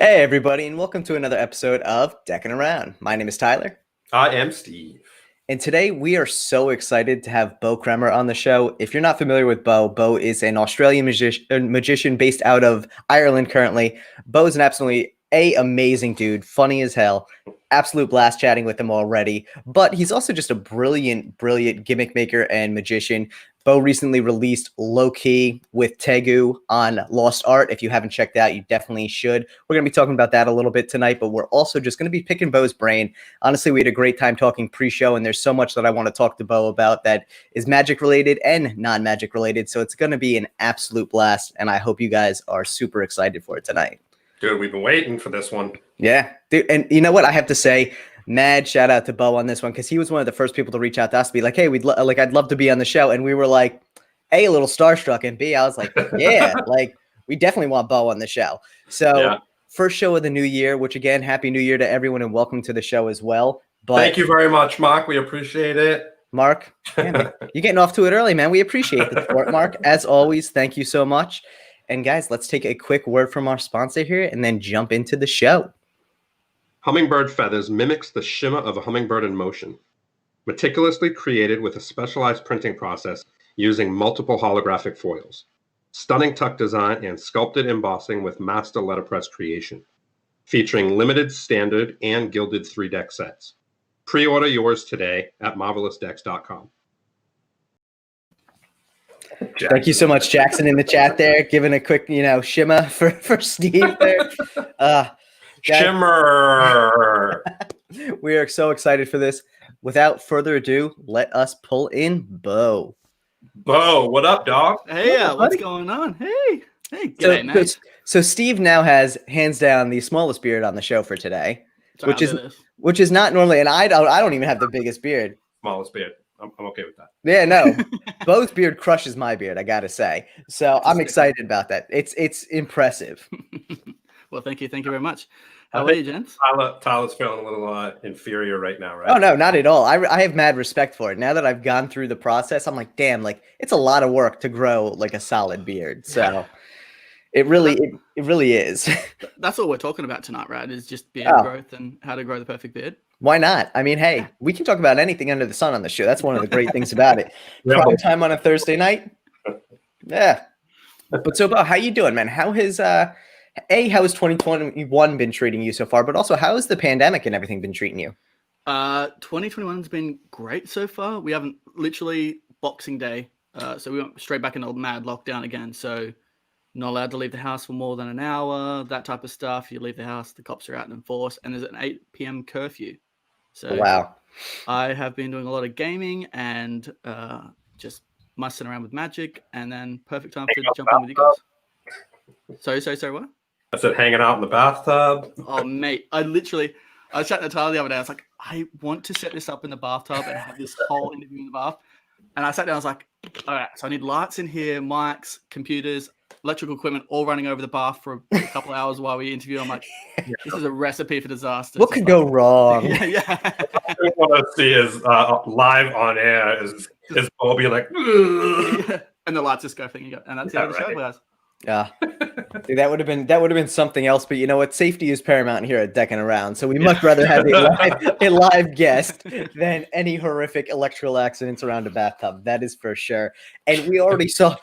Hey, everybody, and welcome to another episode of Deckin Around. My name is Tyler. I am Steve. And today we are so excited to have Beau Cremer on the show. If you're not familiar with Beau, Beau is an Australian magician based out of Ireland currently. Beau is an absolutely amazing dude, funny as hell. Absolute blast chatting with him already. But he's also just a brilliant gimmick maker and magician. Beau recently released LoKey with Teguh on Lost Art. If you haven't checked that out, you definitely should. We're going to be talking about that a little bit tonight, but we're also just going to be picking Beau's brain. Honestly, we had a great time talking pre-show, and there's so much that I want to talk to Beau about that is magic related and non-magic related. So it's going to be an absolute blast, and I hope you guys are super excited for it tonight. Dude, we've been waiting for this one. Yeah, dude, and you know what? I have to say, mad shout out to Beau on this one because he was one of the first people to reach out to us to be like, "Hey, I'd love to be on the show," and we were like, A, a little starstruck, and B, I was like, "Yeah, like we definitely want Beau on the show." So, yeah. First show of the new year, which again, happy New Year to everyone and welcome to the show as well. But thank you very much, Mark. We appreciate it. Mark, man, you're getting off to it early, man. We appreciate the support, Mark. As always, thank you so much. And guys, let's take a quick word from our sponsor here and then jump into the show. Hummingbird feathers mimics the shimmer of a hummingbird in motion. Meticulously created with a specialized printing process using multiple holographic foils. Stunning tuck design and sculpted embossing with master letterpress creation. Featuring limited, standard, and gilded 3-deck sets. Pre-order yours today at marvelousdecks.com. Thank you so much, Jackson, in the chat there, giving a quick, shimmer for Steve there. Shimmer. We are so excited for this. Without further ado, let us pull in Beau. Beau, what up, dog? Hey, what's going on? Hey, g'day, Nate. So Steve now has hands down the smallest beard on the show for today, which is not normally, and I don't even have the biggest beard. Smallest beard. I'm okay with that. Yeah, no. Beau's beard crushes my beard, I gotta say. So I'm excited about that. It's impressive. Well, thank you very much. How are you, gents? Tyler's feeling a little inferior right now, right? Oh no, not at all. I have mad respect for it. Now that I've gone through the process, I'm like, damn, like it's a lot of work to grow like a solid beard. So it really is. That's all we're talking about tonight, right? Is just beard growth and how to grow the perfect beard. Why not? I mean, hey, we can talk about anything under the sun on the show. That's one of the great things about it. Prime time on a Thursday night. Yeah. But so, Beau, how you doing, man? How has 2021 been treating you so far? But also, how has the pandemic and everything been treating you? 2021's been great so far. We haven't literally Boxing Day. So we went straight back into mad lockdown again. So not allowed to leave the house for more than an hour, that type of stuff. You leave the house, the cops are out in force, and there's an 8 p.m. curfew. So wow. I have been doing a lot of gaming and just messing around with magic, and then perfect time to jump on with you guys. Sorry, what? I said hanging out in the bathtub. Oh, mate, I was chatting to Tyler the other day. I was like, I want to set this up in the bathtub and have this whole interview in the bath. And I sat down, I was like, all right, so I need lights in here, mics, computers, electrical equipment, all running over the bath for a couple of hours while we interview. I'm like, this is a recipe for disaster. What could go wrong? Yeah. What I see is live on air is Beau be like, and the lights just go thinking, and that's the show, guys. Yeah, dude, that would have been something else. But you know what? Safety is paramount here at Deckin Around. So we much rather have a live guest than any horrific electrical accidents around a bathtub. That is for sure. And we already saw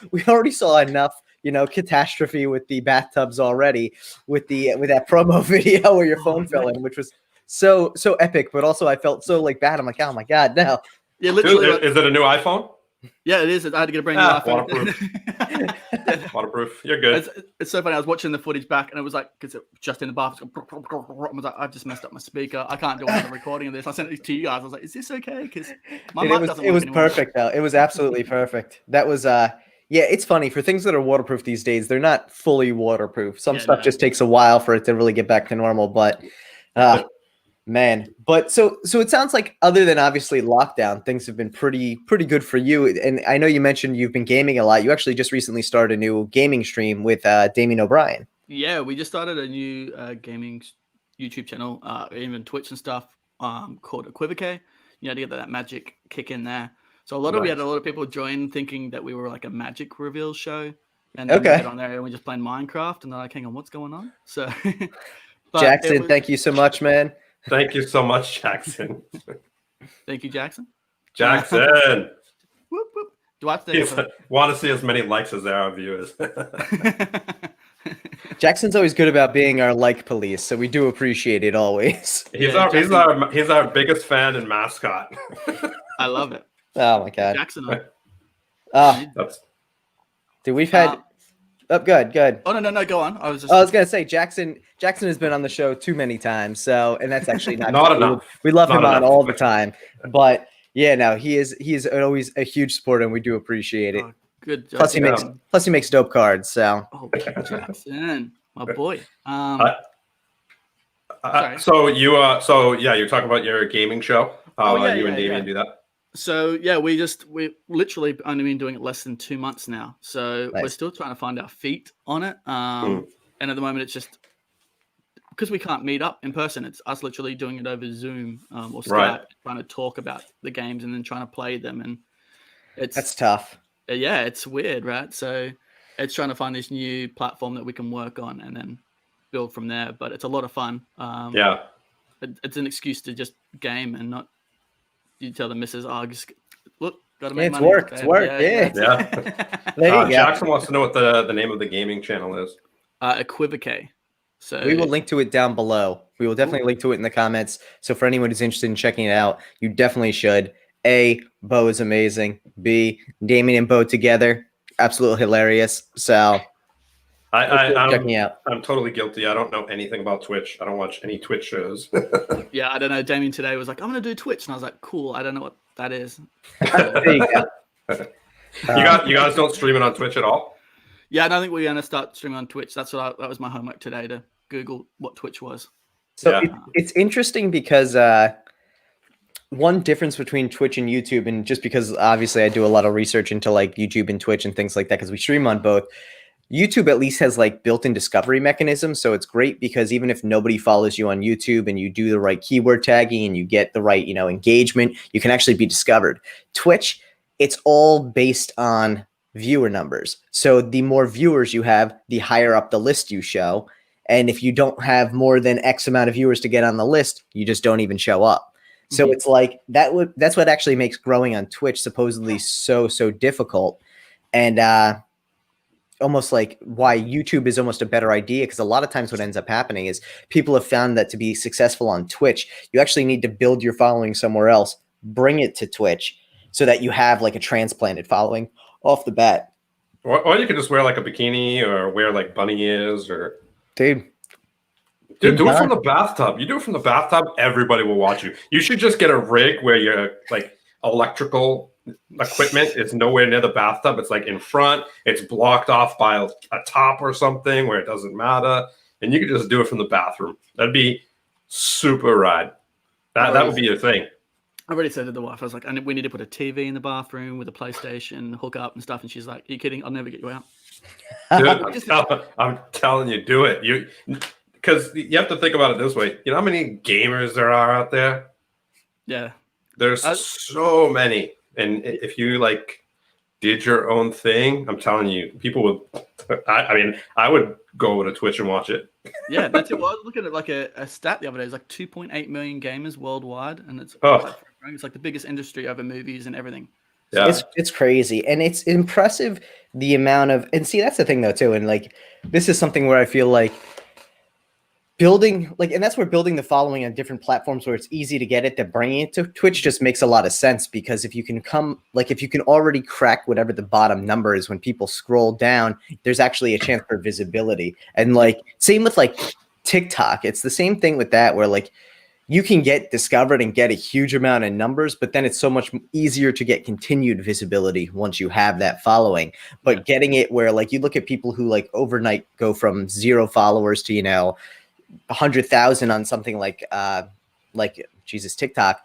enough, catastrophe with the bathtubs already with that promo video where your phone fell in, which was so epic. But also I felt so bad. I'm like, oh my god, no. Yeah, literally. Dude, is it a new iPhone? Yeah, it is. I had to get a brand new iPhone. Waterproof. You're good. It's so funny. I was watching the footage back, and it was like, because it was just in the bath. I was like, I've just messed up my speaker. I can't do another recording of this. I sent it to you guys. I was like, is this okay? Because my mic doesn't work It was anymore. perfect, though. It was absolutely perfect. That was yeah, it's funny. For things that are waterproof these days, they're not fully waterproof. Some stuff just takes a while for it to really get back to normal. But man, but so it sounds like other than obviously lockdown, things have been pretty good for you. And I know you mentioned you've been gaming a lot. You actually just recently started a new gaming stream with Damien O'Brien. Yeah, we just started a new gaming YouTube channel, even Twitch and stuff, called Equivocate. To get that magic kick in there. So we had a lot of people join thinking that we were like a magic reveal show. And then we get on there and we just playing Minecraft, and they're like, hang on, what's going on? So But Jackson, thank you so much, man. Thank you so much, Jackson. Thank you, Jackson. Jackson. Whoop, whoop. Do I have to Want to see as many likes as there are viewers. Jackson's always good about being our like police, so we do appreciate it always. He's our biggest fan and mascot. I love it. Oh my god, Jackson. Dude, we've had. Good. Oh no, go on. I was gonna say Jackson has been on the show too many times, and that's actually not enough. We love him on all the time, but yeah, no, he is always a huge supporter, and we do appreciate it. Oh, good. Plus he makes dope cards. So Jackson, my boy. You're talking about your gaming show. You and Damien do that. So yeah, we literally only been doing it less than 2 months now. So nice. We're still trying to find our feet on it. And at the moment, it's just because we can't meet up in person. It's us literally doing it over Zoom or Skype, trying to talk about the games and then trying to play them. And that's tough. Yeah, it's weird, right? So it's trying to find this new platform that we can work on and then build from there. But it's a lot of fun. It's an excuse to just game and not. You tell the missus, just look, got to make money. It's work. Yeah. There you go. Jackson wants to know what the name of the gaming channel is. Equivocate. So we will link to it down below. We will definitely link to it in the comments. So for anyone who's interested in checking it out, you definitely should. A, Beau is amazing. B, Damien and Beau together, absolutely hilarious. So check me out. I'm totally guilty. I don't know anything about Twitch. I don't watch any Twitch shows. Yeah, I don't know. Damien today was like, I'm going to do Twitch. And I was like, cool. I don't know what that is. There you go. You guys don't stream it on Twitch at all? Yeah, I don't think we're going to start streaming on Twitch. That was my homework today, to Google what Twitch was. So it's interesting because one difference between Twitch and YouTube, and just because obviously I do a lot of research into like YouTube and Twitch and things like that because we stream on both. YouTube at least has like built-in discovery mechanisms, so it's great because even if nobody follows you on YouTube and you do the right keyword tagging and you get the right, engagement, you can actually be discovered. Twitch, it's all based on viewer numbers. So the more viewers you have, the higher up the list you show. And if you don't have more than X amount of viewers to get on the list, you just don't even show up. So it's like that's what actually makes growing on Twitch supposedly so difficult. And almost like why YouTube is almost a better idea, because a lot of times what ends up happening is people have found that to be successful on Twitch, you actually need to build your following somewhere else, bring it to Twitch so that you have like a transplanted following off the bat. Or you could just wear like a bikini or wear like bunny ears or... Dude, do it from the bathtub. You do it from the bathtub, everybody will watch you. You should just get a rig where your like electrical equipment is nowhere near the bathtub. It's like in front. It's blocked off by a top or something where it doesn't matter. And you could just do it from the bathroom. That'd be super rad. That would be your thing. I already said to the wife, I was like, we need to put a TV in the bathroom with a PlayStation, hook up and stuff. And she's like, are you kidding? I'll never get you out. Dude, I'm telling you, do it. Because you have to think about it this way. You know how many gamers there are out there? Yeah. There's so many. And if you like did your own thing, I'm telling you, people would. I would go over to Twitch and watch it. Yeah, that's it. Well, I was looking at like a stat the other day. It's like 2.8 million gamers worldwide, and it's like the biggest industry over movies and everything. Yeah, it's crazy, and it's impressive the amount of. And see, that's the thing though too, and like this is something where I feel like building and that's where building the following on different platforms where it's easy to get it, to bringing it to Twitch just makes a lot of sense, because if you can already crack whatever the bottom number is when people scroll down, there's actually a chance for visibility. And like same with like TikTok, it's the same thing with that, where like you can get discovered and get a huge amount of numbers, but then it's so much easier to get continued visibility once you have that following. But getting it where like you look at people who like overnight go from 0 followers to 100,000 on something like TikTok.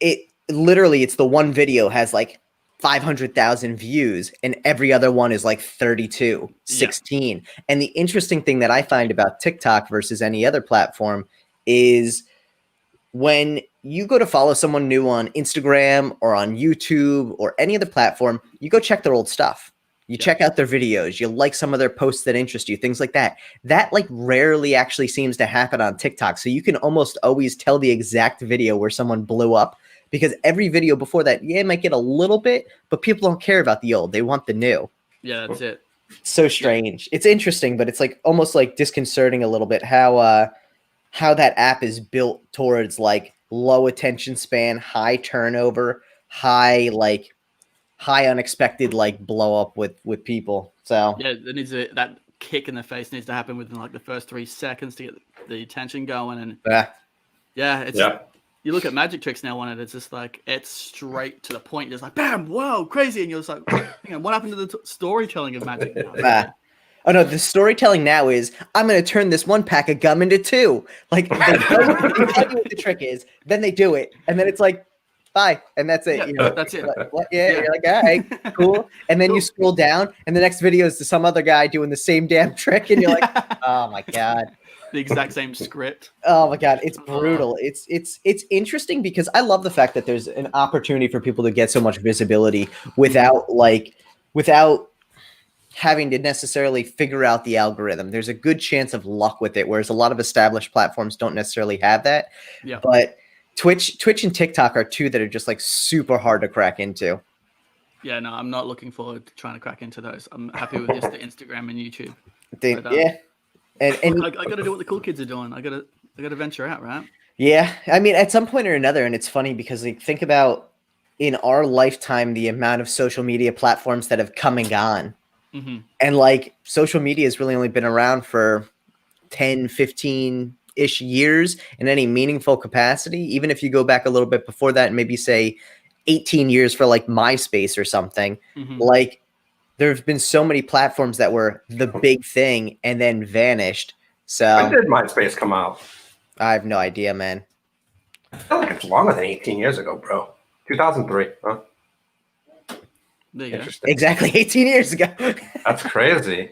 It's the one video has like 500,000 views and every other one is like 32, 16. Yeah. And the interesting thing that I find about TikTok versus any other platform is when you go to follow someone new on Instagram or on YouTube or any other platform, you go check their old stuff. You check out their videos, you like some of their posts that interest you, things like that. That like rarely actually seems to happen on TikTok. So you can almost always tell the exact video where someone blew up, because every video before that, it might get a little bit, but people don't care about the old. They want the new. Yeah, that's it. So strange. It's interesting, but it's like almost like disconcerting a little bit how that app is built towards like low attention span, high turnover, high unexpected like blow up with people. So yeah, there needs that kick in the face needs to happen within like the first 3 seconds to get the attention going. And you look at magic tricks now on it, it's just like it's straight to the point, just like bam, whoa, crazy, and you're just like, what happened to the storytelling of magic now? Oh no, the storytelling now is I'm going to turn this 1 pack of gum into 2. Like they tell you what the trick is, then they do it, and then it's like, bye, and that's it. Yeah, that's it. Like, what? Yeah, you're like, all right, cool. And then you scroll down, and the next video is to some other guy doing the same damn trick, and you're like, oh my god, the exact same script. Oh my god, it's brutal. It's interesting because I love the fact that there's an opportunity for people to get so much visibility without having to necessarily figure out the algorithm. There's a good chance of luck with it, whereas a lot of established platforms don't necessarily have that. Yeah. But Twitch and TikTok are 2 that are just like super hard to crack into. Yeah, no, I'm not looking forward to trying to crack into those. I'm happy with just the Instagram and YouTube. Yeah. And I got to do what the cool kids are doing. I got to venture out, right? Yeah, I mean, at some point or another, and it's funny because like think about in our lifetime the amount of social media platforms that have come and gone. Mm-hmm. And like social media has really only been around for 10, 15-ish years in any meaningful capacity. Even if you go back a little bit before that and maybe say 18 years for like MySpace or something, like there have been so many platforms that were the big thing and then vanished. So when did MySpace come out? I have no idea, man. I feel like it's longer than 18 years ago, bro. 2003, huh? There you go. Exactly 18 years ago. That's crazy.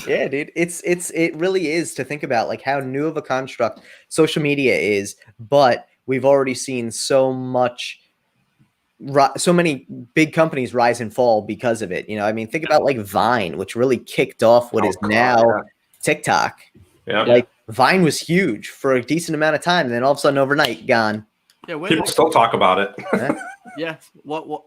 Yeah, dude. It really is to think about like how new of a construct social media is, but we've already seen so many big companies rise and fall because of it. I mean, think about like Vine, which really kicked off what is now TikTok. Yeah. Like Vine was huge for a decent amount of time, and then all of a sudden overnight gone. Yeah, people still talk about it. Yeah. What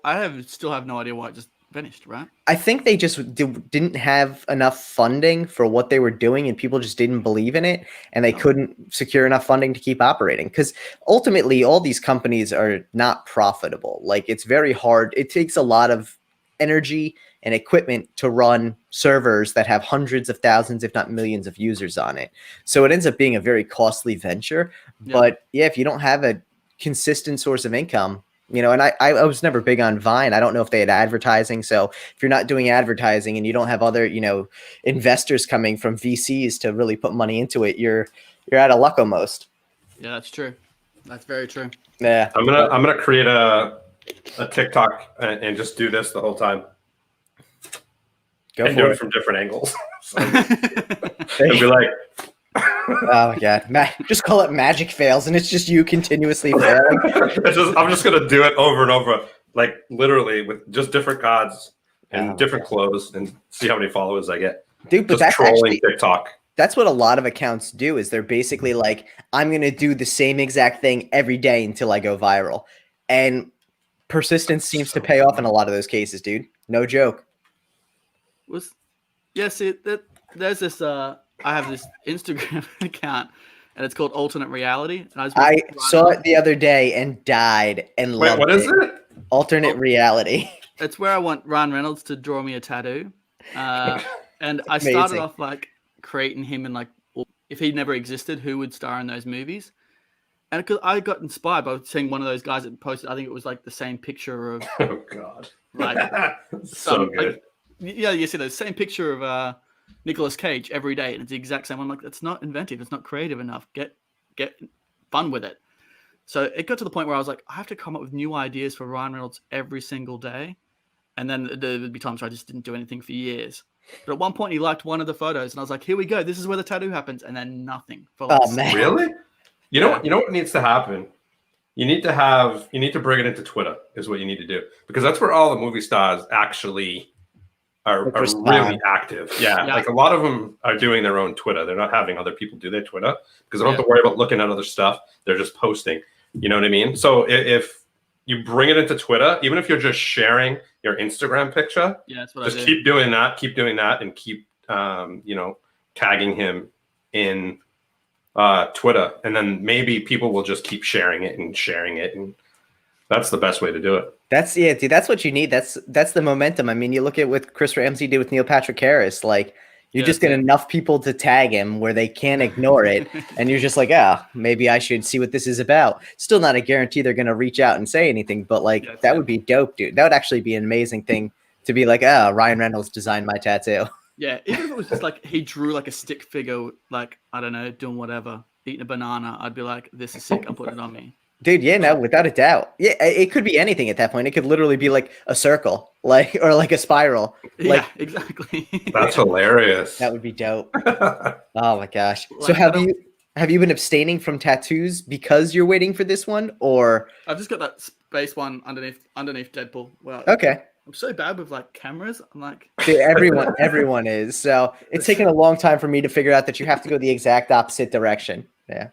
still have no idea why it just finished, right? I think they just didn't have enough funding for what they were doing, and people just didn't believe in it, and they couldn't secure enough funding to keep operating. Because ultimately, all these companies are not profitable. Like it's very hard. It takes a lot of energy and equipment to run servers that have hundreds of thousands, if not millions of users on it. So it ends up being a very costly venture. Yeah. But yeah, if you don't have a consistent source of income, and I was never big on Vine. I don't know if they had advertising. So if you're not doing advertising and you don't have other, investors coming from VCs to really put money into it, you're out of luck almost. Yeah, that's true. That's very true. Yeah. I'm gonna create a TikTok and just do this the whole time. Go and for do it. it from different angles. And be like, oh my god, just call it magic fails, and it's just you continuously failing. I'm just gonna do it over and over, like literally with just different cards and different clothes, and see how many followers I get. Dude, but just that's trolling actually TikTok. That's what a lot of accounts do. Is they're basically like, I'm gonna do the same exact thing every day until I go viral, and persistence seems to pay off in a lot of those cases, dude. No joke. There's this. I have this Instagram account, and it's called Alternate Reality. And I saw it the other day and died and loved it. What is it? Alternate Reality. It's where I want Ryan Reynolds to draw me a tattoo. And I started off like creating him and like if he never existed, who would star in those movies? And because I got inspired by seeing one of those guys that posted, I think it was like the same picture of. Oh God! Like so good. Yeah, you see the same picture of Nicolas Cage every day, and it's the exact same. I'm like, that's not inventive. It's not creative enough. Get fun with it. So it got to the point where I was like, I have to come up with new ideas for Ryan Reynolds every single day. And then there would be times where I just didn't do anything for years. But at one point, he liked one of the photos, and I was like, here we go. This is where the tattoo happens. And then nothing. For like man. Really? You know what needs to happen? You need to bring it into Twitter is what you need to do, because that's where all the movie stars actually are really active. Yeah, like a lot of them are doing their own Twitter. They're not having other people do their Twitter because they don't have to worry about looking at other stuff. They're just posting. You know what I mean? So if you bring it into Twitter, even if you're just sharing your Instagram picture, that's what just I do. keep doing that, and keep tagging him in Twitter, and then maybe people will just keep sharing it, and that's the best way to do it. Dude, that's what you need. That's the momentum. I mean, you look at what Chris Ramsey did with Neil Patrick Harris. Like, you just get enough people to tag him where they can't ignore it, and you're just like, maybe I should see what this is about. Still not a guarantee they're gonna reach out and say anything, but like that would be dope, dude. That would actually be an amazing thing to be like, Ryan Reynolds designed my tattoo. Yeah, even if it was just like he drew like a stick figure, like, I don't know, doing whatever, eating a banana, I'd be like, this is sick, I'm putting it on me. Dude, yeah, no, without a doubt. Yeah, it could be anything at that point. It could literally be like a circle, like, or like a spiral. Like, yeah, exactly. That's hilarious. That would be dope. Oh my gosh. So have you been abstaining from tattoos because you're waiting for this one, or? I've just got that space one underneath Deadpool. Well, okay. I'm so bad with like cameras. I'm like, dude, everyone is. So it's taken a long time for me to figure out that you have to go the exact opposite direction. Yeah.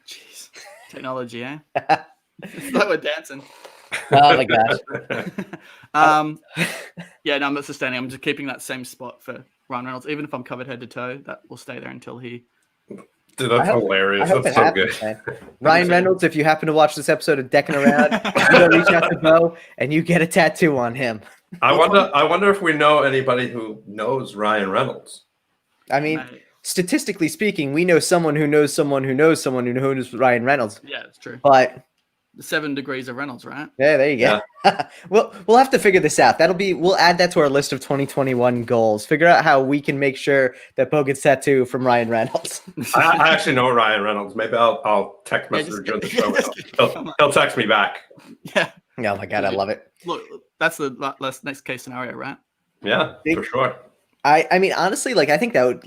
Jeez, technology, eh? It's like we're dancing. Oh my gosh. Yeah, no, I'm not sustaining. I'm just keeping that same spot for Ryan Reynolds, even if I'm covered head to toe. That will stay there until he. Dude, that's hilarious. That's so good. Ryan Reynolds, if you happen to watch this episode of Deckin Around, you go reach out to Beau and you get a tattoo on him. I wonder if we know anybody who knows Ryan Reynolds. I mean, statistically speaking, we know someone who knows someone who knows someone who knows Ryan Reynolds. Yeah, it's true. But the 7 degrees of Reynolds, right? Yeah, there you go. Yeah. We'll have to figure this out. We'll add that to our list of 2021 goals. Figure out how we can make sure that Beau gets tattoo from Ryan Reynolds. I actually know Ryan Reynolds. Maybe I'll text message during the show. He'll text me back. Yeah. Oh my god, I love it. Look, that's the next case scenario, right? Yeah, for sure. I mean, honestly, like I think that would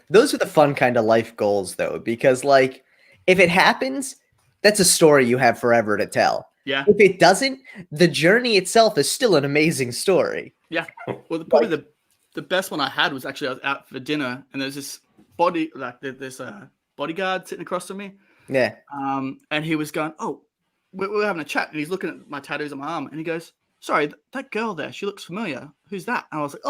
those are the fun kind of life goals though, because like if it happens, that's a story you have forever to tell. Yeah. If it doesn't, the journey itself is still an amazing story. Yeah. Well, probably the best one I had was actually I was out for dinner and there's this bodyguard sitting across from me. Yeah. And he was going, we were having a chat and he's looking at my tattoos on my arm and he goes, sorry, that girl there, she looks familiar. Who's that? And I was like,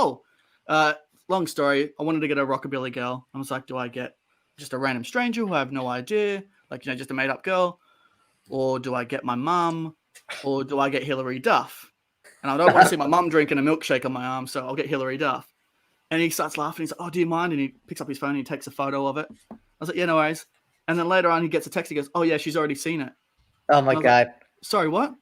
long story. I wanted to get a rockabilly girl. I was like, do I get just a random stranger who I have no idea? Like, just a made up girl? Or do I get my mum? Or do I get Hillary Duff? And I don't want to see my mum drinking a milkshake on my arm, so I'll get Hillary Duff. And he starts laughing. He's like, do you mind? And he picks up his phone and he takes a photo of it. I was like, yeah, no worries. And then later on, he gets a text. He goes, oh, yeah, she's already seen it. Oh, my God. Like, sorry, what?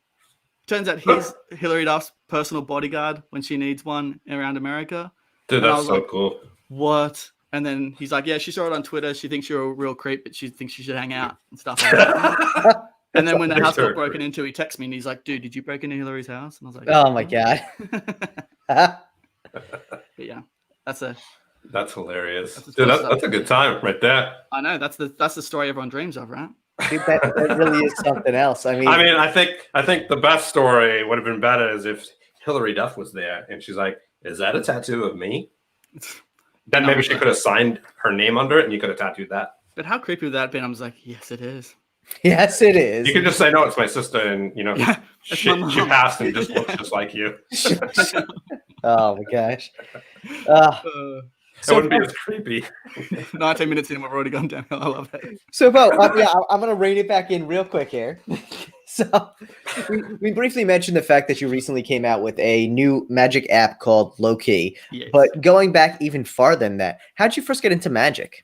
Turns out he's Hillary Duff's personal bodyguard when she needs one around America. Dude, that's so cool. What? And then he's like, yeah, she saw it on Twitter. She thinks you're a real creep, but she thinks you should hang out and stuff like that. And then when the house got broken into, he texts me and he's like, dude, did you break into Hillary's house? And I was like, oh my God. But yeah, that's hilarious. Dude, that's a good time right there. I know. That's the story everyone dreams of, right? Dude, that really is something else. I mean, I think the best story would have been better is if Hillary Duff was there and she's like, is that a tattoo of me? Then maybe she could have signed her name under it and you could have tattooed that. But how creepy would that have been? I was like, yes, it is. Yes, it is. You could just say, no, it's my sister. And, she passed and just looks just like you. Oh, my gosh. It wouldn't be as creepy. 19 minutes in, we've already gone downhill. I love it. So, Beau, I'm going to rein it back in real quick here. So, we briefly mentioned the fact that you recently came out with a new Magic app called LoKey. Yes. But going back even farther than that, how'd you first get into Magic?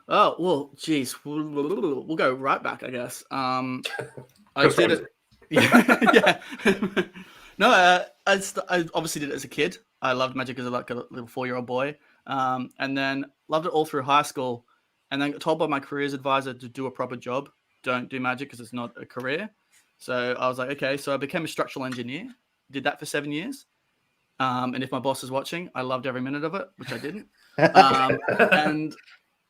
Oh, well, geez. We'll go right back, I guess. I did it. Yeah. No, I obviously did it as a kid. I loved Magic as a little 4-year-old boy. And then loved it all through high school. And then got told by my careers advisor to do a proper job. Don't do Magic because it's not a career. So I was like, okay. So I became a structural engineer. Did that for 7 years. And if my boss is watching, I loved every minute of it, which I didn't. And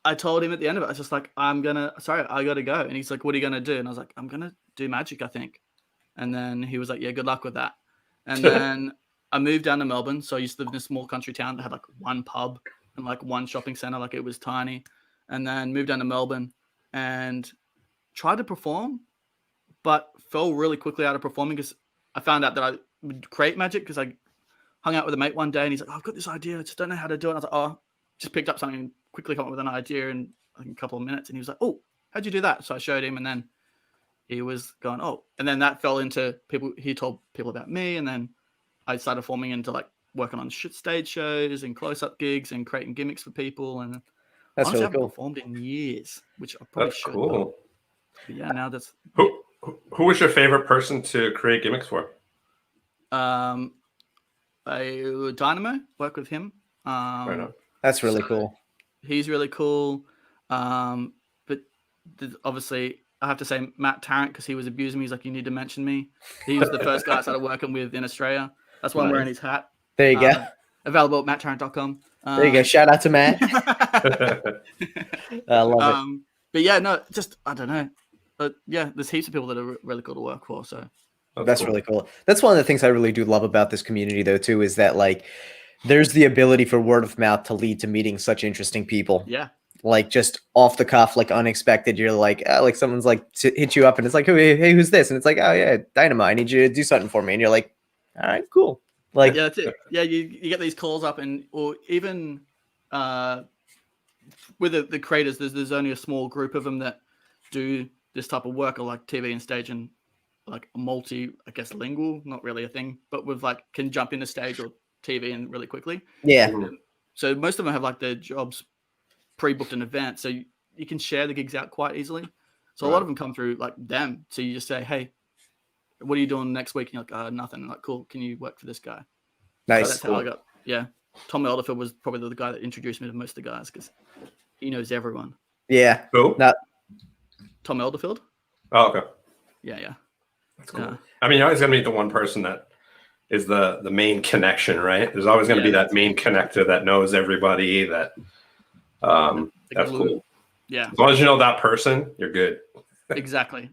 I told him at the end of it, I was just like, I got to go. And he's like, what are you going to do? And I was like, I'm going to do Magic, I think. And then he was like, yeah, good luck with that. And then I moved down to Melbourne, so I used to live in a small country town that had like one pub and like one shopping center, like it was tiny. And then moved down to Melbourne and tried to perform, but fell really quickly out of performing because I found out that I would create magic because I hung out with a mate one day and he's like, oh, I've got this idea, I just don't know how to do it. And I was like, oh, just picked up something and quickly come up with an idea in like a couple of minutes. And he was like, oh, how'd you do that? So I showed him, and then he was going, oh, and then that fell into people. He told people about me, and then I started forming into like working on stage shows and close-up gigs and creating gimmicks for people. And That's honestly, really I haven't cool. performed in years, which I probably That's should. cool. But yeah, now that's Who was your favorite person to create gimmicks for? Dynamo, work with him. Right on. That's really cool. He's really cool. But obviously, I have to say Matt Tarrant, because he was abusing me. He's like, you need to mention me. He was the first guy I started working with in Australia. That's why I'm wearing his hat. There you go. Available at matttarrant.com. There you go. Shout out to Matt. I love it. But yeah, no, just, I don't know. But yeah, there's heaps of people that are really cool to work for. So That's cool. Really cool. That's one of the things I really do love about this community, though, too, is that like there's the ability for word of mouth to lead to meeting such interesting people. Yeah. Like just off the cuff, like unexpected. You're like, like someone's like hit you up and it's like, hey, who's this? And it's like, oh yeah, Dynamo, I need you to do something for me. And you're like, all right, cool. Like, yeah, that's it. Yeah, you get these calls up, and or even with the creators, there's only a small group of them that do this type of work, or like TV and stage, and like multi, I guess, lingual, not really a thing, but with like can jump into stage or TV and really quickly. Yeah. So most of them have like their jobs pre-booked in advance, so you can share the gigs out quite easily. So a lot of them come through like them. So you just say, hey, what are you doing next week? And you're like, nothing. I'm like, cool. Can you work for this guy? Nice. So that's how I got. Yeah. Tom Elderfield was probably the guy that introduced me to most of the guys because he knows everyone. Yeah. Who? Tom Elderfield. Oh, okay. Yeah. That's cool. I mean, you're always going to meet the one person that is the main connection, right? There's always going to be that main connector that knows everybody. That that's cool. Yeah. As long as you know that person, you're good. Exactly.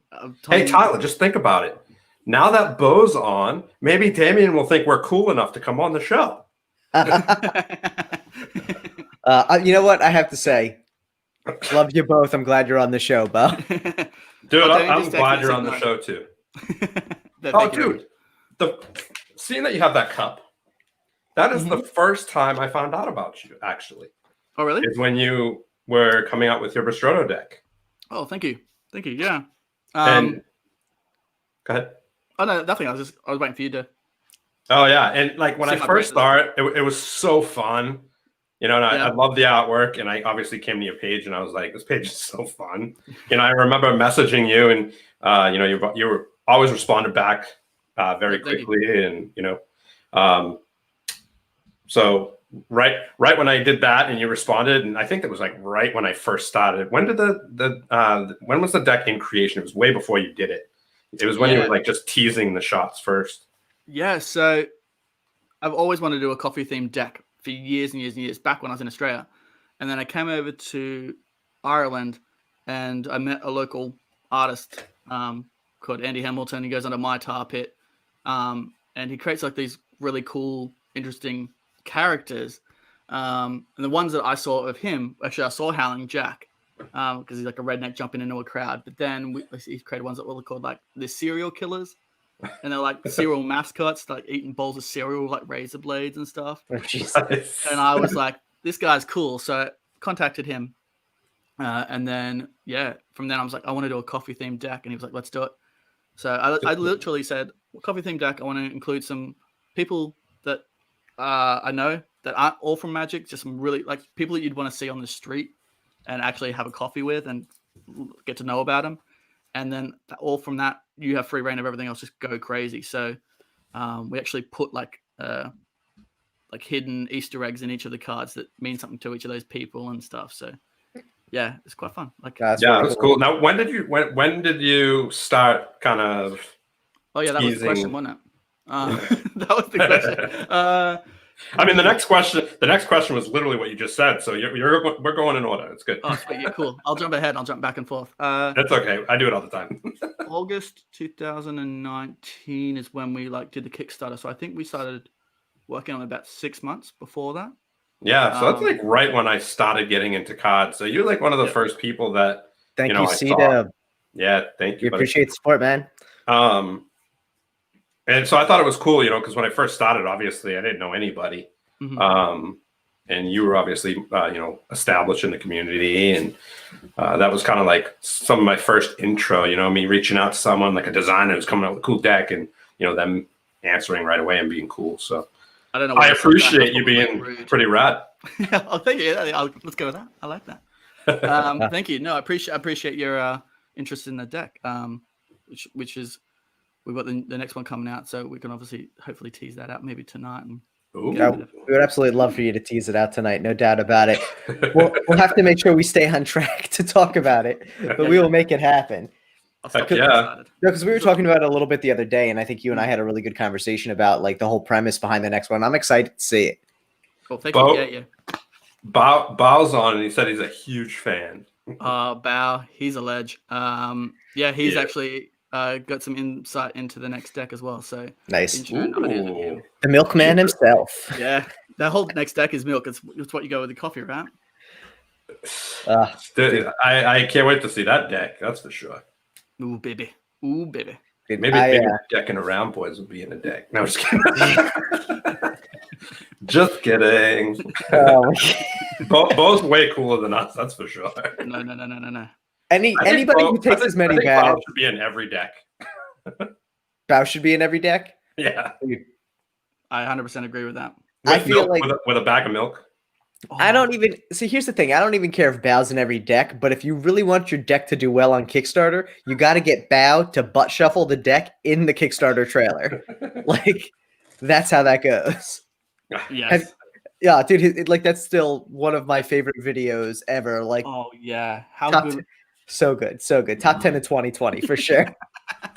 Hey, Tyler, just think about it. Now that Beau's on, maybe Damien will think we're cool enough to come on the show. You know what? I have to say, love you both. I'm glad you're on the show, Beau. Dude, I'm glad you're on the show too. Dude, seeing that you have that cup, that is the first time I found out about you, actually. Oh, really? Is when you were coming out with your Ristretto deck. Oh, thank you. Yeah. And go ahead. Oh no, nothing. I was waiting for you to. Oh yeah, and like when I first started, it was so fun, you know. And I love the artwork, and I obviously came to your page, and I was like, this page is so fun. You know, I remember messaging you, and you know, you were always responded back very quickly, and you know, so right when I did that, and you responded, and I think it was like right when I first started. When did when was the deck in creation? It was way before you did it. It was when you were like just teasing the shots first. Yeah, so I've always wanted to do a coffee themed deck for years and years and years back when I was in Australia. And then I came over to Ireland and I met a local artist called Andy Hamilton. He goes under My Tar Pit. And he creates like these really cool, interesting characters. And the ones that I saw of him, actually I saw Howlin Jack. Because he's like a redneck jumping into a crowd. But then he created ones that were called like the serial killers. And they're like cereal mascots, like eating bowls of cereal, like razor blades and stuff. Oh, Jesus. And I was like, this guy's cool. So I contacted him. And then, from then I was like, I want to do a coffee themed deck. And he was like, let's do it. So I literally said, coffee themed deck. I want to include some people that I know that aren't all from Magic, just some really like people that you'd want to see on the street and actually have a coffee with and get to know about them. And then all from that, you have free reign of everything else. Just go crazy. So we actually put like hidden Easter eggs in each of the cards that mean something to each of those people and stuff. So yeah, it's quite fun. Like that's cool. Now, when did you start kind of? Oh yeah, that was the question, wasn't it? That was the question. I mean, the next question was literally what you just said. So we're going in order. It's good. Oh, sweet. Yeah, cool. I'll jump ahead. I'll jump back and forth. That's okay. I do it all the time. August 2019 is when we did the Kickstarter. So I think we started working on about 6 months before that. Yeah, so that's like right when I started getting into cards. So you're like one of the first people that Thank you, I Cedar. saw. Yeah, thank you. We appreciate the support, man. And so I thought it was cool, because when I first started, obviously I didn't know anybody. And you were obviously, established in the community, and that was kind of like some of my first intro. Me reaching out to someone like a designer who's coming out with a cool deck, and them answering right away and being cool. So I don't know. I appreciate you being pretty rad. Oh, thank you. Let's go with that. I like that. Thank you. No, I appreciate your interest in the deck. Which is we've got the next one coming out, so we can hopefully tease that out maybe tonight. And we would absolutely love for you to tease it out tonight, no doubt about it. We'll have to make sure we stay on track to talk about it, but we will make it happen. Because we were talking about it a little bit the other day, and I think you and I had a really good conversation about like the whole premise behind the next one. I'm excited to see it. Cool, thank you. Yeah. Bow's on, and he said he's a huge fan. Bow, he's a ledge. He's actually got some insight into the next deck as well. So nice. The milkman himself. Yeah, that whole next deck is milk. It's what you go with the coffee, right? I can't wait to see that deck. That's for sure. Ooh, baby. Maybe Deckin Around boys will be in a deck. No, just kidding. Just kidding. Bo's way cooler than us, that's for sure. No. Anybody who takes as many bags should be in every deck. Bow should be in every deck? Yeah. I 100% agree with that. I feel like with a bag of milk. I don't even see. Here's the thing. I don't even care if Bow's in every deck, but if you really want your deck to do well on Kickstarter, you got to get Bow to butt shuffle the deck in the Kickstarter trailer. Like, that's how that goes. Yes. Yeah, dude. That's still one of my favorite videos ever. Like, oh yeah, how good. So good. Top 10 of 2020 for sure.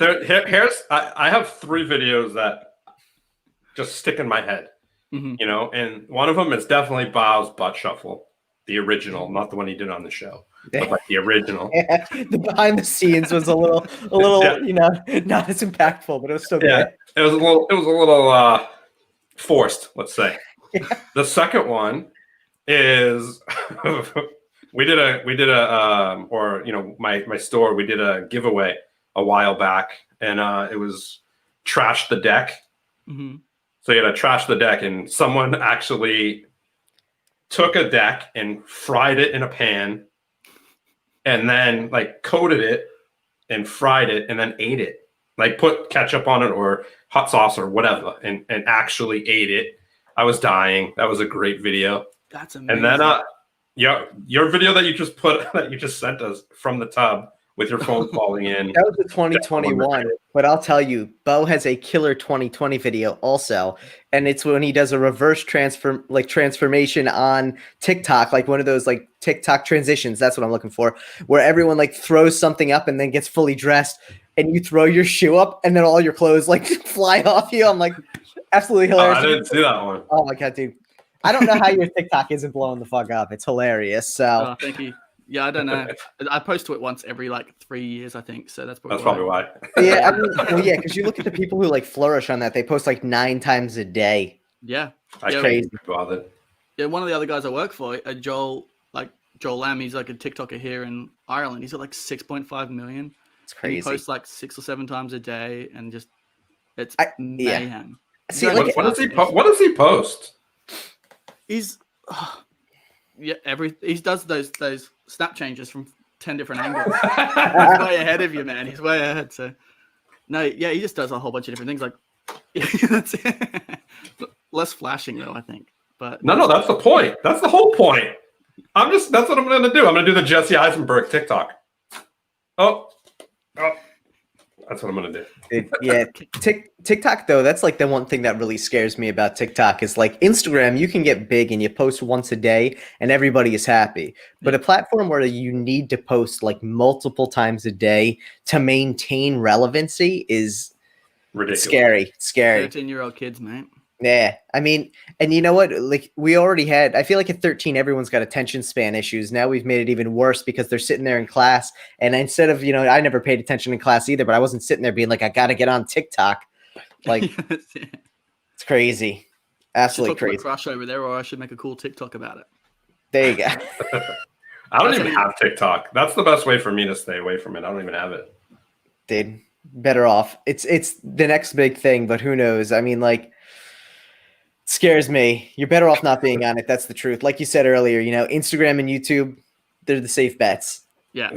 I have 3 videos that just stick in my head. And one of them is definitely Bow's butt shuffle, the original, not the one he did on the show, but like the original. Yeah, the behind the scenes was a little, not as impactful, but it was still good. Yeah, it was a little forced, let's say. Yeah. The second one is we did my store, we did a giveaway a while back, and it was trash the deck. So you got to trash the deck, and someone actually took a deck and fried it in a pan, and then like coated it and fried it, and then ate it. Like put ketchup on it or hot sauce or whatever, and actually ate it. I was dying. That was a great video. That's amazing. And then your video that you just sent us from the tub with your phone falling in. That was the 2021. But I'll tell you, Beau has a killer 2020 video also. And it's when he does a reverse transformation on TikTok, like one of those like TikTok transitions. That's what I'm looking for, where everyone like throws something up and then gets fully dressed, and you throw your shoe up and then all your clothes like fly off you. I'm like, absolutely hilarious. I didn't see that one. Oh my God, dude. I don't know how your TikTok isn't blowing the fuck up. It's hilarious. So thank you. Yeah, I don't know. I post to it once every like 3 years, I think. So that's probably why. Yeah, because you look at the people who like flourish on that. They post like 9 times a day. Yeah, crazy. Bothered. Yeah, one of the other guys I work for, Joel Lamb, he's like a TikToker here in Ireland. He's at like 6.5 million. It's crazy. He posts like 6 or 7 times a day, and just it's mayhem. Yeah. See, what does he post? He's he does those snap changes from 10 different angles. He's way ahead of you, man. He's way ahead. So he just does a whole bunch of different things. Like that's it. Less flashing though, I think. But no, that's the point. That's the whole point. That's what I'm gonna do. I'm gonna do the Jesse Eisenberg TikTok. Oh. That's what I'm gonna do. TikTok though, that's like the one thing that really scares me about TikTok is like Instagram. You can get big and you post once a day and everybody is happy. But a platform where you need to post like multiple times a day to maintain relevancy is ridiculous. Scary. 13-year-old kids, mate. Yeah, I mean, and you know what? Like we already had, I feel like at 13, everyone's got attention span issues. Now we've made it even worse because they're sitting there in class. And instead of, I never paid attention in class either, but I wasn't sitting there being like, I got to get on TikTok. Like, it's crazy. Absolutely talk to my crazy. crush over there, or I should make a cool TikTok about it. There you go. I don't even have TikTok. That's the best way for me to stay away from it. I don't even have it. Dude, better off. It's the next big thing, but who knows? I mean, like, scares me. You're better off not being on it. That's the truth. Like you said earlier, you know, Instagram and YouTube, they're the safe bets. Yeah.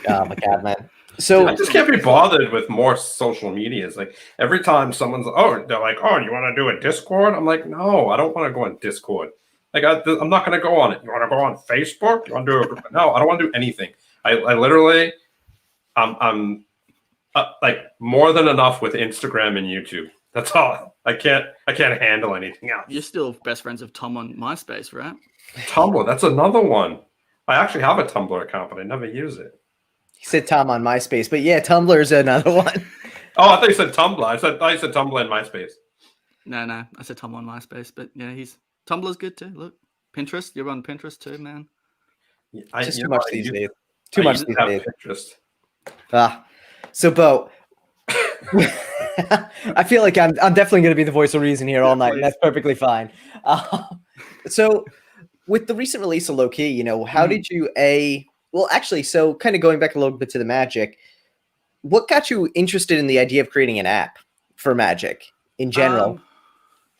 Oh my God, man. So I just can't be bothered with more social medias. Like every time someone's, they're like, oh, you want to do a Discord? I'm like, no, I don't want to go on Discord. Like I'm not going to go on it. You want to go on Facebook? You want to do it? No, I don't want to do anything. I literally, I'm like more than enough with Instagram and YouTube. That's all. I can't handle anything else. You're still best friends with Tom on MySpace, right? Tumblr, that's another one. I actually have a Tumblr account, but I never use it. He said Tom on MySpace, but yeah, Tumblr is another one. Oh, I thought you said Tumblr. I thought you said Tumblr and MySpace. No, I said Tom on MySpace, but yeah, Tumblr's good too. Look, Pinterest, you're on Pinterest too, man. Just too much these days. Too much these days. Pinterest. So Beau, I feel like I'm definitely going to be the voice of reason here all night, and that's perfectly fine. So with the recent release of LoKey, you know, how did you so kind of going back a little bit to the Magic, what got you interested in the idea of creating an app for Magic in general?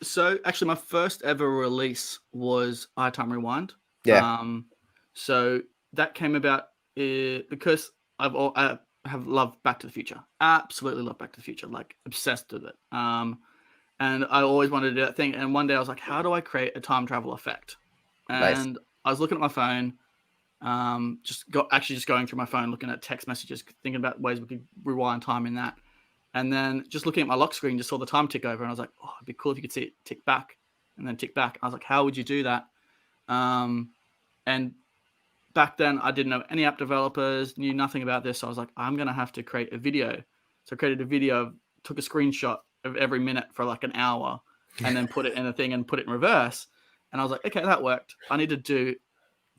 So actually my first ever release was iTime Rewind. Yeah. So that came about because I have loved Back to the Future. Absolutely love Back to the Future, like obsessed with it. And I always wanted to do that thing. And one day I was like, how do I create a time travel effect? And I was looking at my phone, just going through my phone, looking at text messages, thinking about ways we could rewind time in that. And then just looking at my lock screen, just saw the time tick over. And I was like, oh, it'd be cool if you could see it tick back and then tick back. I was like, how would you do that? And back then I didn't know any app developers, knew nothing about this. So I was like, I'm going to have to create a video. So I created a video, took a screenshot of every minute for like an hour and then put it in a thing and put it in reverse. And I was like, okay, that worked. I need to do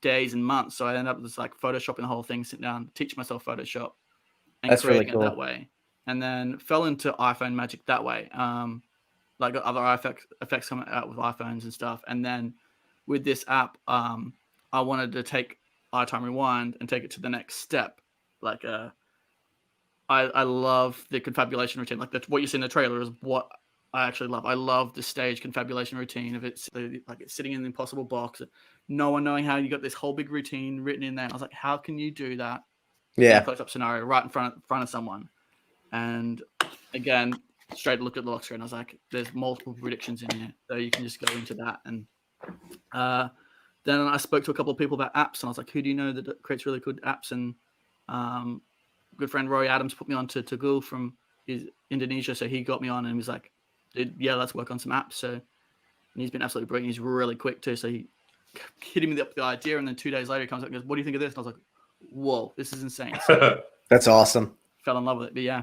days and months. So I ended up just like photoshopping the whole thing, sit down, teach myself Photoshop and creating it that way. And then fell into iPhone magic that way. Like got other effects coming out with iPhones and stuff. And then with this app, I wanted to take iTime Rewind and take it to the next step. Like I love the confabulation routine. Like what you see in the trailer is what I actually love. I love the stage confabulation routine of it's sitting in the impossible box, no one knowing how you got this whole big routine written in there. And I was like, how can you do that? Yeah. In a close-up scenario right in front of someone. And again, straight look at the lock screen. I was like, there's multiple predictions in here. So you can just go into that. And then I spoke to a couple of people about apps and I was like, who do you know that creates really good apps? And good friend Rory Adams put me on to Teguh from Indonesia. So he got me on and he was like, dude, yeah, let's work on some apps. So and he's been absolutely brilliant. He's really quick too. So he hit me up the idea. And then 2 days later he comes up and goes, what do you think of this? And I was like, whoa, this is insane. So that's awesome. Fell in love with it. But yeah.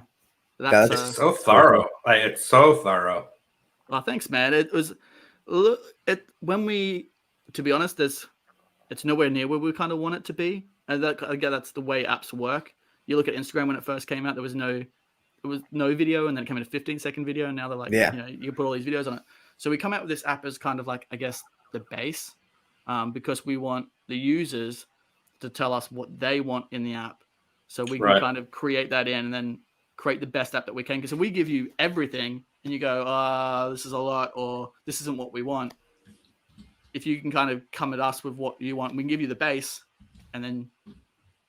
It's so thorough. Like, it's so thorough. Well, thanks, man. It was when we, to be honest, it's nowhere near where we kind of want it to be. And again, that's the way apps work. You look at Instagram when it first came out, there was no video, and then it came in a 15-second video, and now they're like, you know, you can put all these videos on it. So we come out with this app as kind of like, I guess, the base, because we want the users to tell us what they want in the app, so we can kind of create that in and then create the best app that we can. Because if we give you everything and you go, this is a lot, or this isn't what we want, if you can kind of come at us with what you want, we can give you the base and then,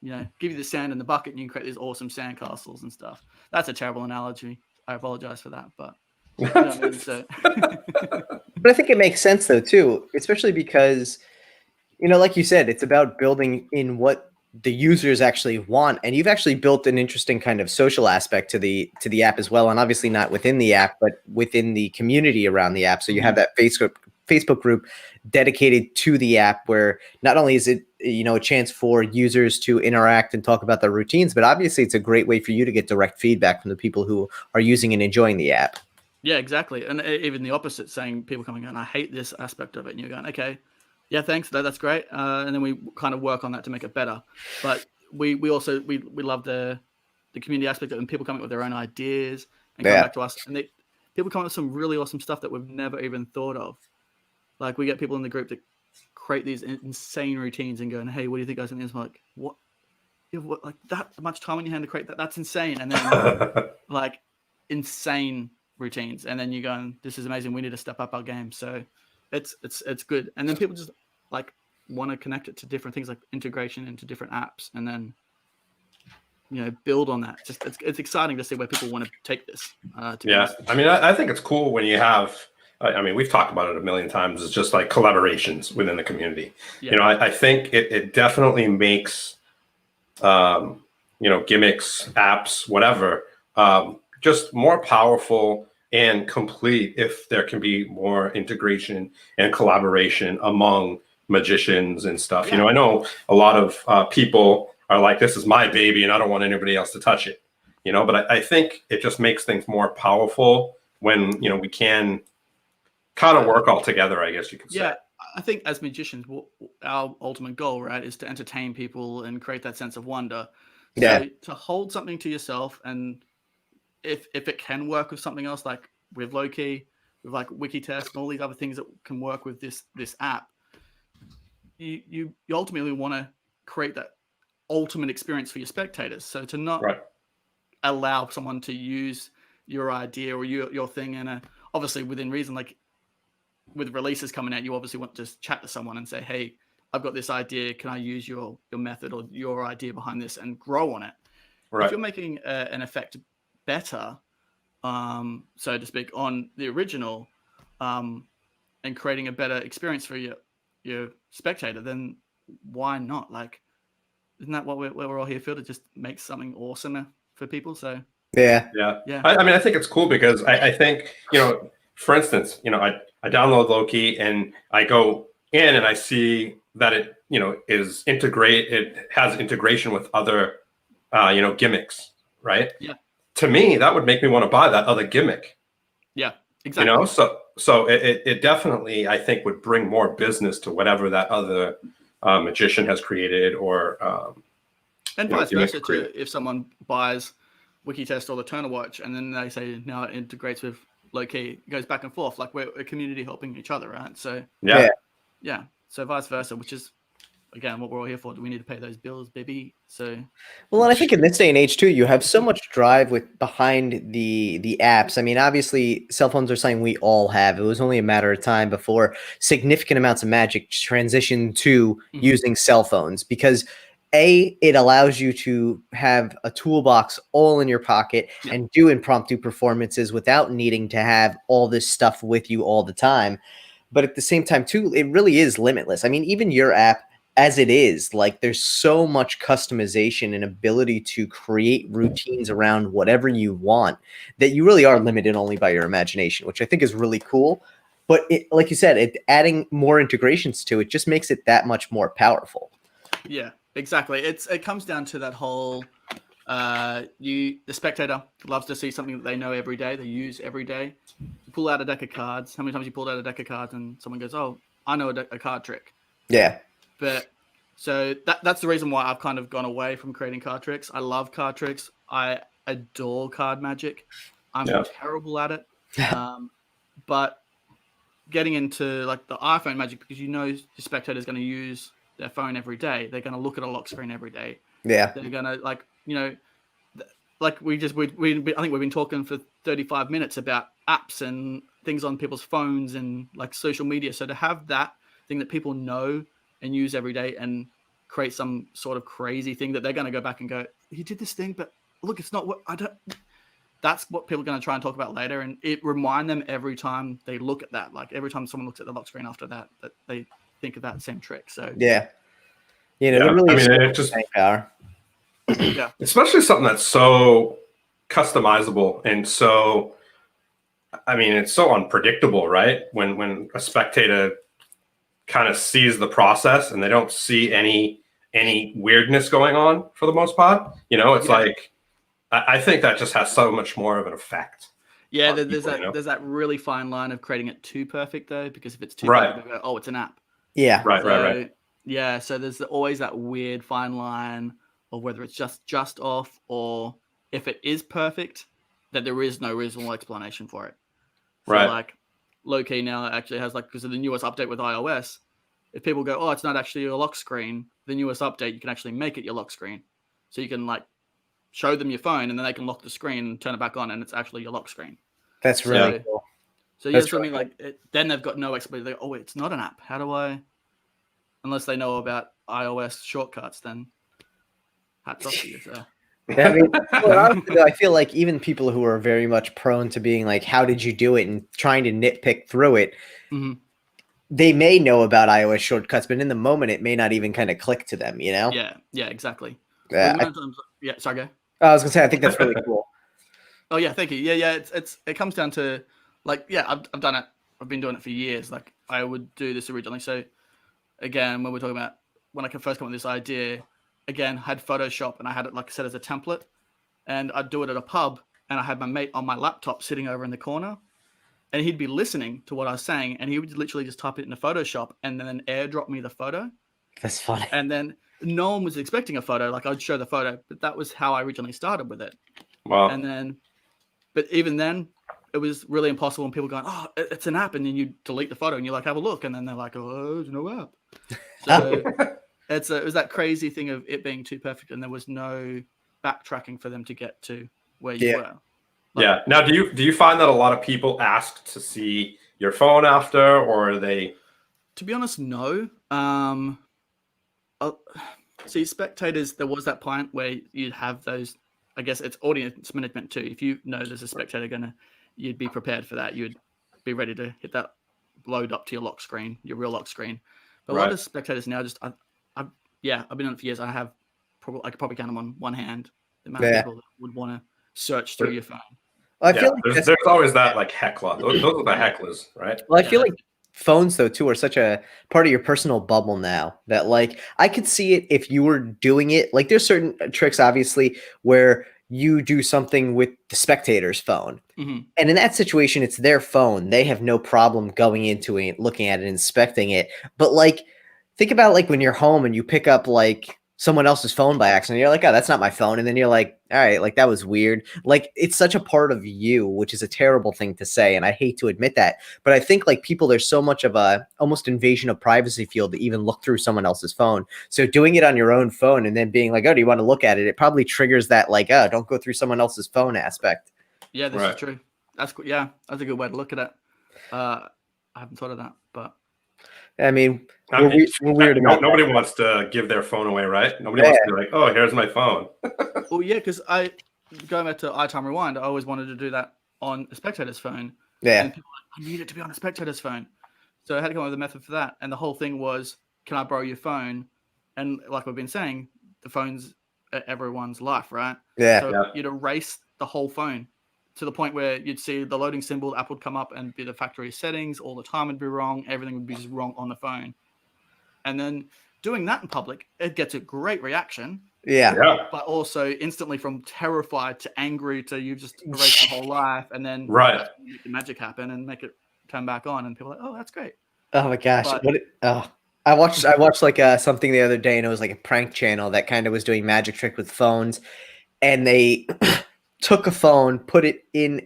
you know, give you the sand in the bucket and you can create these awesome sand castles and stuff. That's a terrible analogy. I apologize for that, but you know what I mean? So. But I think it makes sense though too, especially because, you know, like you said, it's about building in what the users actually want, and you've actually built an interesting kind of social aspect to the app as well, and obviously not within the app, but within the community around the app. So you have that Facebook group dedicated to the app, where not only is it, you know, a chance for users to interact and talk about their routines, but obviously it's a great way for you to get direct feedback from the people who are using and enjoying the app. Yeah, exactly. And even the opposite, saying people coming in, I hate this aspect of it, and you're going, okay, yeah, thanks. That's great. And then we kind of work on that to make it better. But we also love the community aspect of it, and people coming up with their own ideas and come back to us. And people come up with some really awesome stuff that we've never even thought of. Like we get people in the group that create these insane routines and going, hey, what do you think, guys? And it's like, what? You have like that much time on your hand to create that? That's insane. And then like insane routines. And then you go, this is amazing. We need to step up our game. So it's good. And then people just like want to connect it to different things like integration into different apps and then, build on that. Just it's exciting to see where people want to take this. Yeah. I mean, I think it's cool when you have, I mean, we've talked about it a million times. It's just like collaborations within the community. Yeah. I think it definitely makes, Gimmicks, apps, whatever, just more powerful and complete if there can be more integration and collaboration among magicians and stuff. Yeah. I know a lot of people are like, this is my baby and I don't want anybody else to touch it, but I think it just makes things more powerful when, we can kind of work all together, I guess you could say. Yeah, I think as magicians, our ultimate goal, right, is to entertain people and create that sense of wonder. Yeah. So to hold something to yourself, and if it can work with something else, like with LoKey, with like Wikitest and all these other things that can work with this app, you ultimately want to create that ultimate experience for your spectators. So to not allow someone to use your idea or your thing in obviously within reason, like with releases coming out, you obviously want to chat to someone and say, hey, I've got this idea. Can I use your method or your idea behind this and grow on it? Right. If you're making an effect better, so to speak, on the original and creating a better experience for your spectator, then why not? Like, isn't that what we're all here for, to just make something awesome for people? So yeah. I mean, I think it's cool because I think, for instance, I download LoKey and I go in and I see that it, is it has integration with other, gimmicks, right? Yeah. To me, that would make me want to buy that other gimmick. Yeah, exactly. So it definitely, I think, would bring more business to whatever that other magician has created or and vice versa too. If someone buys Wikitest or the Turner Watch and then they say now it integrates with LoKey, it goes back and forth, like we're a community helping each other, right? So yeah. So vice versa, which is again what we're all here for. Do we need to pay those bills, baby? So well, and I think in this day and age too, you have so much drive behind the apps. I mean, obviously, cell phones are something we all have. It was only a matter of time before significant amounts of magic transitioned to using cell phones because it allows you to have a toolbox all in your pocket and do impromptu performances without needing to have all this stuff with you all the time. But at the same time, too, it really is limitless. I mean, even your app, as it is, like there's so much customization and ability to create routines around whatever you want that you really are limited only by your imagination, which I think is really cool. But like you said, adding more integrations to it just makes it that much more powerful. Yeah, exactly. It comes down to that whole the spectator loves to see something that they know every day, they use every day. You pull out a deck of cards. How many times you pulled out a deck of cards and someone goes, oh, I know a card trick. Yeah. But so that's the reason why I've kind of gone away from creating card tricks. I love card tricks. I adore card magic. I'm terrible at it. But getting into like the iPhone magic, because your spectator is going to use their phone every day. They're going to look at a lock screen every day. Yeah. They're going to like I think we've been talking for 35 minutes about apps and things on people's phones and like social media. So to have that thing that people know and use every day and create some sort of crazy thing that they're going to go back and go, you did this thing, but look, it's not what that's what people are going to try and talk about later. And it remind them every time they look at that, like every time someone looks at the lock screen after that they think of that same trick. So yeah. Really it just power. Yeah. Especially something that's so customizable and so, it's so unpredictable, right? When a spectator kind of sees the process and they don't see any weirdness going on for the most part, it's like, I think that just has so much more of an effect. Yeah, there's that really fine line of creating it too perfect though, because if it's too perfect, they go, oh, it's an app. Yeah. Right. Yeah, so there's always that weird fine line of whether it's just off or if it is perfect, that there is no reasonable explanation for it. So like LoKey now actually has like, because of the newest update with iOS, if people go, oh, it's not actually your lock screen, the newest update, you can actually make it your lock screen. So you can like show them your phone and then they can lock the screen and turn it back on and it's actually your lock screen. That's really cool. So yeah, something like then they've got no explanation. They go, oh, it's not an app. How do I? Unless they know about iOS shortcuts, then hats off to you. So. I mean, honestly, I feel like even people who are very much prone to being like, how did you do it? And trying to nitpick through it, they may know about iOS shortcuts, but in the moment, it may not even kind of click to them, you know? Yeah, exactly. Yeah, sorry, go. I was going to say, I think that's really cool. Oh, yeah, thank you. Yeah, it comes down to, like, yeah, I've done it. I've been doing it for years. Like, I would do this originally. So, again, when we're talking about when I first come up with this idea, again, had Photoshop and I had it, like I said, as a template. And I'd do it at a pub and I had my mate on my laptop sitting over in the corner. And he'd be listening to what I was saying, and he would literally just type it into Photoshop and then airdrop me the photo. That's funny. And then no one was expecting a photo. Like, I'd show the photo, but that was how I originally started with it. Wow. And then, but even then, it was really impossible. And people going, oh, it's an app. And then you delete the photo and you're like, have a look. And then they're like, oh, there's no app. So it was that crazy thing of it being too perfect. And there was no backtracking for them to get to where you were. Yeah. Now, do you find that a lot of people ask to see your phone after, or are they? To be honest, no. See, spectators, there was that point where you'd have those. I guess it's audience management too. If you know there's a spectator you'd be prepared for that. You'd be ready to hit that load up to your lock screen, your real lock screen. But a lot of spectators now I've been on it for years. I could probably count them on one hand. The amount of people that would want to search through your phone. Well, I feel like there's always that like heckler. Those are the hecklers, right? Well, I feel like phones though too are such a part of your personal bubble now that like I could see it if you were doing it. Like there's certain tricks obviously where you do something with the spectator's phone. And in that situation, it's their phone. They have no problem going into it, looking at it, inspecting it. But like, think about like when you're home and you pick up like someone else's phone by accident. You're like, oh, that's not my phone. And then you're like, all right, like that was weird. Like it's such a part of you, which is a terrible thing to say. And I hate to admit that, but I think like people, there's so much of a almost invasion of privacy field to even look through someone else's phone. So doing it on your own phone and then being like, oh, do you want to look at it? It probably triggers that like, oh, don't go through someone else's phone aspect. Yeah, this is true. That's good. Yeah, that's a good way to look at it. I haven't thought of that, but I mean, we're weird about nobody wants to give their phone away, right? Nobody wants to be like, oh, here's my phone. Well, yeah, because going back to iTime Rewind, I always wanted to do that on a spectator's phone. Yeah. And people were like, I need it to be on a spectator's phone. So I had to come up with a method for that. And the whole thing was, can I borrow your phone? And like we've been saying, the phone's everyone's life, right? Yeah. So you'd erase the whole phone to the point where you'd see the loading symbol, Apple would come up and be the factory settings, all the time would be wrong, everything would be just wrong on the phone. And then doing that in public, it gets a great reaction. Yeah. But also instantly from terrified to angry to you just erase the whole life and then make the magic happen and make it turn back on. And people are like, oh, that's great. Oh my gosh. I watched like something the other day and it was like a prank channel that kind of was doing magic trick with phones. And they took a phone, put it in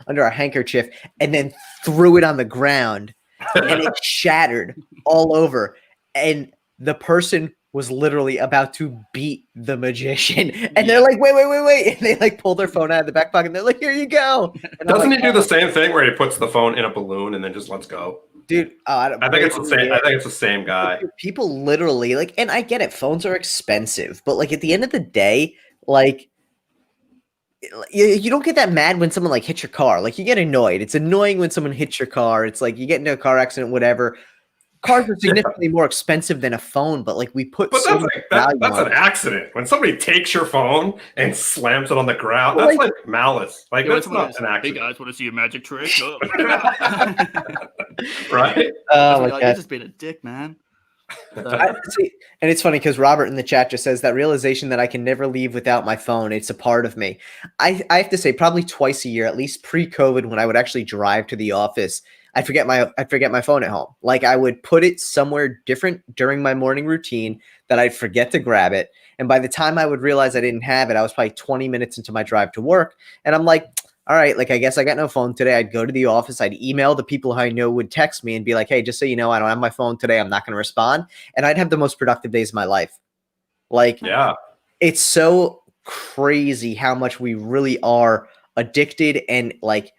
under a handkerchief, and then threw it on the ground, and it shattered all over. And the person was literally about to beat the magician, and they're like, "Wait!" And they like pull their phone out of the back pocket, and they're like, "Here you go." And doesn't he do the same thing where he puts the phone in a balloon and then just lets go? Dude, I think it's the same. I think it's the same guy. People literally like, and I get it. Phones are expensive, but like at the end of the day, like. You don't get that mad when someone like hits your car. Like you get annoyed. It's annoying when someone hits your car. It's like you get into a car accident, whatever. Cars are significantly more expensive than a phone, but like we put. But that's an accident. When somebody takes your phone and slams it on the ground, that's like malice. Like that's not an accident. Hey guys, want to see a magic trick? Right? Oh my God, God. You're just being a dick, man. And it's funny because Robert in the chat just says that realization that I can never leave without my phone. It's a part of me. I have to say probably twice a year, at least pre-COVID, when I would actually drive to the office, I'd forget my phone at home. Like I would put it somewhere different during my morning routine that I'd forget to grab it. And by the time I would realize I didn't have it, I was probably 20 minutes into my drive to work. And I'm like, all right, like I guess I got no phone today. I'd go to the office, I'd email the people who I know would text me and be like, hey, just so you know, I don't have my phone today. I'm not going to respond. And I'd have the most productive days of my life. Like, yeah, it's so crazy how much we really are addicted and like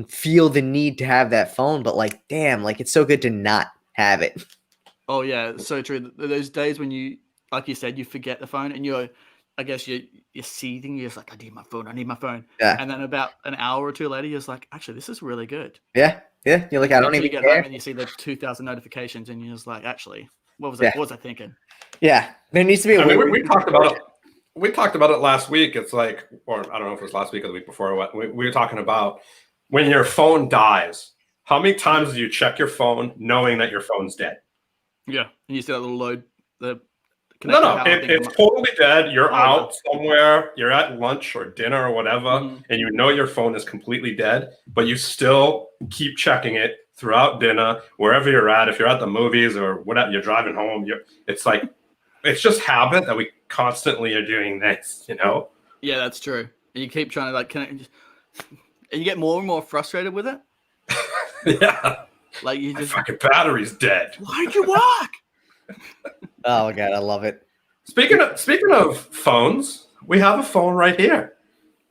feel the need to have that phone. But like, damn, like it's so good to not have it. Oh yeah, so true. Those days when you, like you said, you forget the phone and you're seething. You're just like, I need my phone. Yeah. And then about an hour or two later, you're just like, actually, this is really good. Yeah. You're like, I don't even get care. home and you see the 2,000 notifications and you're just like, actually, what was I thinking? Yeah, there needs to be. We talked about it. We talked about it last week. It's like, or I don't know if it was last week or the week before. What we were talking about when your phone dies. How many times do you check your phone knowing that your phone's dead? Yeah, and you see that little load. No, it's totally dead. You're out somewhere. You're at lunch or dinner or whatever, and you know your phone is completely dead, but you still keep checking it throughout dinner, wherever you're at. If you're at the movies or whatever, you're driving home. It's like it's just habit that we constantly are doing this. You know? Yeah, that's true. And you keep trying to like connect, and you get more and more frustrated with it. Yeah, like you just my fucking battery's dead. Why'd you walk? Oh my god, I love it. Speaking of phones, we have a phone right here.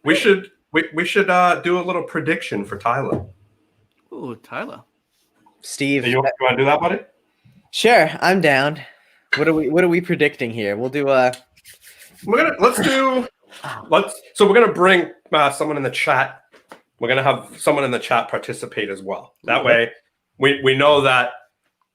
We should do a little prediction for Tyler. Ooh, Tyler. Steve, you want to do that, buddy? Sure, I'm down. What are we predicting here? We'll do we're gonna bring someone in the chat. We're gonna have someone in the chat participate as well. That way we know that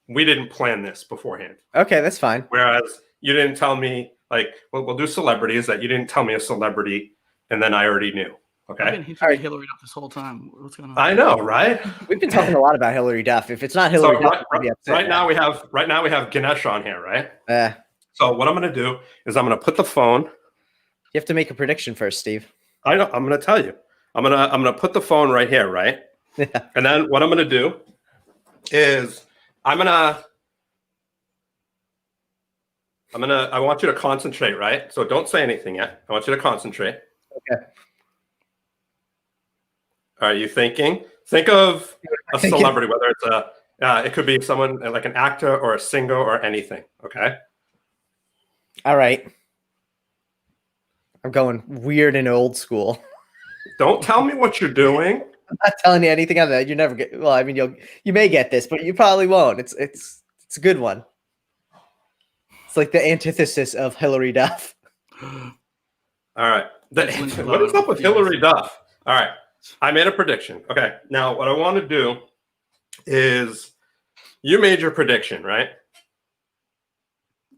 we didn't plan this beforehand. Okay, that's fine. Whereas you didn't tell me, like, we'll do celebrities that you didn't tell me a celebrity, and then I already knew. Okay. I've been hitting Hillary Duff this whole time. What's going on? I know, right? We've been talking a lot about Hillary Duff. If it's not Hillary Duff, right now we have Ganesh on here, right? Yeah. So what I'm gonna do is I'm gonna put the phone. You have to make a prediction first, Steve. I know. I'm gonna tell you. I'm gonna put the phone right here, right? Yeah. And then what I'm gonna do is I want you to concentrate, right? So don't say anything yet. I want you to concentrate. Okay. Are you thinking? Think of a celebrity, whether it's it could be someone like an actor or a singer or anything. Okay. All right. I'm going weird and old school. Don't tell me what you're doing. I'm not telling you anything on that. You never get. Well, I mean, you may get this, but you probably won't. It's a good one. It's like the antithesis of Hillary Duff. All right. What is up with Hillary Duff? All right. I made a prediction. Okay. Now, what I want to do is you made your prediction, right?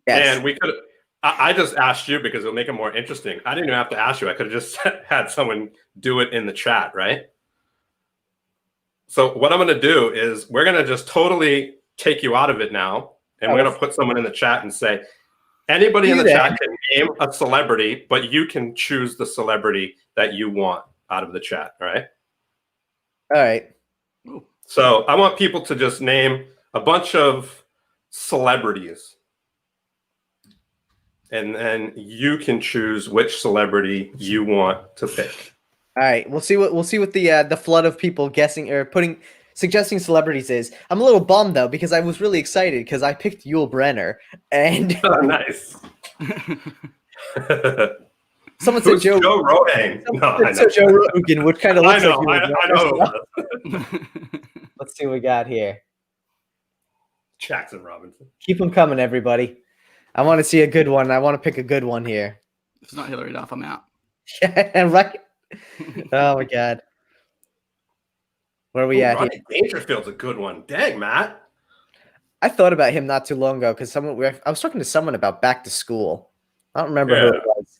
Yes. And we could. I just asked you because it'll make it more interesting. I didn't even have to ask you. I could have just had someone do it in the chat, right? So what I'm going to do is we're going to just totally take you out of it now. And we're going to put someone in the chat and say, anybody in the chat can name a celebrity, but you can choose the celebrity that you want out of the chat. All right. All right. So I want people to just name a bunch of celebrities. And then you can choose which celebrity you want to pick. All right. We'll see what the flood of people guessing or suggesting celebrities is. I'm a little bummed though because I was really excited because I picked Yul Brynner and nice. Someone said Joe Rogan. So Joe Rogan, which kind of looks like I know. Let's see what we got here. Jackson Robinson. Keep them coming, everybody. I want to see a good one. I want to pick a good one here. If it's not Hillary Duff, I'm out. Yeah, right. Oh my god. Where are we at Rodney here? Dangerfield's a good one. Dang, Matt. I thought about him not too long ago because I was talking to someone about back to school. I don't remember who it was.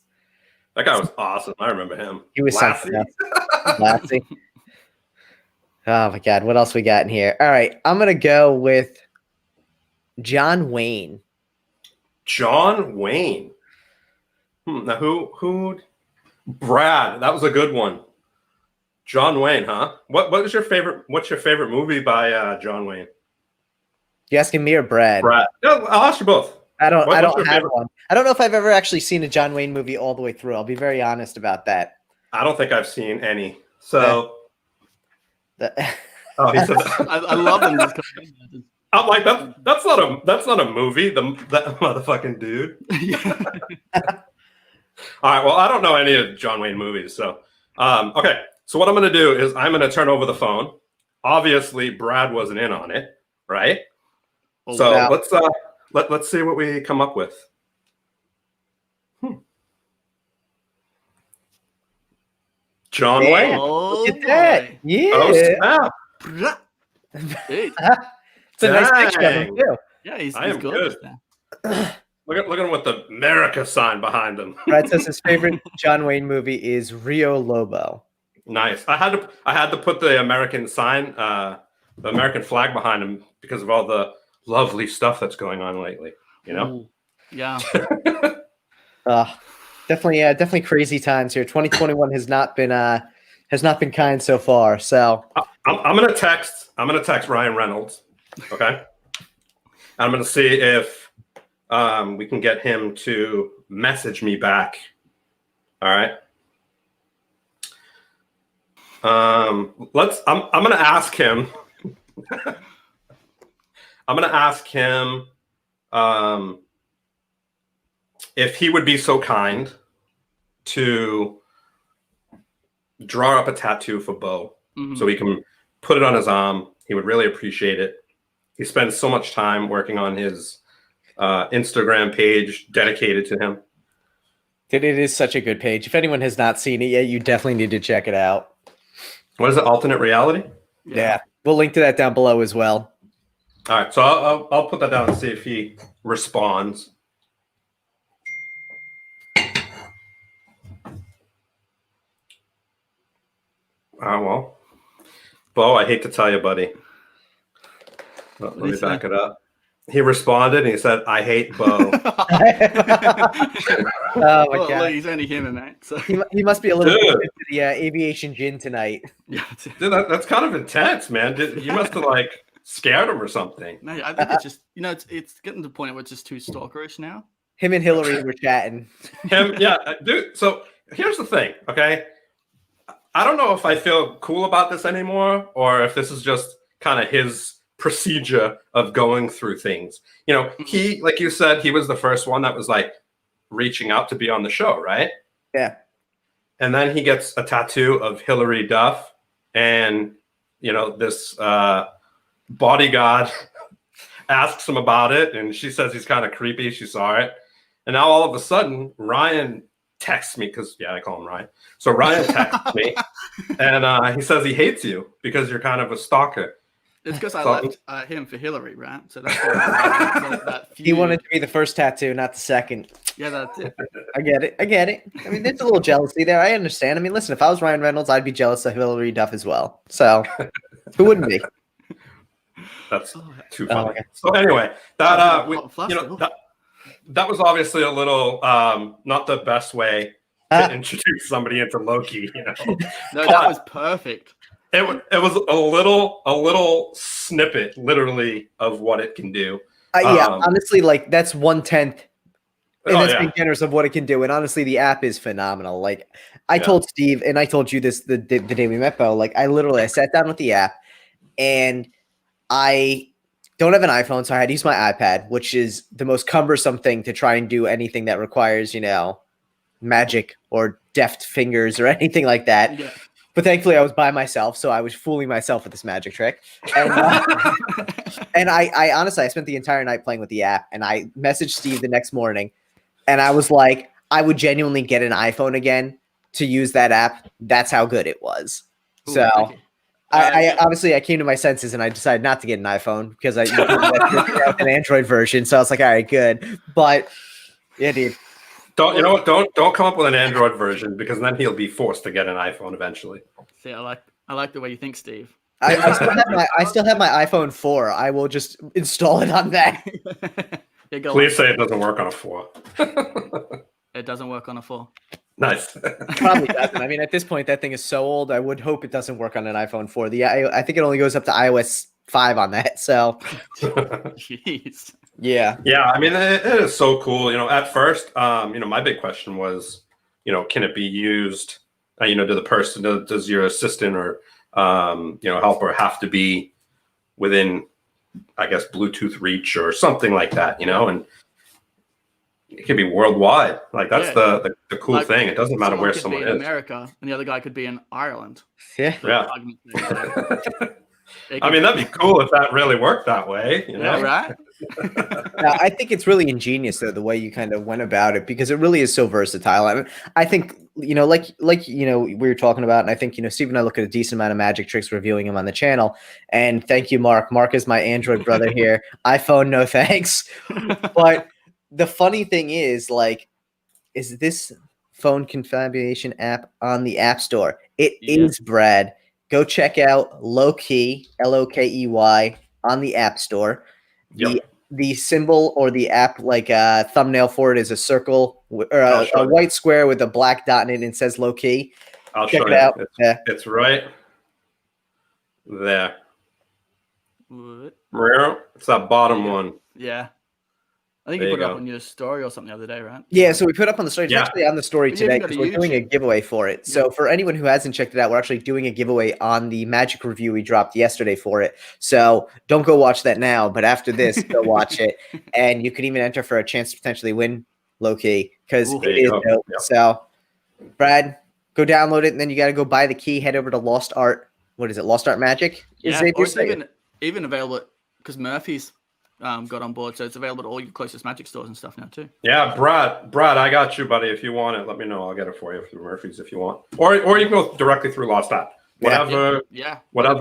That guy was awesome. I remember him. He was something else. Lassie. Oh my god. What else we got in here? All right. I'm gonna go with John Wayne. John Wayne. Now who? Brad. That was a good one. John Wayne, huh? What's your favorite movie by John Wayne? You asking me or Brad? Brad. No, I'll ask you both. I don't have one. I don't know if I've ever actually seen a John Wayne movie all the way through. I'll be very honest about that. I don't think I've seen any. So, oh, he said that. I love them. I'm like, that's not a movie. That motherfucking dude. All right. Well, I don't know any of John Wayne movies, so okay. So what I'm going to do is I'm going to turn over the phone. Obviously, Brad wasn't in on it, right? Oh, so wow. let's see what we come up with. John Wayne. Look at that. Yeah. Oh, snap. It's a nice picture of him, too. Yeah, he's good. Now. Look at him with the America sign behind him. Brad says his favorite John Wayne movie is Rio Lobo. Nice. I had to put the American sign, the American flag behind him because of all the lovely stuff that's going on lately. You know? Ooh, yeah. Definitely crazy times here. 2021 has not been kind so far. So I'm gonna text Ryan Reynolds. Okay. And I'm gonna see if we can get him to message me back. All right. I'm gonna ask him. I'm gonna ask him if he would be so kind to draw up a tattoo for Beau, so he can put it on his arm. He would really appreciate it. He spends so much time working on his Instagram page dedicated to him. It is such a good page. If anyone has not seen it yet, you definitely need to check it out. What is it? Alternate reality? Yeah. We'll link to that down below as well. All right. So I'll put that down and see if he responds. Well, Beau, I hate to tell you, buddy. Let me back it up. He responded and he said, "I hate Beau." Oh my God. Look, he's only human, mate. So He must be a little bit into the aviation gin tonight. yeah, dude, that's kind of intense, man. You must have like scared him or something. No, I think it's just it's getting to the point where it's just too stalkerish now. Him and Hillary were chatting. Yeah, dude. So here's the thing, okay? I don't know if I feel cool about this anymore or if this is just kind of his procedure of going through things. You know, he, like you said, he was the first one that was like reaching out to be on the show, right? Yeah. And then he gets a tattoo of Hillary Duff, and this bodyguard asks him about it, and she says he's kind of creepy. She saw it, and now all of a sudden Ryan texts me because I call him Ryan. So Ryan texts me, and he says he hates you because you're kind of a stalker. It's because I left him for Hillary, right? So that's that he wanted to be the first tattoo, not the second. Yeah, that's it. I get it. I mean, there's a little jealousy there. I understand. I mean, listen, if I was Ryan Reynolds, I'd be jealous of Hillary Duff as well. So who wouldn't be? That's too funny. Okay. So anyway, that that was obviously a little not the best way to introduce somebody into LoKey. No, that was perfect. It was a little snippet, literally, of what it can do. Honestly, like that's 1/10, and that's being generous of what it can do. And honestly, the app is phenomenal. Like I told Steve, and I told you this the day we met, Beau. Like I sat down with the app, and I don't have an iPhone, so I had to use my iPad, which is the most cumbersome thing to try and do anything that requires, magic or deft fingers or anything like that. Yeah. But thankfully, I was by myself, so I was fooling myself with this magic trick. And, and I honestly, I spent the entire night playing with the app, and I messaged Steve the next morning, and I was like, I would genuinely get an iPhone again to use that app. That's how good it was. Ooh, so I obviously, I came to my senses, and I decided not to get an iPhone because I an Android version. So I was like, all right, good. But yeah, dude. Don't come up with an Android version because then he'll be forced to get an iPhone eventually. See, I like the way you think, Steve. I still have my iPhone 4. I will just install it on that. Please say it doesn't work on a 4. It doesn't work on a 4. Nice. Probably doesn't. I mean, at this point, that thing is so old. I would hope it doesn't work on an iPhone 4. I think it only goes up to iOS 5 on that. So, jeez. Yeah. I mean, it is so cool. At first, my big question was, can it be used Do the person, does your assistant or helper have to be within, I guess, Bluetooth reach or something like that, and it could be worldwide. Like that's the cool thing. It doesn't matter where someone could be in is. America and the other guy could be in Ireland. Yeah. I mean, that'd be cool if that really worked that way. Yeah, right. Now, I think it's really ingenious though the way you kind of went about it, because it really is so versatile. I mean, I think we were talking about, and I think Steve and I look at a decent amount of magic tricks, reviewing them on the channel. And thank you, Mark. Mark is my Android brother here. iPhone, no thanks. But the funny thing is, is this phone confabulation app on the App Store? It is, Brad. Go check out LoKey, LOKEY, on the App Store. The symbol or the app thumbnail for it is a circle or a white square with a black dot in it, and it says LoKey. I'll check it out. It's right there. What? It's that bottom one. Yeah. I think you put it up on your story or something the other day, right? Yeah, so we put up on the story. It's actually on the story today because we're doing a giveaway for it. So for anyone who hasn't checked it out, we're actually doing a giveaway on the magic review we dropped yesterday for it. So don't go watch that now, but after this, go watch it. And you could even enter for a chance to potentially win LoKey, because it is dope. Yep. So, Brad, go download it, and then you got to go buy the key. Head over to Lost Art. What is it? Lost Art Magic? Yeah, or it's even available because Murphy's got on board, so it's available to all your closest magic stores and stuff now too. Yeah, Brad, I got you, buddy. If you want it, let me know. I'll get it for you through Murphy's if you want, or you can go directly through Lost Art. Whatever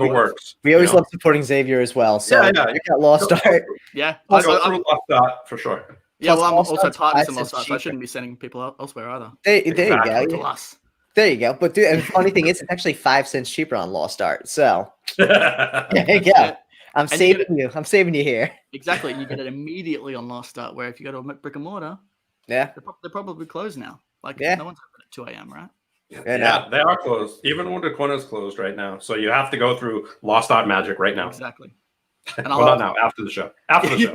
works. We always love supporting Xavier as well. So check out Lost Art. Yeah, I'll go through Lost Art for sure. Yeah, well, I'm also partners in Lost Art, so I shouldn't be sending people elsewhere either. There you go. To us. There you go. But and the funny thing is, it's actually 5 cents cheaper on Lost Art. So there you go. I'm saving you. I'm saving you here. Exactly. You get it immediately on Lost Art, where if you go to a brick and mortar, they're probably closed now. No one's open at 2 a.m., right? Yeah, they are closed. Even when the corner's closed right now. So you have to go through Lost Art Magic right now. Exactly. And not now, after the show. After the show.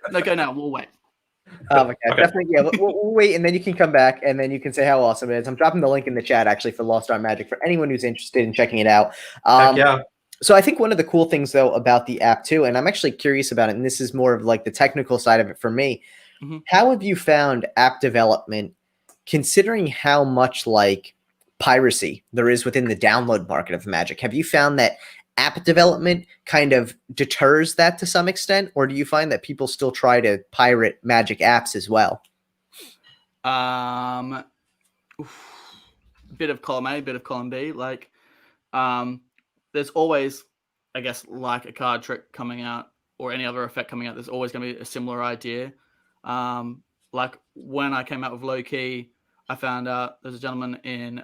No, go now. We'll wait. Oh my God. Okay. Definitely. Yeah, we'll wait, and then you can come back, and then you can say how awesome it is. I'm dropping the link in the chat actually for Lost Art Magic for anyone who's interested in checking it out. So I think one of the cool things though about the app too, and I'm actually curious about it, and this is more of like the technical side of it for me. Mm-hmm. How have you found app development, considering how much like piracy there is within the download market of Magic? Have you found that app development kind of deters that to some extent, or do you find that people still try to pirate Magic apps as well? Bit of column A, bit of column B. There's always, I guess, like a card trick coming out or any other effect coming out, there's always going to be a similar idea. Like when I came out with LoKey, I found out there's a gentleman in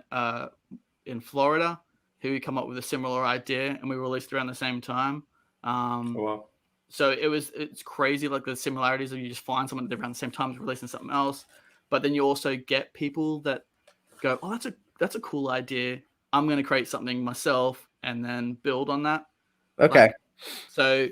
Florida who come up with a similar idea, and we released around the same time. Wow. So it's crazy, like the similarities of you just find someone around the same time as releasing something else, but then you also get people that go, oh, that's a cool idea. I'm going to create something myself and then build on that. Okay. So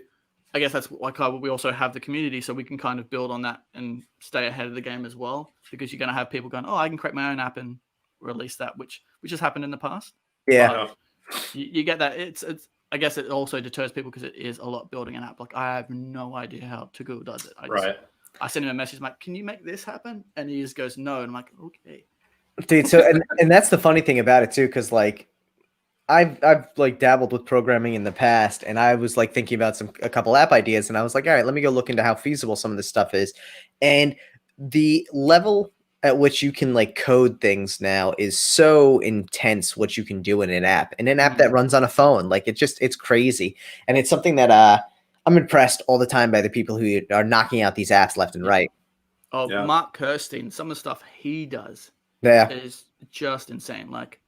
I guess that's like how we also have the community, so we can kind of build on that and stay ahead of the game as well, because you're going to have people going, oh, I can create my own app and release that, which has happened in the past. Yeah. You get that. It's I guess it also deters people because it is a lot building an app. Like I have no idea how Teguh does it. I send him a message, I'm like, can you make this happen? And he just goes, no. And I'm like, okay. Dude, so and that's the funny thing about it too, because like I've like dabbled with programming in the past, and I was like thinking about a couple app ideas, and I was like, all right, let me go look into how feasible some of this stuff is. And the level at which you can like code things now is so intense, what you can do in an app that runs on a phone. Like it's crazy. And it's something that I'm impressed all the time by the people who are knocking out these apps left and right. Oh, yeah. Mark Kirstein, some of the stuff he does is just insane. Like,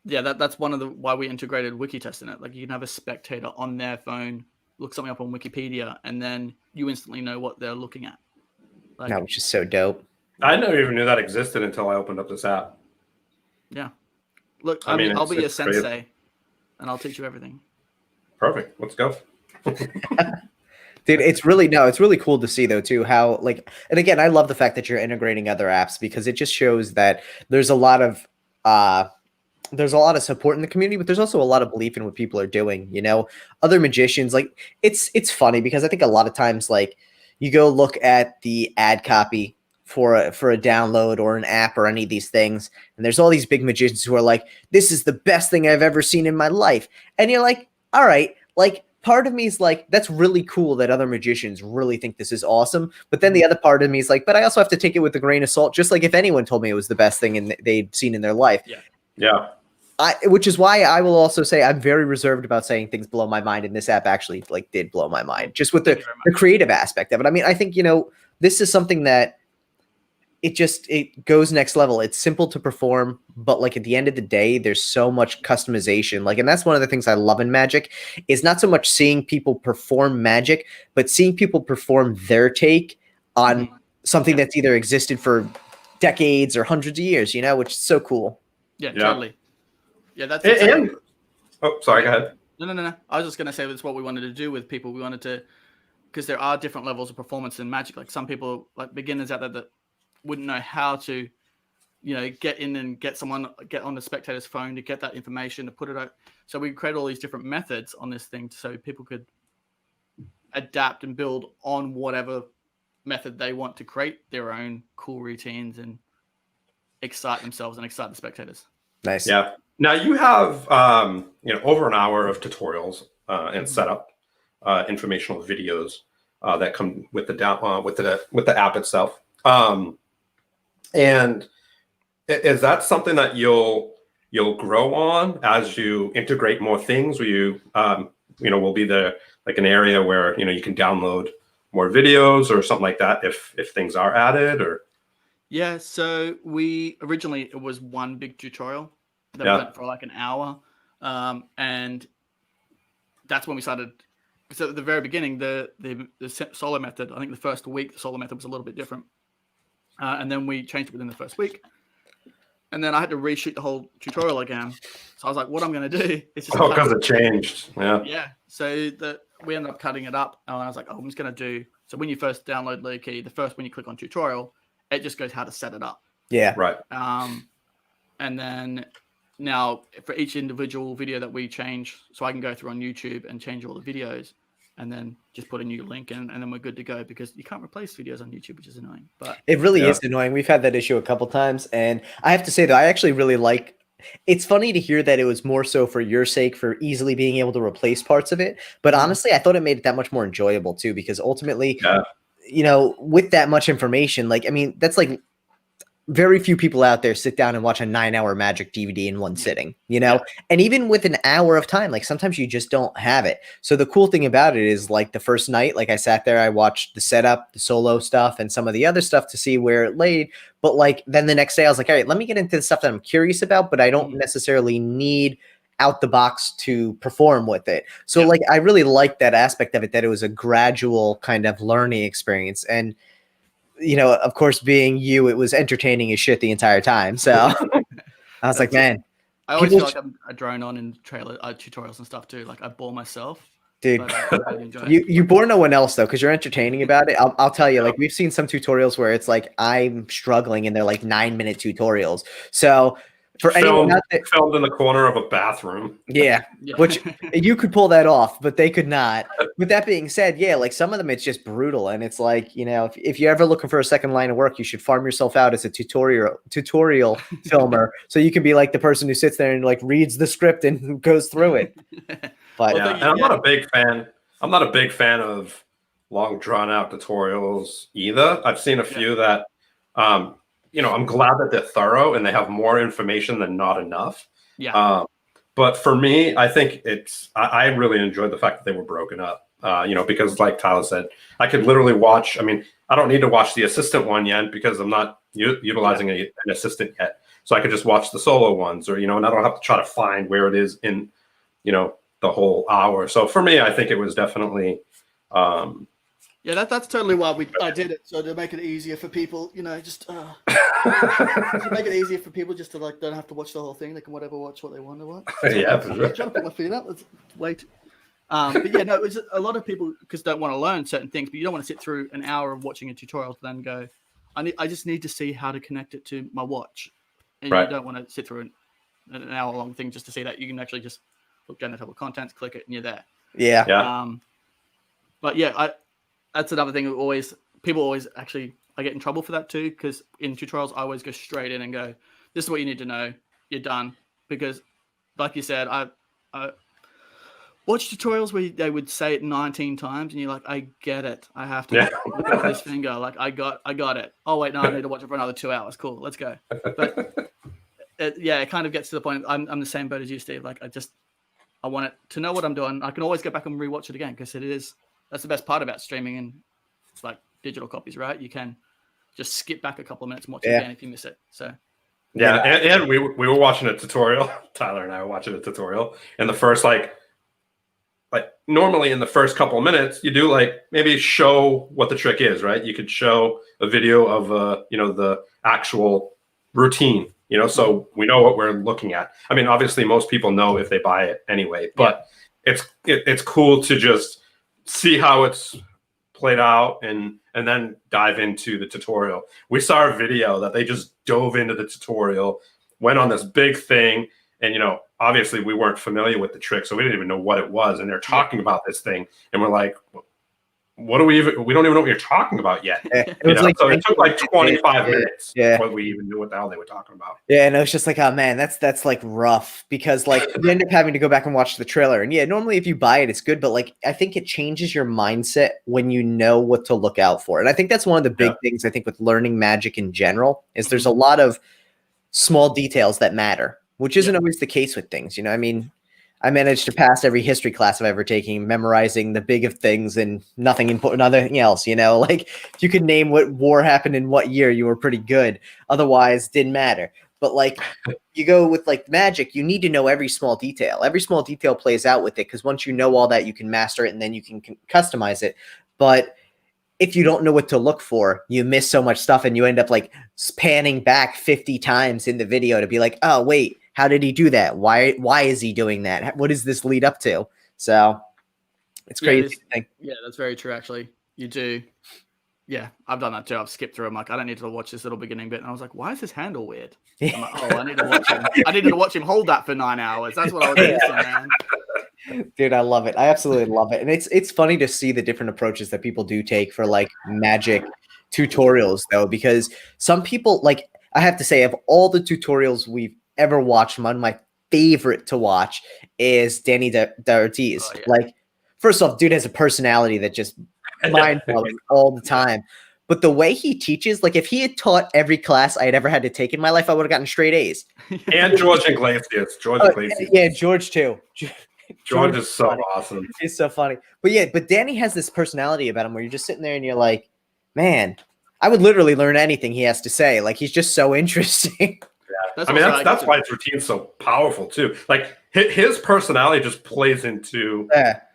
yeah, that's one of why we integrated Wikitest in it. Like you can have a spectator on their phone, look something up on Wikipedia, and then you instantly know what they're looking at. Like, which is so dope. I never even knew that existed until I opened up this app. Yeah. Look, I mean, I'll be your sensei, crazy. And I'll teach you everything. Perfect. Let's go. Dude, it's really cool to see though too how like, and again, I love the fact that you're integrating other apps, because it just shows that there's a lot of there's a lot of support in the community, but there's also a lot of belief in what people are doing. You know, other magicians, like it's funny because I think a lot of times, like you go look at the ad copy for a download or an app or any of these things, and there's all these big magicians who are like, "This is the best thing I've ever seen in my life," and you're like, "All right," like. Part of me is like, that's really cool that other magicians really think this is awesome. But then the other part of me is like, but I also have to take it with a grain of salt, just like if anyone told me it was the best thing they'd seen in their life. Yeah. Yeah. Which is why I will also say I'm very reserved about saying things blow my mind. And this app actually like did blow my mind just with the creative aspect of it. I mean, I think, you know, this is something that it goes next level. It's simple to perform, but like at the end of the day, there's so much customization. Like, and that's one of the things I love in Magic is not so much seeing people perform Magic, but seeing people perform their take on something that's either existed for decades or hundreds of years, you know, which is so cool. Yeah, totally. Yeah, that's oh, sorry, go ahead. No. I was just going to say that's what we wanted to do with people. We wanted to, because there are different levels of performance in Magic. Like some people, like beginners out there that wouldn't know how to, you know, get in and get on the spectator's phone to get that information to put it out. So we created all these different methods on this thing so people could adapt and build on whatever method they want to create their own cool routines and excite themselves and excite the spectators. Nice. Yeah. Now you have, you know, over an hour of tutorials and setup, informational videos that come with the app itself. And is that something that you'll grow on as you integrate more things? Will you, you know, will be like an area where, you know, you can download more videos or something like that if things are added or? Yeah. So originally it was one big tutorial that went for like an hour. And that's when we started. So at the very beginning, the solo method, I think the first week, the solo method was a little bit different. And then we changed it within the first week. And then I had to reshoot the whole tutorial again. So I was like, what I'm going to do is just... Oh, because it changed. Yeah. Yeah. So we ended up cutting it up. And I was like, I'm just going to do... So when you first download LoKey, when you click on tutorial, it just goes how to set it up. Yeah. Right. And then now for each individual video that we change, so I can go through on YouTube and change all the videos. And then just put a new link in, and then we're good to go because you can't replace videos on YouTube, which is annoying. But it really is annoying. We've had that issue a couple times, and I have to say though, I actually really like. It's funny to hear that it was more so for your sake, for easily being able to replace parts of it. But honestly, I thought it made it that much more enjoyable too, because ultimately, you know, with that much information, like I mean, that's like. Very few people out there sit down and watch a 9-hour Magic DVD in one sitting, you know, and even with an hour of time, like sometimes you just don't have it. So the cool thing about it is like the first night, like I sat there, I watched the setup, the solo stuff and some of the other stuff to see where it laid. But like, then the next day I was like, all right, let me get into the stuff that I'm curious about, but I don't necessarily need out the box to perform with it. So like, I really liked that aspect of it, that it was a gradual kind of learning experience. And you know, of course, being you, it was entertaining as shit the entire time. So I was like, man. I always feel like I drone on in tutorials and stuff too. Like I bore myself. Dude, you bore no one else though, because you're entertaining about it. I'll tell you, like we've seen some tutorials where it's like I'm struggling and they're like 9-minute tutorials. So for anyone out there, filmed in the corner of a bathroom. Yeah, which you could pull that off, but they could not. With that being said, yeah, like some of them, it's just brutal, and it's like, you know, if you're ever looking for a second line of work, you should farm yourself out as a tutorial filmer, so you can be like the person who sits there and like reads the script and goes through it. But and I'm not a big fan. I'm not a big fan of long drawn out tutorials either. I've seen a few that. You know, I'm glad that they're thorough and they have more information than not enough. Yeah. But for me, I think I really enjoyed the fact that they were broken up, you know, because like Tyler said, I could literally watch. I mean, I don't need to watch the assistant one yet because I'm not utilizing an assistant yet. So I could just watch the solo ones or, you know, and I don't have to try to find where it is in, you know, the whole hour. So for me, I think it was definitely, yeah, that's totally why I did it. So to make it easier for people, you know, just to make it easier for people just to like don't have to watch the whole thing. They can watch what they want to watch. Yeah, for sure. I'm trying to put my feet up. Let's wait. But yeah, no, it's a lot of people because don't want to learn certain things, but you don't want to sit through an hour of watching a tutorial to then go, I just need to see how to connect it to my watch. And you don't want to sit through an hour long thing just to see that. You can actually just look down the table of contents, click it, and you're there. Yeah. But yeah, that's another thing. People always actually, I get in trouble for that too, because in tutorials I always go straight in and go, "This is what you need to know. You're done." Because, like you said, I watch tutorials where they would say it 19 times, and you're like, "I get it. I have to look at this finger. Like I got it. Oh wait, no, I need to watch it for another 2 hours. Cool, let's go." But it kind of gets to the point. I'm the same boat as you, Steve. Like I want it to know what I'm doing. I can always go back and rewatch it again because that's the best part about streaming and it's like digital copies, right? You can just skip back a couple of minutes and watch it again if you miss it. So and we were watching a tutorial. Tyler and I were watching a tutorial, and the first like normally in the first couple of minutes you do like maybe show what the trick is, right? You could show a video of the actual routine. So we know what we're looking at. I mean, obviously, most people know if they buy it anyway, but it's cool to just see how it's played out and then dive into the tutorial. We saw a video that they just dove into the tutorial, went on this big thing, and obviously we weren't familiar with the trick, so we didn't even know what it was. And they're talking about this thing, and we're like, we don't even know what you're talking about yet. So it took like 25 minutes before we even knew what the hell they were talking about. Yeah, and I was just like, oh man, that's like rough because like you end up having to go back and watch the trailer. And normally if you buy it, it's good, but like I think it changes your mindset when you know what to look out for. And I think that's one of the big things I think with learning magic in general is there's a lot of small details that matter, which isn't always the case with things. I mean, I managed to pass every history class I've ever taken, memorizing the big of things and nothing else. Like if you could name what war happened in what year, you were pretty good. Otherwise, didn't matter. But like you go with like magic, you need to know every small detail. Every small detail plays out with it because once you know all that, you can master it and then you can customize it. But if you don't know what to look for, you miss so much stuff and you end up like panning back 50 times in the video to be like, oh, wait. How did he do that? Why is he doing that? What does this lead up to? So it's crazy. Yeah, that's very true. Actually, you do. Yeah, I've done that too. I've skipped through. I'm like, I don't need to watch this little beginning bit. And I was like, why is this handle weird? I'm like, oh, I need to watch him. I needed to watch him hold that for 9 hours. That's what I was missing, man. Dude, I love it. I absolutely love it. And it's funny to see the different approaches that people do take for like magic tutorials though, because some people like, I have to say of all the tutorials we've ever watched, one of my favorite to watch is Danny D'Ortiz. Like, first off, dude has a personality that just mind-blowing all the time. But the way he teaches, like if he had taught every class I had ever had to take in my life, I would have gotten straight A's. And George Iglesias. Yeah, George too. George is so awesome. He's so funny. But Danny has this personality about him where you're just sitting there and you're like, man, I would literally learn anything he has to say. Like he's just so interesting. That's why his routine's so powerful too. Like his personality just plays into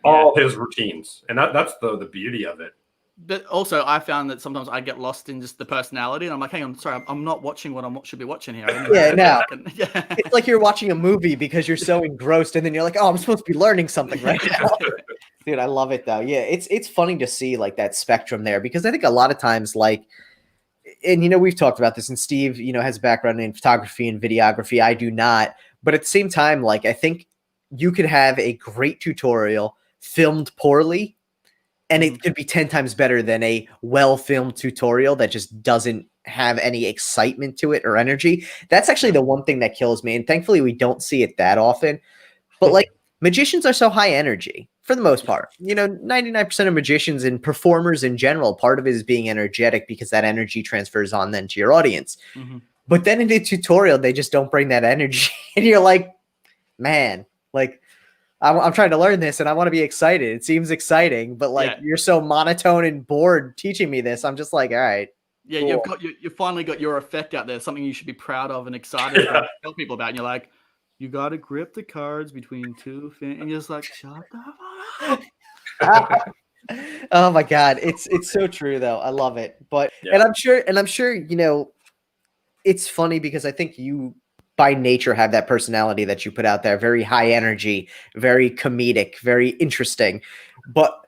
all his routines, and that's the beauty of it. But also, I found that sometimes I get lost in just the personality, and I'm like, "Hang on, sorry, I'm not watching what I should be watching here." It's like you're watching a movie because you're so engrossed, and then you're like, "Oh, I'm supposed to be learning something right now." Dude, I love it though. Yeah, it's funny to see like that spectrum there because I think a lot of times like. And, we've talked about this and Steve, has a background in photography and videography. I do not. But at the same time, like, I think you could have a great tutorial filmed poorly and it could be 10 times better than a well-filmed tutorial that just doesn't have any excitement to it or energy. That's actually the one thing that kills me. And thankfully we don't see it that often, but like magicians are so high energy. For the most part, 99% of magicians and performers in general, part of it is being energetic because that energy transfers on then to your audience. Mm-hmm. But then in the tutorial, they just don't bring that energy. And you're like, man, like I'm trying to learn this and I want to be excited. It seems exciting, but like you're so monotone and bored teaching me this. I'm just like, all right. Yeah, cool. You've finally got your effect out there, something you should be proud of and excited about, tell people about. And you're like, you got to grip the cards between two fingers. And you're just like, shut the fuck up. Oh my God. It's so true though. I love it. But, and I'm sure, it's funny because I think you by nature have that personality that you put out there. Very high energy, very comedic, very interesting. But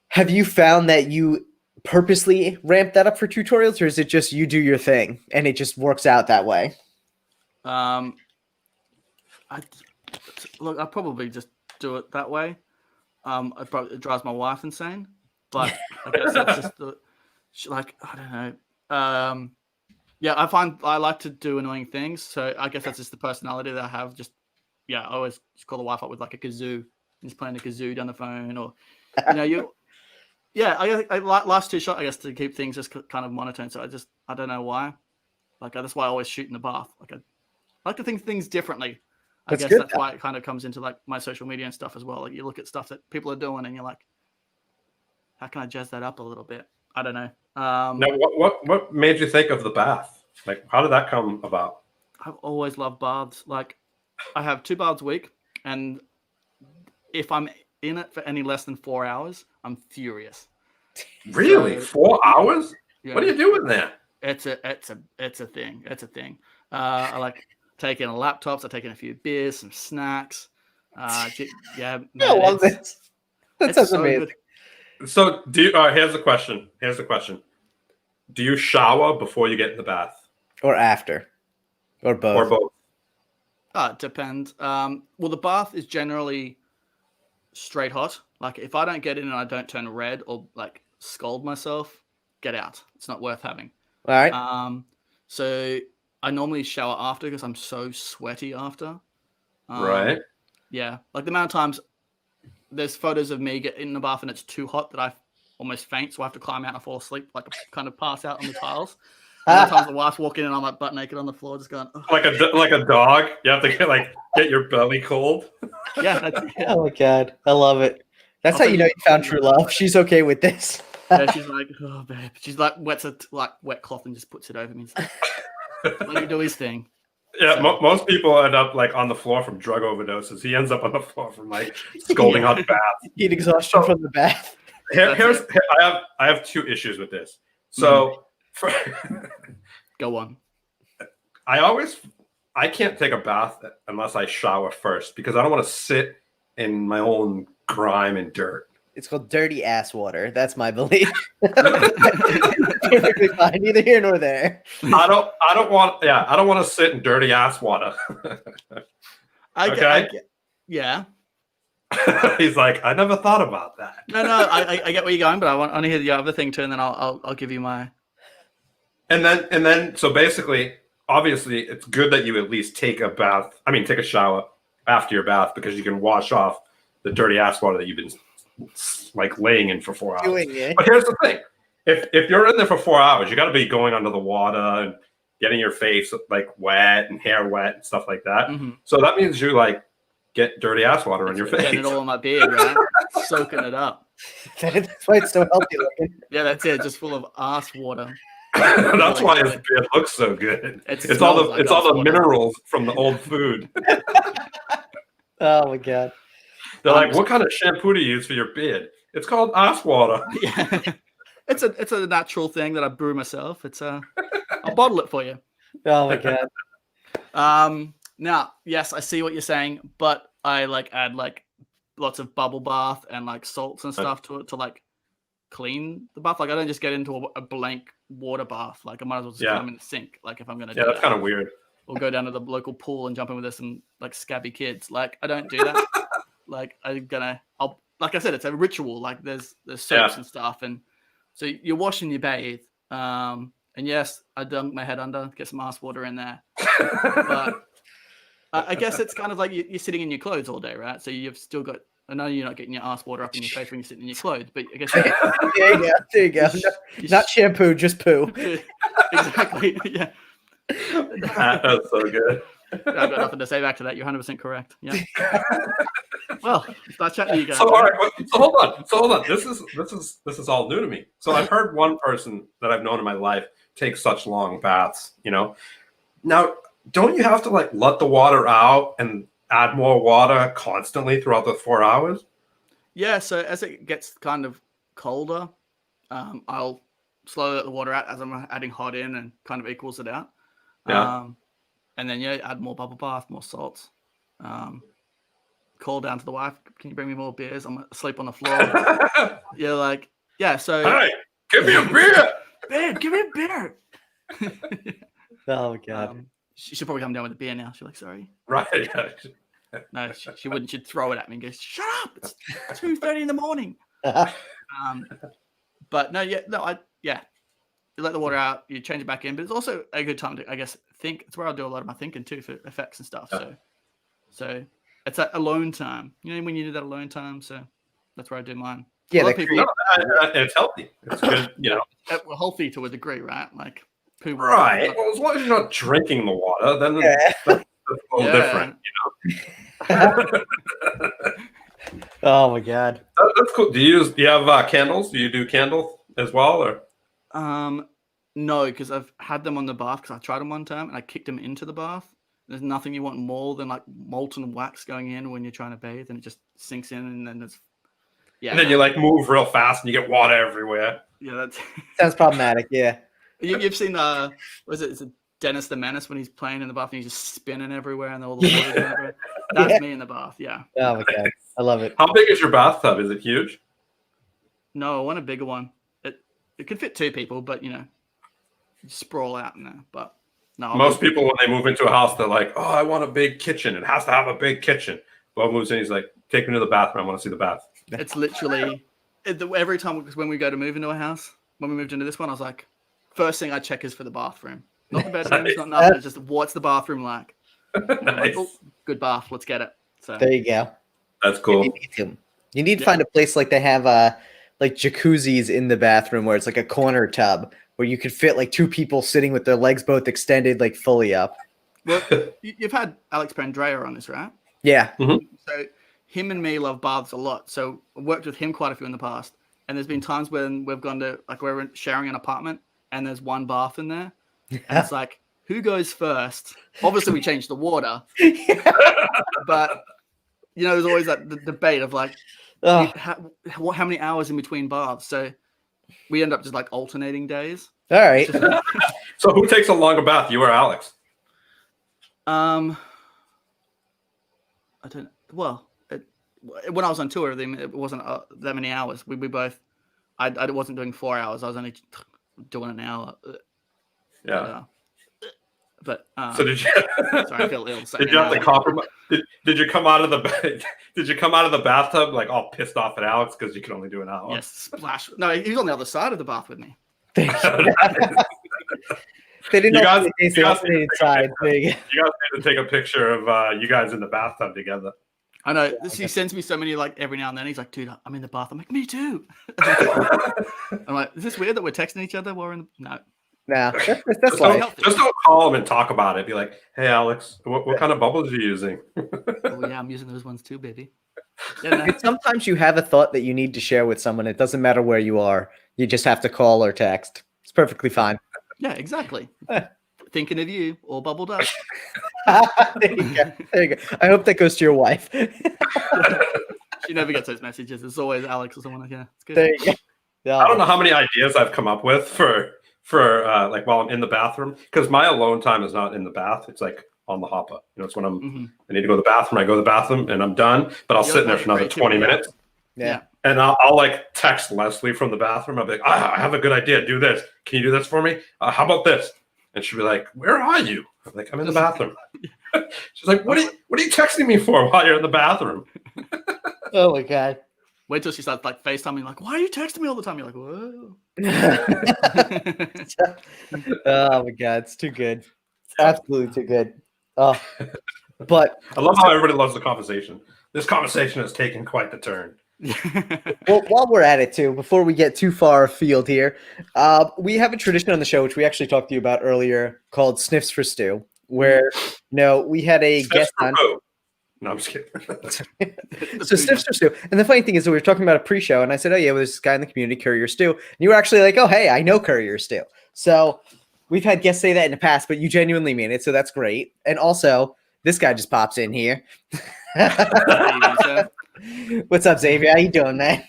have you found that you purposely ramp that up for tutorials or is it just you do your thing and it just works out that way? Look, I probably just do it that way. It drives my wife insane, but I guess that's just I don't know. Yeah, I find I like to do annoying things, so I guess that's just the personality that I have. I always just call the wife up with like a kazoo, just playing a kazoo down the phone, or I like last two shots, I guess, to keep things just kind of monotone. So I don't know why, that's why I always shoot in the bath. I like to think things differently. I guess that's why it kind of comes into like my social media and stuff as well. Like you look at stuff that people are doing and you're like, how can I jazz that up a little bit? I don't know. Now, what made you think of the bath? Like, how did that come about? I've always loved baths. Like, I have 2 baths a week, and if I'm in it for any less than 4 hours, I'm furious. Really? 4 hours? Yeah. What are you doing there? It's a thing. It's a thing. I like taking laptops. I take in a few beers, some snacks. Yeah, man, I love this. That sounds amazing. Good. So, here's the question. Do you shower before you get in the bath, or after, or both? Or both? It depends. Well, the bath is generally straight hot. Like if I don't get in and I don't turn red or like scald myself, get out. It's not worth having. All right. So I normally shower after because I'm so sweaty after. Right. Yeah. Like the amount of times there's photos of me getting in the bath and it's too hot that I almost faint. So I have to climb out and fall asleep, like kind of pass out on the tiles. And sometimes the wife's walking in and I'm like butt naked on the floor, just going, like a dog. You have to get your belly cold. Yeah. Oh my God. I love it. That's how you know you found true love. She's okay with this. Yeah, she's like, oh babe. She's like wets a wet cloth and just puts it over me. Let me do his thing. Yeah, so, most people end up like on the floor from drug overdoses. He ends up on the floor from like scalding hot baths. Heat exhaustion from the bath. I have 2 issues with this. So go on. I can't take a bath unless I shower first because I don't want to sit in my own grime and dirt. It's called dirty ass water. That's my belief. Perfectly fine, neither here nor there. I don't want to sit in dirty ass water. Yeah. He's like, I never thought about that. No, I get where you're going, but I want to hear the other thing too, and then I'll give you my. And then, so basically, obviously, it's good that you at least take a shower after your bath because you can wash off the dirty ass water that you've been like laying in for 4 hours. But here's the thing: if you're in there for 4 hours, you got to be going under the water and getting your face like wet and hair wet and stuff like that. Mm-hmm. So that means you like get dirty ass water on your face. Getting it all on my beard, right? Soaking it up. That's why it's so healthy looking. Yeah, that's it. Just full of ass water. That's why his beard looks so good. It's all the minerals from the old food. Oh my God. They're like, what kind of shampoo do you use for your beard? It's called ass water. Yeah. It's a natural thing that I brew myself. I'll bottle it for you. Oh my God. Now, yes, I see what you're saying, but I add lots of bubble bath and salts and stuff to it to clean the bath. I don't just get into a blank water bath. I might as well just put them in the sink. If I'm gonna do that's kind of weird. Or go down to the local pool and jump in with some scabby kids. I don't do that. Like I said, it's a ritual. There's soaps and stuff, and so you wash and you bathe. And yes, I dunk my head under, get some ass water in there. But I guess it's kind of like you're sitting in your clothes all day, right? So you've still got. I know you're not getting your ass water up in your face when you're sitting in your clothes, but I guess there you go. Not shampoo, just poo. Exactly. Yeah. That's so good. I've got nothing to say back to that. You're 100% correct. Yeah. Well, start chatting to you guys. So all right, so hold on. This is all new to me. So I've heard one person that I've known in my life take such long baths. Now don't you have to let the water out and add more water constantly throughout the 4 hours? Yeah. So as it gets kind of colder, I'll slowly let the water out as I'm adding hot in and kind of equals it out. Yeah. And then add more bubble bath, more salts. Call down to the wife. Can you bring me more beers? I'm asleep on the floor. So. Hey, give me a beer. Babe, give me a beer. Oh my God. She should probably come down with a beer now. She's like, sorry. Right. Yeah. No, she wouldn't. She'd throw it at me and go, "Shut up! It's 2:30 in the morning." But no, you let the water out, you change it back in, but it's also a good time to, I guess, think. It's where I do a lot of my thinking too for effects and stuff. So it's that alone time. You know, when you do that alone time. So that's where I do mine. Yeah, it's healthy. It's good, you know. Well, healthy to a degree, right? Like poo water. Right. Well, as long as you're not drinking the water, then that's a little different, you know. Oh my god, that's cool. Do you have candles? Do you do candles as well, or? No, because I've had them on the bath because I tried them one time and I kicked them into the bath. There's nothing you want more than like molten wax going in when you're trying to bathe, and it just sinks in, and then it's and then you like move real fast and you get water everywhere. Yeah, that sounds problematic. Yeah, you've seen is it Dennis the Menace when he's playing in the bath and he's just spinning everywhere and all the water going everywhere? That's me in the bath. Yeah. Oh my god, I love it. How big is your bathtub? Is it huge? No, I want a bigger one. It could fit 2 people, but you know, sprawl out in there. But no, most people when they move into a house, they're like, "Oh, I want a big kitchen. It has to have a big kitchen." Bo moves in, he's like, "Take me to the bathroom. I want to see the bath." It's literally every time when we go to move into a house. When we moved into this one, I was like, first thing I check is for the bathroom, not the bedroom, nice. Not nothing. It's just what's the bathroom like. Nice. Like, oh, good bath. Let's get it. So there you go. That's cool. You need to find a place like they have like jacuzzis in the bathroom where it's like a corner tub where you could fit like 2 people sitting with their legs both extended, like fully up. Well, you've had Alex Pandrea on this, right? Yeah. Mm-hmm. So him and me love baths a lot. So I worked with him quite a few in the past. And there's been times when we've gone to, like, we're sharing an apartment and there's one bath in there. And it's like, who goes first? Obviously, we changed the water. But, you know, there's always that the debate of like, how many hours in between baths? So we end up just like alternating days. All right. So who takes a longer bath, you or Alex? I don't. Well, when I was on tour with him, it wasn't that many hours. We both. I wasn't doing 4 hours. I was only doing an hour. Yeah. But so did you? Sorry, I feel ill. Did you have to compromise? Did you come out of the? Did you come out of the bathtub like all pissed off at Alex because you could only do an hour? Yes, splash. No, he was on the other side of the bath with me. They didn't know inside. You guys need to take a picture of you guys in the bathtub together. I know. He sends me so many like every now and then. He's like, "Dude, I'm in the bath." I'm like, "Me too." I'm like, "Is this weird that we're texting each other while we're in the?" No. No, just don't call him and talk about it. Be like, "Hey, Alex, what kind of bubbles are you using?" Oh yeah, I'm using those ones too, baby. Yeah, no. Sometimes you have a thought that you need to share with someone. It doesn't matter where you are. You just have to call or text. It's perfectly fine. Yeah, exactly. Thinking of you, all bubbled up. There you go. I hope that goes to your wife. She never gets those messages. It's always Alex or someone like, yeah, it's good. There you go. I don't know how many ideas I've come up with for like while I'm in the bathroom, because my alone time is not in the bath. It's like on the hopper. You know, it's when I need to go to the bathroom. I go to the bathroom and I'm done, but I'll sit in there for another 20 minutes. Yeah. And I'll like text Leslie from the bathroom. I'll be like, I have a good idea. Do this. Can you do this for me? How about this? And she'll be like, where are you? I'm like, I'm in the bathroom. She's like, what are you texting me for while you're in the bathroom? Oh my God. Wait till she starts like FaceTiming, like, why are you texting me all the time? You're like, whoa. Oh my God, it's too good. It's absolutely too good. Oh, but I love how everybody loves the conversation. This conversation has taken quite the turn. Well, while we're at it too, before we get too far afield here, we have a tradition on the show, which we actually talked to you about earlier, called Sniffs for Stu, where we had a guest on. No, I'm just kidding. So Sniffs for Stu. And the funny thing is that we were talking about a pre-show, and I said, oh yeah, well, there's this guy in the community, Courier Stu. And you were actually like, oh, hey, I know Courier Stu. So we've had guests say that in the past, but you genuinely mean it, so that's great. And also, this guy just pops in here. What's up, Xavier? How you doing, man?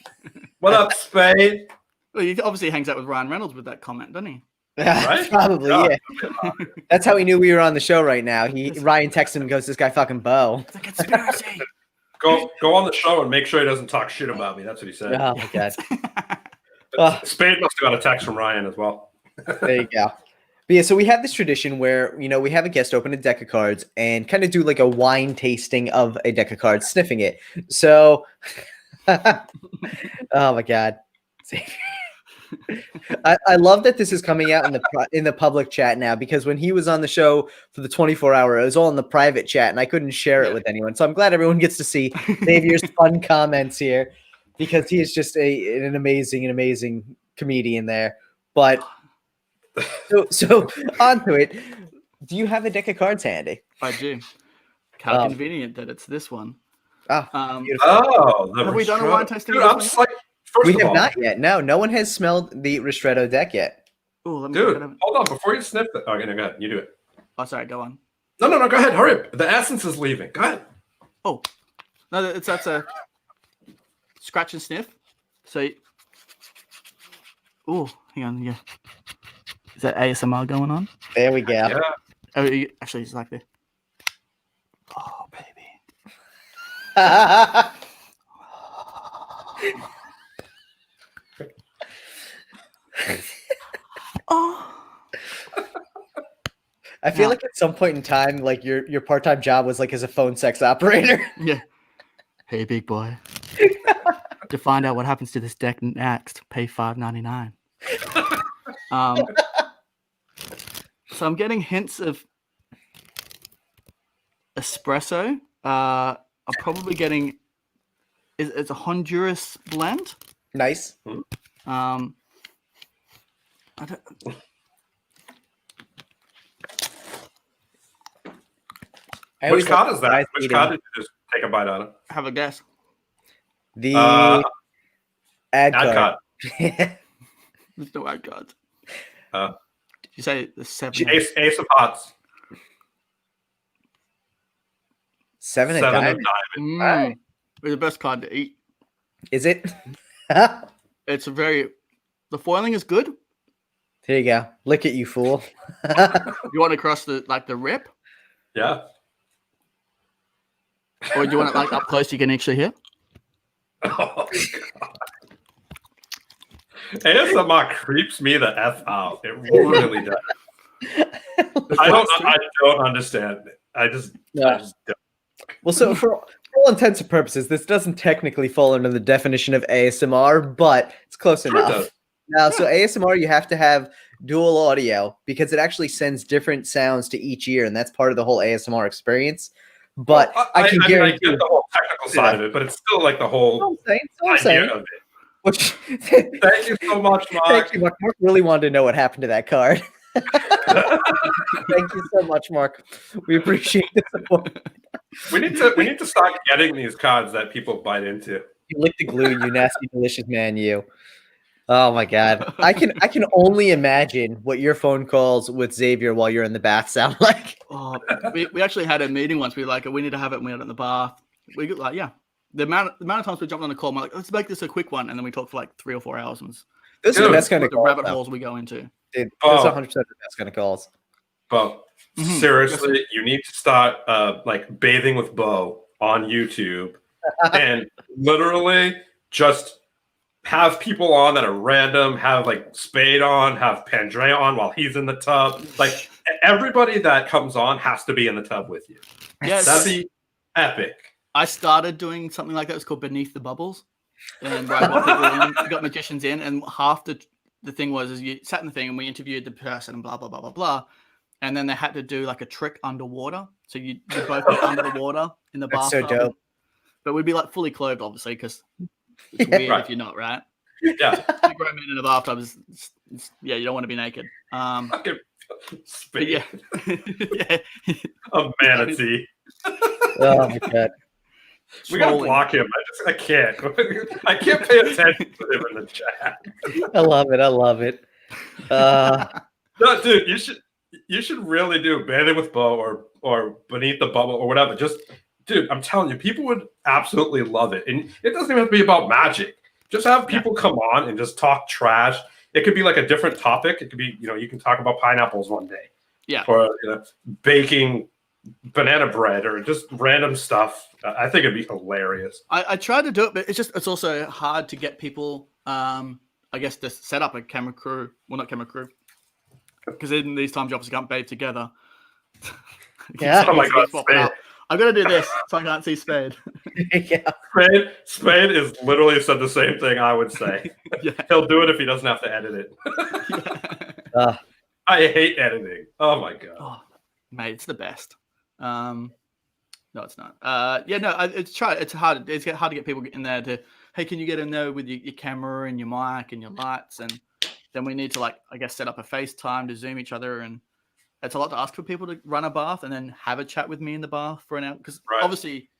What up, Spade? Well, he obviously hangs out with Ryan Reynolds with that comment, doesn't he? Right? Probably, yeah. That's how he knew we were on the show right now. Ryan texted him and goes, this guy fucking Beau. It's a conspiracy. Go on the show and make sure he doesn't talk shit about me. That's what he said. Oh, my God. Spade must have got a text from Ryan as well. There you go. But yeah, so we have this tradition where, we have a guest open a deck of cards and kind of do like a wine tasting of a deck of cards, sniffing it. So, oh my God. I love that this is coming out in the public chat now, because when he was on the show for the 24-hour, it was all in the private chat and I couldn't share it with anyone. So I'm glad everyone gets to see Xavier's fun comments here, because he is just an amazing comedian there. But so onto it. Do you have a deck of cards handy? I do. How convenient that it's this one. Have we done a wine tasting? We have not yet. No one has smelled the Ristretto deck yet. Ooh, Dude, hold on. Before you sniff it. Okay, no, go ahead. You do it. Oh, sorry. Go on. No. Go ahead. Hurry up. The essence is leaving. Go ahead. Oh. No, that's a scratch and sniff. So, oh, hang on. Yeah. Is that ASMR going on? There we go. Yeah. Oh, actually, it's like this. Oh, baby. I feel like at some point in time, like your part-time job was like as a phone sex operator. Yeah. Hey, big boy. To find out what happens to this deck next, pay $5.99. So I'm getting hints of espresso. I'm probably getting it's a Honduras blend. Nice. I don't, Which card is that? Which card did you just take a bite out of? have a guess. The ad card. There's no ad cards. Did you say the 7? Ace of Hearts. 7 of diamonds. It's the best card to eat. Is it? It's the foiling is good. Here you go. Lick it, you fool. You want to cross the rip? Yeah. Or do you want it like up close you can actually hear? Oh, God. ASMR creeps me the F out. It really does. I don't understand it. I just don't. Well, so for all intents and purposes, this doesn't technically fall under the definition of ASMR, but it's close enough. Now, so ASMR, you have to have dual audio because it actually sends different sounds to each ear, and that's part of the whole ASMR experience. But I can guarantee I get the whole technical side of it, but it's still like the whole idea of it. Thank you so much, Mark. Thank you, Mark. Mark really wanted to know what happened to that card. Thank you so much, Mark. We appreciate the support. We need to start getting these cards that people bite into. You lick the glue, you nasty, delicious man, you. Oh my God. I can only imagine what your phone calls with Xavier while you're in the bath sound like. Oh, we actually had a meeting once. We were like, we need to have it when we're in the bath. We got the amount of times we jumped on the call, I'm like, let's make this a quick one, and then we talked for like 3 or 4 hours. Those are the best kind of the rabbit holes we go into. Dude, those are 100% the best kind of calls. But seriously, you need to start like bathing with Beau on YouTube, and literally just have people on that are random. Have like Spade on, have Pandrea on while he's in the tub. Like everybody that comes on has to be in the tub with you. Yes, that'd be epic. I started doing something like that. It's called Beneath the Bubbles, and I got magicians in, and half the thing was you sat in the thing and we interviewed the person and blah blah blah blah blah, and then they had to do like a trick underwater. So you both be under the water in the bathtub. That's so dope. But we'd be like fully clothed, obviously, because it's weird if you're not, right? Yeah. Big grown men in the bathtub is you don't want to be naked. Spade. Yeah. A manatee. Oh my God. We gotta block him. I can't. I can't pay attention to him in the chat. I love it. No, dude, you should really do bathing with Beau or beneath the bubble or whatever. Just, dude, I'm telling you, people would absolutely love it. And it doesn't even have to be about magic. Just have people come on and just talk trash. It could be like a different topic. It could be, you can talk about pineapples one day. Yeah. Or baking banana bread or just random stuff. I think it'd be hilarious. I tried to do it, but it's also hard to get people, I guess, to set up a camera crew. Well, not camera crew. because in these time jobs you can't bathe together. Yeah. Oh my God, Spade. I'm gonna do this so I can't see Spade. Yeah. Spade is literally said the same thing I would say. Yeah. He'll do it if he doesn't have to edit it. Yeah. I hate editing. Oh my God. Oh, mate, it's the best. No, it's not. It's hard. It's hard to get people in there to, hey, can you get in there with your camera and your mic and your lights? And then we need to, like, I guess, set up a FaceTime to Zoom each other. And it's a lot to ask for people to run a bath and then have a chat with me in the bath for an hour. Because obviously,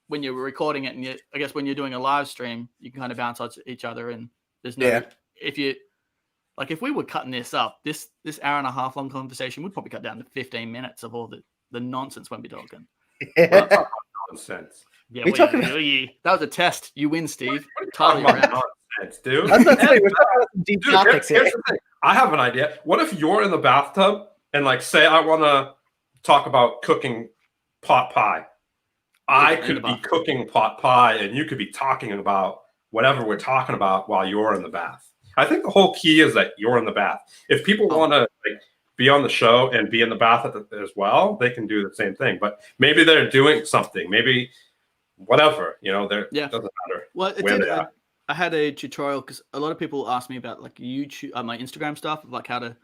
when you're recording it, and I guess when you're doing a live stream, you can kind of bounce off each other. And there's no, if we were cutting this up, this hour and a half long conversation would probably cut down to 15 minutes of all the nonsense when we're talking. Well, nonsense. Yeah, that was a test. You win, Steve. Talking about nonsense, dude. I was about to say, we're talking about some deep topics here. Here's the thing. I have an idea. What if you're in the bathtub and, like, say I want to talk about cooking pot pie? I could be cooking pot pie and you could be talking about whatever we're talking about while you're in the bath. I think the whole key is that you're in the bath. If people want to, like, be on the show and be in the bath as well, they can do the same thing. But maybe they're doing something. Maybe whatever, doesn't matter. Well, I had a tutorial because a lot of people ask me about, like, YouTube, my Instagram stuff, like how to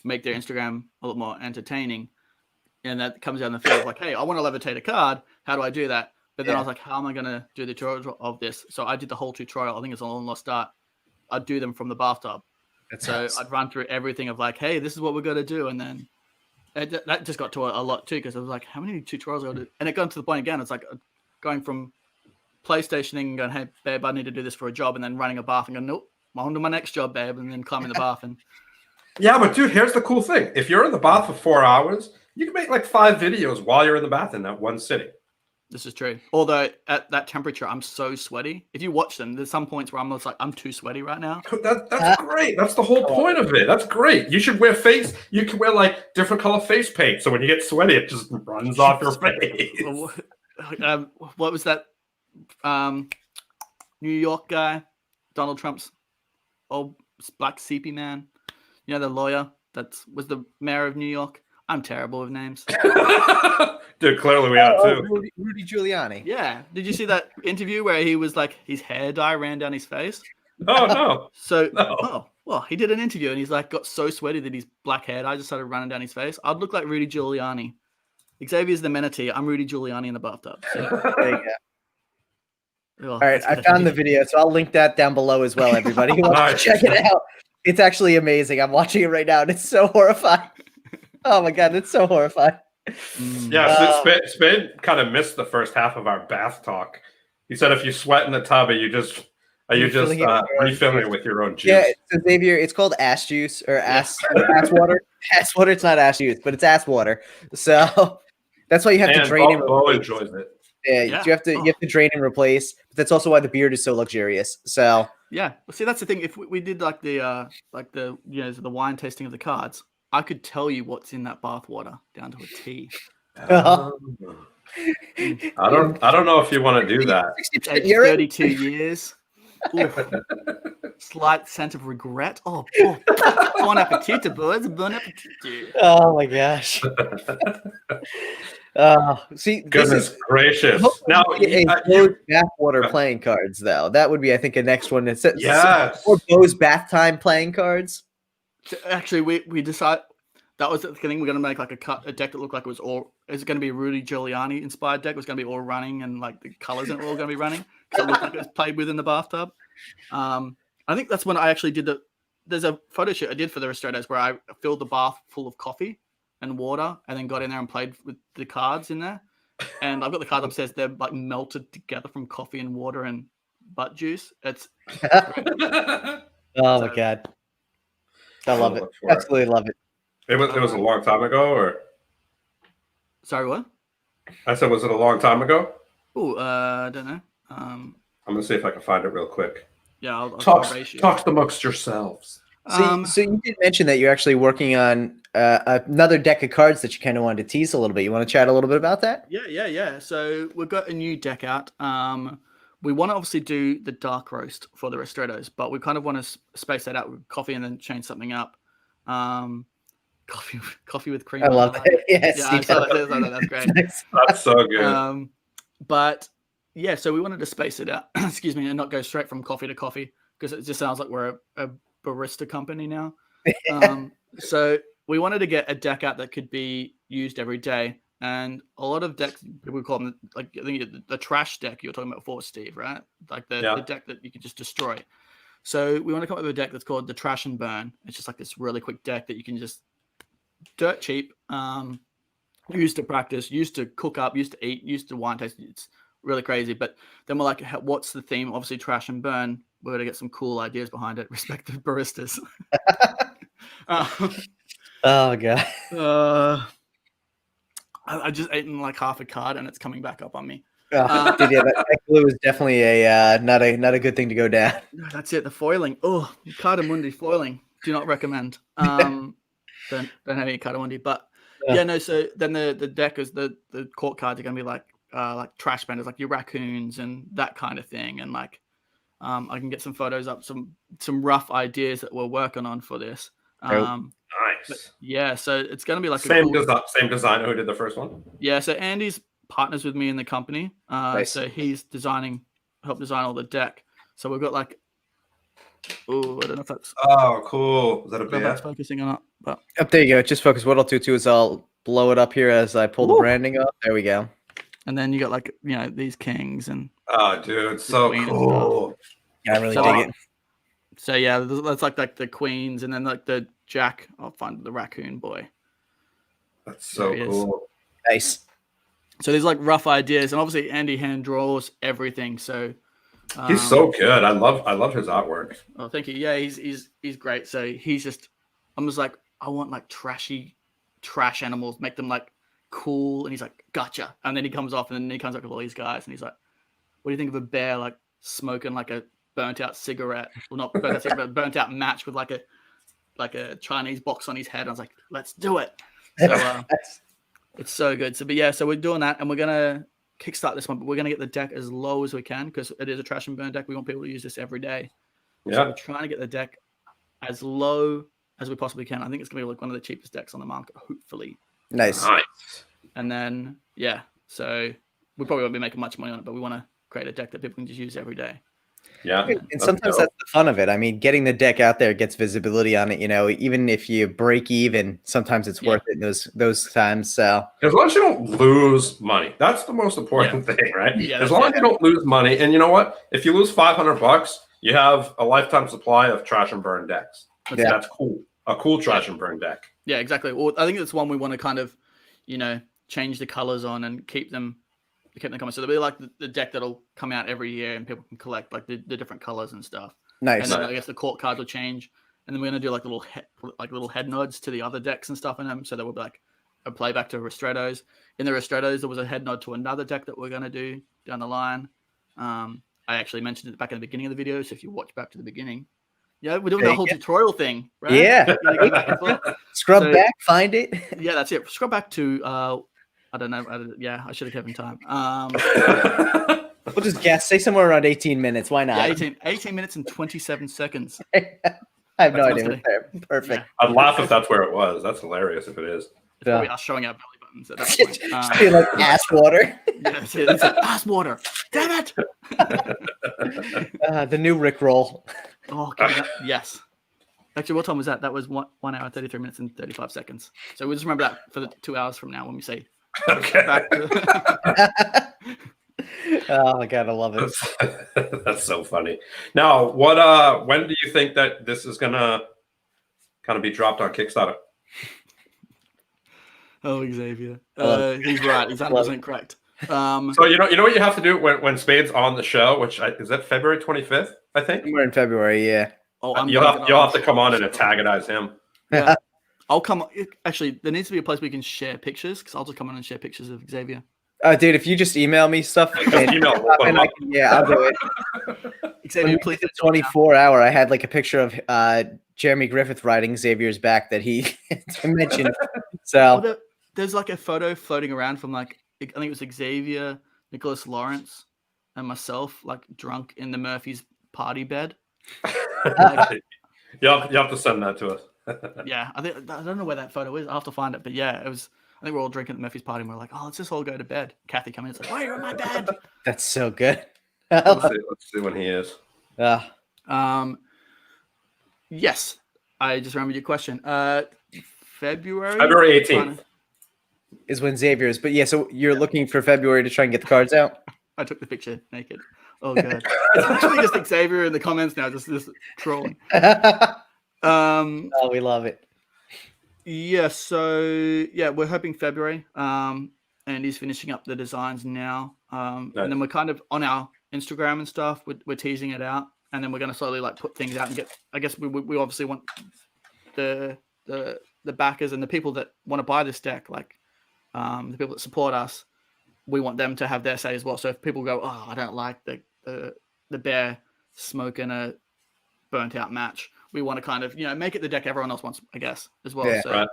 make their Instagram a lot more entertaining. And that comes down the field of, like, hey, I want to levitate a card. How do I do that? But then I was like, how am I going to do the tutorial of this? So I did the whole tutorial. I think it's a long lost art. I'd do them from the bathtub. I'd run through everything of, like, hey, this is what we're going to do. And then that just got to a lot too, because I was like, how many tutorials I do? And it got to the point again, it's like going from PlayStationing and going, hey, babe, I need to do this for a job, and then running a bath and going, nope, I'm on to my next job, babe, and then climbing the bath. And yeah, but dude, here's the cool thing. If you're in the bath for 4 hours, you can make like 5 videos while you're in the bath in that one sitting. This is true. Although at that temperature, I'm so sweaty. If you watch them, there's some points where I'm just like, I'm too sweaty right now. That's great. That's the whole point of it. That's great. You should wear you can wear, like, different color face paint. So when you get sweaty, it just runs off your face. What was that New York guy? Donald Trump's old black CP man. The lawyer that was the mayor of New York. I'm terrible with names. Dude, clearly we are too. Rudy Giuliani. Yeah. Did you see that interview where he was like, his hair dye ran down his face? Oh, no. He did an interview and he's like, got so sweaty that his black hair dye just started running down his face. I'd look like Rudy Giuliani. Xavier's the manatee. I'm Rudy Giuliani in the bathtub. So. There you go. All right, I found the video, so I'll link that down below as well, everybody. Who wants to check it out? It's actually amazing. I'm watching it right now, and it's so horrifying. Oh my God, it's so horrifying. Yeah, Spade kind of missed the first half of our bath talk. He said if you sweat in the tub, are you just refilling it with your own juice? Yeah, so Xavier, it's called ass juice or ass water. Ass water, it's not ass juice, but it's ass water. So that's why you have to drain and Beau enjoys it. Yeah, you have to drain and replace. But that's also why the beard is so luxurious. So yeah, well, see, that's the thing. If we did like the wine tasting of the cards, I could tell you what's in that bath water down to a T. I don't know if you want to do that. 32 years. Slight sense of regret. Oh, bon appetit, boys. Bon appetit. Oh my gosh. See, goodness gracious. Now, bathwater playing cards, though. That would be, I think, a next one. Yes. Or Beau's bath time playing cards. Actually, we decided that was the thing. We're going to make like a deck that looked like it was all. It's going to be a Rudy Giuliani inspired deck. It was going to be all running and like the colors in it were all going to be running. Because it looked like it was played with in the bathtub. I think that's when I actually did there's a photo shoot I did for the Ristrettos where I filled the bath full of coffee and water and then got in there and played with the cards in there. And I've got the cards upstairs. They're like melted together from coffee and water and butt juice. It's oh my God. I love it. Absolutely love it. It was a long time ago, or? Sorry, what? I said, was it a long time ago? Oh, I don't know. I'm gonna see if I can find it real quick. Yeah, I'll talk amongst yourselves. So you did mention that you're actually working on another deck of cards that you kind of wanted to tease a little bit. You want to chat a little bit about that? Yeah. So we've got a new deck out. We want to obviously do the dark roast for the Ristrettos, but we kind of want to space that out with coffee and then change something up. coffee with cream. I love that. Yes, yeah, I saw that. That's great. That's so good. But yeah, so we wanted to space it out, excuse me, and not go straight from coffee to coffee because it just sounds like we're a barista company now. So we wanted to get a deck out that could be used every day. And a lot of decks, we call them, like, I think the trash deck you were talking about before, Steve, right? Like the deck that you could just destroy. So we want to come up with a deck that's called the Trash and Burn. It's just like this really quick deck that you can just dirt cheap, use to practice, use to cook up, use to eat, use to wine taste. It's really crazy. But then we're like, what's the theme? Obviously, Trash and Burn. We're going to get some cool ideas behind it. Respective baristas. Oh, God. I just eaten like half a card and it's coming back up on me. Dude, yeah, that glue is definitely a not a good thing to go down. No, that's it. The foiling. Oh, Cardamundi foiling. Do not recommend. Don't have any Cardamundi. But yeah, no. So then the deck is the court cards are going to be like trash benders, like your raccoons and that kind of thing. And like I can get some photos up, some rough ideas that we're working on for this. Nice. Yeah, so it's going to be like same designer who did the first one. Yeah, so Andy's partners with me in the company. Nice. So he's helped design all the deck. So we've got like, I don't know if that's cool. Is that a if that's focusing or not. But up there you go. Just focus. What I'll do too is I'll blow it up here as I pull the branding up. There we go. And then you got like these kings and dude, so cool. Yeah, I really dig it. So yeah, that's like the queens and then like the Jack. I'll find the raccoon boy. That's so cool. Nice. So there's like rough ideas, and obviously Andy hand draws everything. So he's so good. I love his artwork. Oh, thank you. Yeah, he's great. So I'm just like, I want like trash animals, make them like cool. And he's like, gotcha. And then he comes off, and then he comes up with all these guys, and he's like, what do you think of a bear like smoking like a burnt out cigarette? Well, not burnt out cigarette, but burnt out match with like a Chinese box on his head. I was like, let's do it. So it's so good. So we're doing that, and we're gonna kickstart this one, but we're gonna get the deck as low as we can because it is a trash and burn deck. We want people to use this every day. Yeah. So we're trying to get the deck as low as we possibly can. I think it's gonna be like one of the cheapest decks on the market, hopefully. Nice. And then so we probably won't be making much money on it, but we want to create a deck that people can just use every day. Yeah. And sometimes that's the fun of it. I mean, getting the deck out there gets visibility on it, even if you break even, sometimes it's worth it in those times. So as long as you don't lose money, that's the most important thing, right? Yeah, as long as you don't lose money. And you know what? If you lose $500, you have a lifetime supply of trash and burn decks. That's cool. A cool trash and burn deck. Yeah, exactly. Well, I think it's one we want to kind of, change the colors on and keep them coming. So there'll be like the deck that'll come out every year and people can collect like the different colors and stuff. Nice. And then I guess the court cards will change. And then we're going to do like little head nods to the other decks and stuff in them. So there will be like a playback to Ristrettos. In the Ristrettos, there was a head nod to another deck that we're going to do down the line. I actually mentioned it back in the beginning of the video. So if you watch back to the beginning, we're doing the whole tutorial thing, right? Yeah. Scrub back, find it. Yeah, that's it. Scrub back to, I don't know. I should have kept in time. We'll just guess. Say somewhere around 18 minutes. Why not? Yeah, 18 minutes and 27 seconds. I have no idea. Perfect. Yeah. I'd laugh if that's where it was. That's hilarious if it is. It's probably us showing our belly buttons at that point. Like ass water. It's like ass water. Damn it! The new Rickroll. Oh, God, yes. Actually, what time was that? That was 1 hour, 33 minutes, and 35 seconds. So we'll just remember that for the 2 hours from now when we say. Okay. Oh my God, I love it. That's so funny. Now, when do you think that this is gonna kind of be dropped on Kickstarter? Oh, Xavier. He's right. He's 100% correct. So you know what you have to do when Spade's on the show, which is that February 25th, I think. We're in February, yeah. Oh, you'll have to come on and antagonize him. Yeah. I'll come. Actually, there needs to be a place where we can share pictures because I'll just come on and share pictures of Xavier. Dude, if you just email me stuff, I'll do it. Xavier, please. 24-hour. I had like a picture of Jeremy Griffith riding Xavier's back that he mentioned. So there's like a photo floating around from like I think it was Xavier, Nicholas Lawrence, and myself, like drunk in the Murphy's party bed. You have to send that to us. Yeah, I don't know where that photo is. I'll have to find it. But yeah, it was. I think we're all drinking at Murphy's party, and we're like, "Oh, let's just all go to bed." Kathy come in, it's like, "Oh, you're in my bed." That's so good. Let's see when he is. Yes, I just remembered your question. February 18th is when Xavier is. But yeah, so you're looking for February to try and get the cards out. I took the picture naked. Oh god, it's actually just Xavier in the comments now, just trolling. Oh, we love it. Yeah, so yeah, we're hoping February. And he's finishing up the designs now. And then we're kind of on our Instagram and stuff. We're teasing it out, and then we're going to slowly like put things out and get. I guess we obviously want the backers and the people that want to buy this deck, like the people that support us. We want them to have their say as well. So if people go, "Oh, I don't like the bear smoking a burnt out match," we want to kind of make it the deck everyone else wants, I guess, as well. Yeah, so right.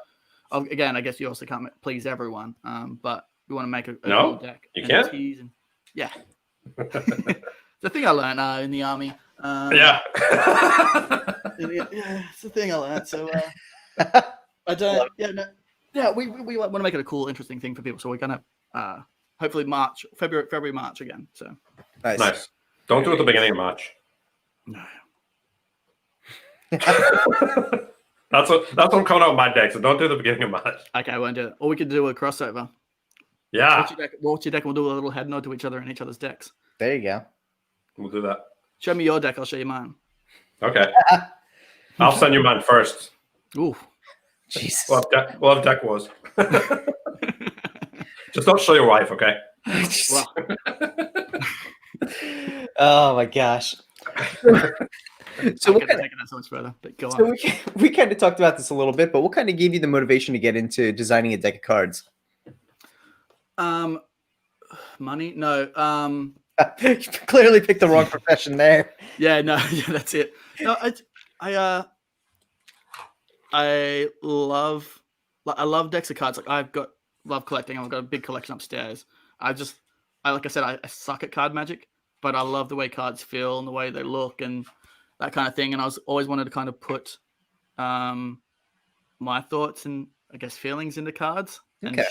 Again, I guess you also can't please everyone, but we want to make a no cool deck. You can't. Yeah, the thing I learned in the army. Yeah, it's the thing I learned. So I don't. We want to make it a cool, interesting thing for people. So we're gonna hopefully February, March again. So nice. Don't do it at the beginning of March. No. That's what I'm coming out with my deck. So don't do the beginning of March. Okay, I won't do it. Or we could do a crossover. Yeah. Watch your deck. We'll do a little head nod to each other and each other's decks. There you go. We'll do that. Show me your deck. I'll show you mine. Okay. I'll send you mine first. Ooh. Jesus. We'll have deck wars. Just don't show your wife, okay? Well. Oh my gosh. So we're taking that so much further. But go so on. we kind of talked about this a little bit, but what kind of gave you the motivation to get into designing a deck of cards? Money? No. You clearly picked the wrong profession there. Yeah, no, yeah, that's it. No, I love decks of cards. Like love collecting. I've got a big collection upstairs. Like I said, I suck at card magic, but I love the way cards feel and the way they look and that kind of thing. And I was always wanted to kind of put my thoughts and I guess feelings into cards and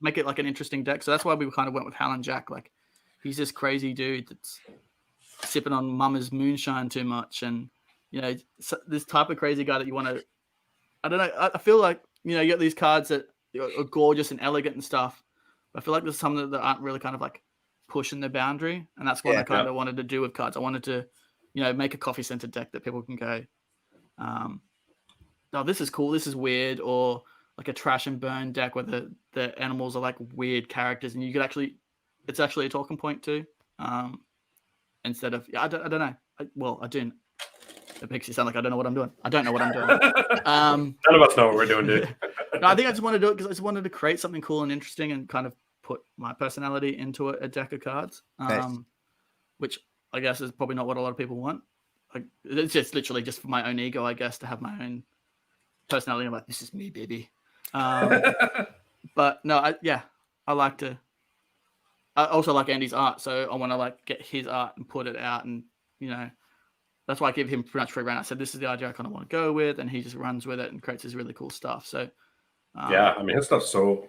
make it like an interesting deck. So that's why we kind of went with Howlin Jack. Like he's this crazy dude that's sipping on mama's moonshine too much. And, this type of crazy guy that you want to, I don't know. I feel like, you get these cards that are gorgeous and elegant and stuff. But I feel like there's some that aren't really kind of like pushing the boundary. And that's what I kind of wanted to do with cards. I wanted to, make a coffee scented deck that people can go, oh, this is cool. This is weird. Or like a trash and burn deck where the animals are like weird characters and you could it's actually a talking point too. Instead of, I don't know. I do. It makes you sound like I don't know what I'm doing. I don't know what I'm doing. None of us know what we're doing, dude. No, I think I just want to do it because I just wanted to create something cool and interesting and kind of put my personality into a deck of cards, which I guess is probably not what a lot of people want. Like, it's just literally just for my own ego, I guess, to have my own personality. I'm like, this is me, baby. But no, I like to. I also like Andy's art, so I want to like get his art and put it out, and that's why I give him pretty much free rein. I said, this is the idea I kind of want to go with, and he just runs with it and creates his really cool stuff. So, I mean, his stuff's so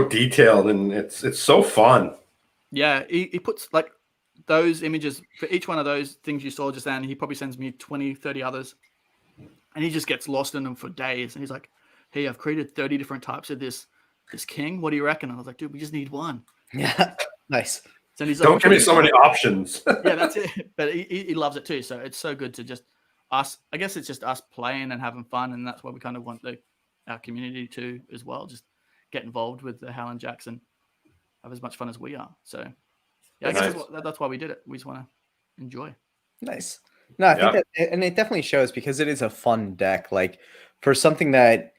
detailed and it's so fun. Yeah, he puts like those images for each one of those things you saw just then. He probably sends me 20, 30 others, and he just gets lost in them for days. And he's like, hey, I've created 30 different types of this king. What do you reckon? And I was like, dude, we just need one. Yeah, nice. So he's like, don't give me so many options. Yeah, that's it. But he loves it too. So it's so good to just us. I guess it's just us playing and having fun, and that's what we kind of want our community to as well. Just get involved with the Howlin Jacks and have as much fun as we are. So yeah, I guess that's why we did it. We just want to enjoy. Nice. No, I think that, and it definitely shows because it is a fun deck. Like for something that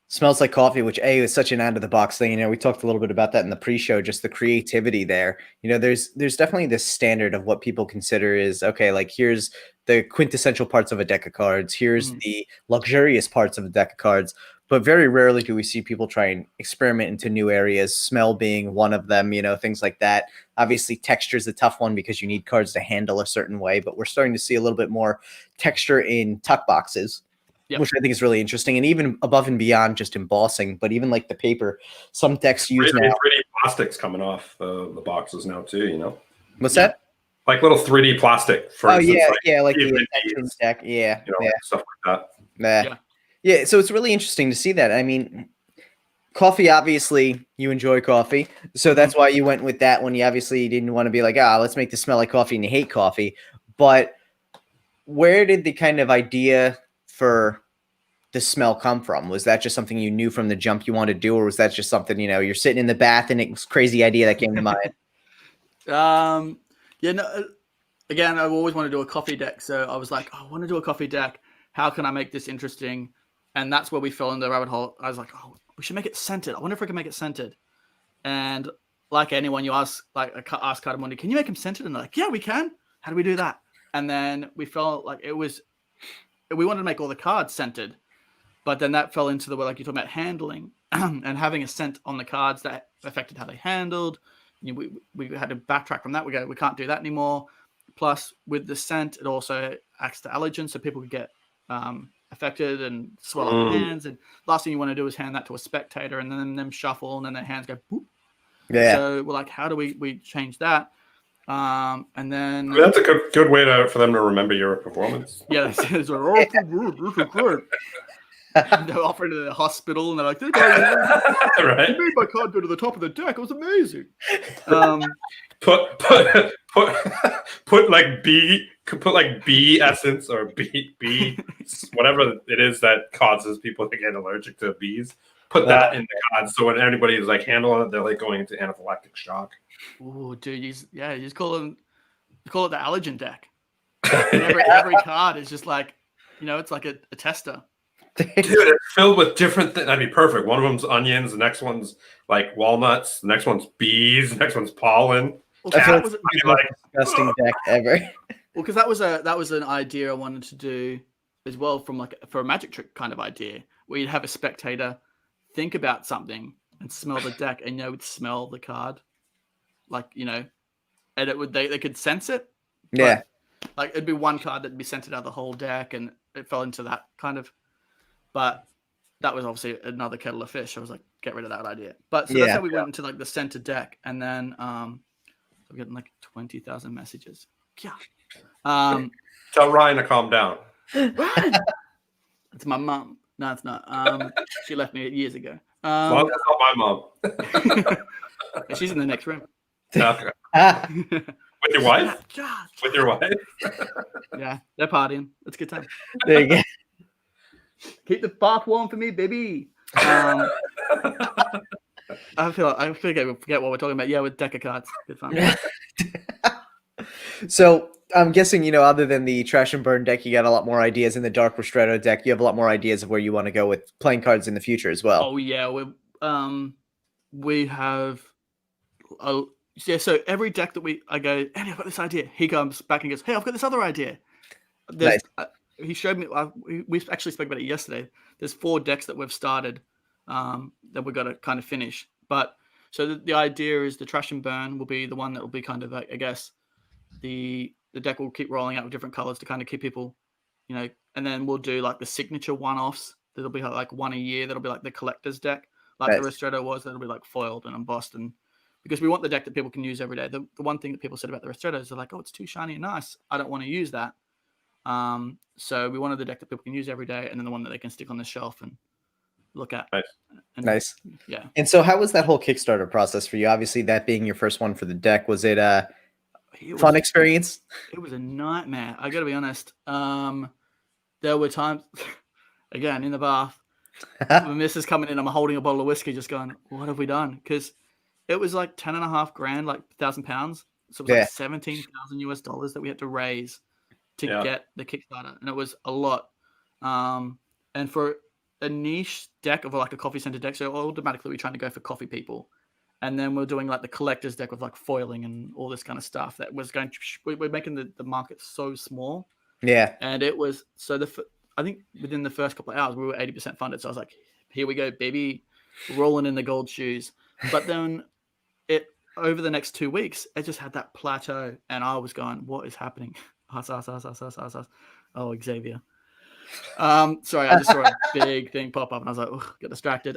smells like coffee, which is such an out of the box thing. We talked a little bit about that in the pre-show, just the creativity there. There's definitely this standard of what people consider is okay. Like here's the quintessential parts of a deck of cards. Here's the luxurious parts of a deck of cards. But very rarely do we see people try and experiment into new areas, smell being one of them, things like that. Obviously, texture is a tough one because you need cards to handle a certain way, but we're starting to see a little bit more texture in tuck boxes. which I think is really interesting, and even above and beyond just embossing, but even like the paper, some decks use now 3D plastics coming off the boxes now too. You know, what's that? Like little 3D plastic. For instance, like the intentions deck, stuff like that. Yeah. So it's really interesting to see that. I mean, coffee, obviously, you enjoy coffee, so that's why you went with that one. You obviously didn't want to be like, let's make this smell like coffee, and you hate coffee. But where did the kind of idea for the smell come from? Was that just something you knew from the jump you wanted to do, or was that just something, you're sitting in the bath and it was a crazy idea that came to mind? Again, I've always wanted to do a coffee deck, so I was like, I want to do a coffee deck. How can I make this interesting? And that's where we fell in the rabbit hole. I was like, we should make it scented. I wonder if we can make it scented. And like anyone, you ask Cardamondi, can you make them scented? And they're like, yeah, we can. How do we do that? And then we felt like we wanted to make all the cards scented, but then that fell into the way, like you're talking about handling and having a scent on the cards that affected how they handled. We had to backtrack from that. We can't do that anymore. Plus, with the scent, it also acts to allergens, so people could get affected and swell up their hands. And last thing you want to do is hand that to a spectator and then them shuffle and then their hands go boop. Yeah. So we're like, how do we change that? And then that's a good way for them to remember your performance. Yeah, it's like, this is good. They're offering to the hospital and they're like, right? You made my card go to the top of the deck. It was amazing. Put like bee essence or bee whatever it is that causes people to get allergic to bees. Put that in the cards so when anybody is like handling it, they're like going into anaphylactic shock. Oh, dude, you just call it the allergen deck. And every card is just like, it's like a tester. Dude, it's filled with different things. That'd be perfect. One of them's onions, the next one's like walnuts, the next one's bees, the next one's pollen. Well, that was the most disgusting deck ever. Well, because that was an idea I wanted to do as well for a magic trick kind of idea, where you'd have a spectator think about something and smell the deck, and would smell the card, and they could sense it. Yeah, like it'd be one card that'd be scented out of the whole deck, and it fell into that kind of. But that was obviously another kettle of fish. I was like, get rid of that idea. But so that's how we went into the center deck, and then we're getting 20,000 messages. Yeah. Tell Ryan to calm down. Ryan! It's my mom. No, it's not. She left me years ago. Well, that's not my mom. She's in the next room. Okay. With your wife? With your wife? Yeah, they're partying. It's a good time. There you go. Keep the bath warm for me, baby. I forget what we're talking about. Yeah, with deck of cards. Good fun. So I'm guessing, other than the Trash and Burn deck, you got a lot more ideas in the Dark Ristretto deck. You have a lot more ideas of where you want to go with playing cards in the future as well. Oh yeah, we have. So every deck that I go, Andy, I've got this idea. He comes back and goes, hey, I've got this other idea. Nice. He showed me. We actually spoke about it yesterday. There's 4 decks that we've started that we've got to kind of finish. But so the idea is the Trash and Burn will be the one that will be kind of, I guess, the deck will keep rolling out with different colors to kind of keep people, and then we'll do the signature one-offs. That'll be like one a year. That'll be like the collector's deck, like the Ristretto was. That'll be foiled and embossed, and because we want the deck that people can use every day. The one thing that people said about the Ristretto is they're like, oh, it's too shiny and nice. I don't want to use that. So we wanted the deck that people can use every day, and then the one that they can stick on the shelf and look at. Nice. Yeah. And so how was that whole Kickstarter process for you? Obviously, that being your first one for the deck, was it a fun experience? It was a nightmare. I got to be honest. There were times, again, in the bath, when Miss is coming in, I'm holding a bottle of whiskey just going, what have we done? Because it was like 10.5 grand, like £1,000. So it was like $17,000 that we had to raise to get the Kickstarter, and it was a lot. And for a niche deck of a coffee center deck, so automatically we're trying to go for coffee people, and then we're doing the collector's deck with foiling and all this kind of stuff that was going. We're making the market so small. Yeah, and it was so I think within the first couple of hours we were 80% funded. So I was like, here we go, baby, rolling in the gold shoes. But then over the next 2 weeks, it just had that plateau, and I was going, what is happening? Oh, Xavier. Sorry, I just saw a big thing pop up and I was like, oh, get distracted.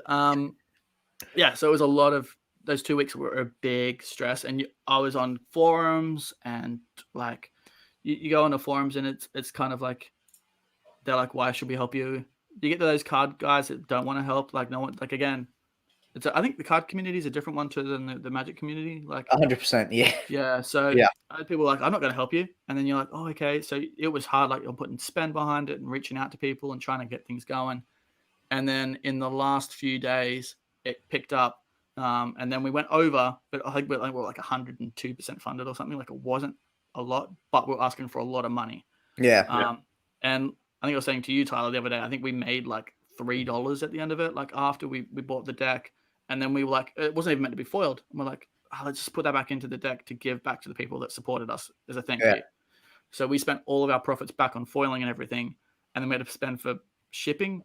Yeah, so it was a lot of those 2 weeks were a big stress, and I was on forums and like you go on the forums and it's kind of like they're like, why should we help you? You get to those card guys that don't want to help, like no one, like again, I think the card community is a different one than the Magic community. Like 100%, yeah. Yeah, so Yeah. I had people like, I'm not going to help you, and then you're like, oh, okay. So it was hard, like you're putting spend behind it and reaching out to people and trying to get things going. And then in the last few days, it picked up, and then we went over, but I think we're like 102% funded or something. Like it wasn't a lot, but we're asking for a lot of money. Yeah. And I think I was saying to you, Tyler, the other day, I think we made like $3 at the end of it, like after we bought the deck. And then we were like, it wasn't even meant to be foiled. And we're like, let's just put that back into the deck to give back to the people that supported us as a thank you. So we spent all of our profits back on foiling and everything. And then we had to spend for shipping.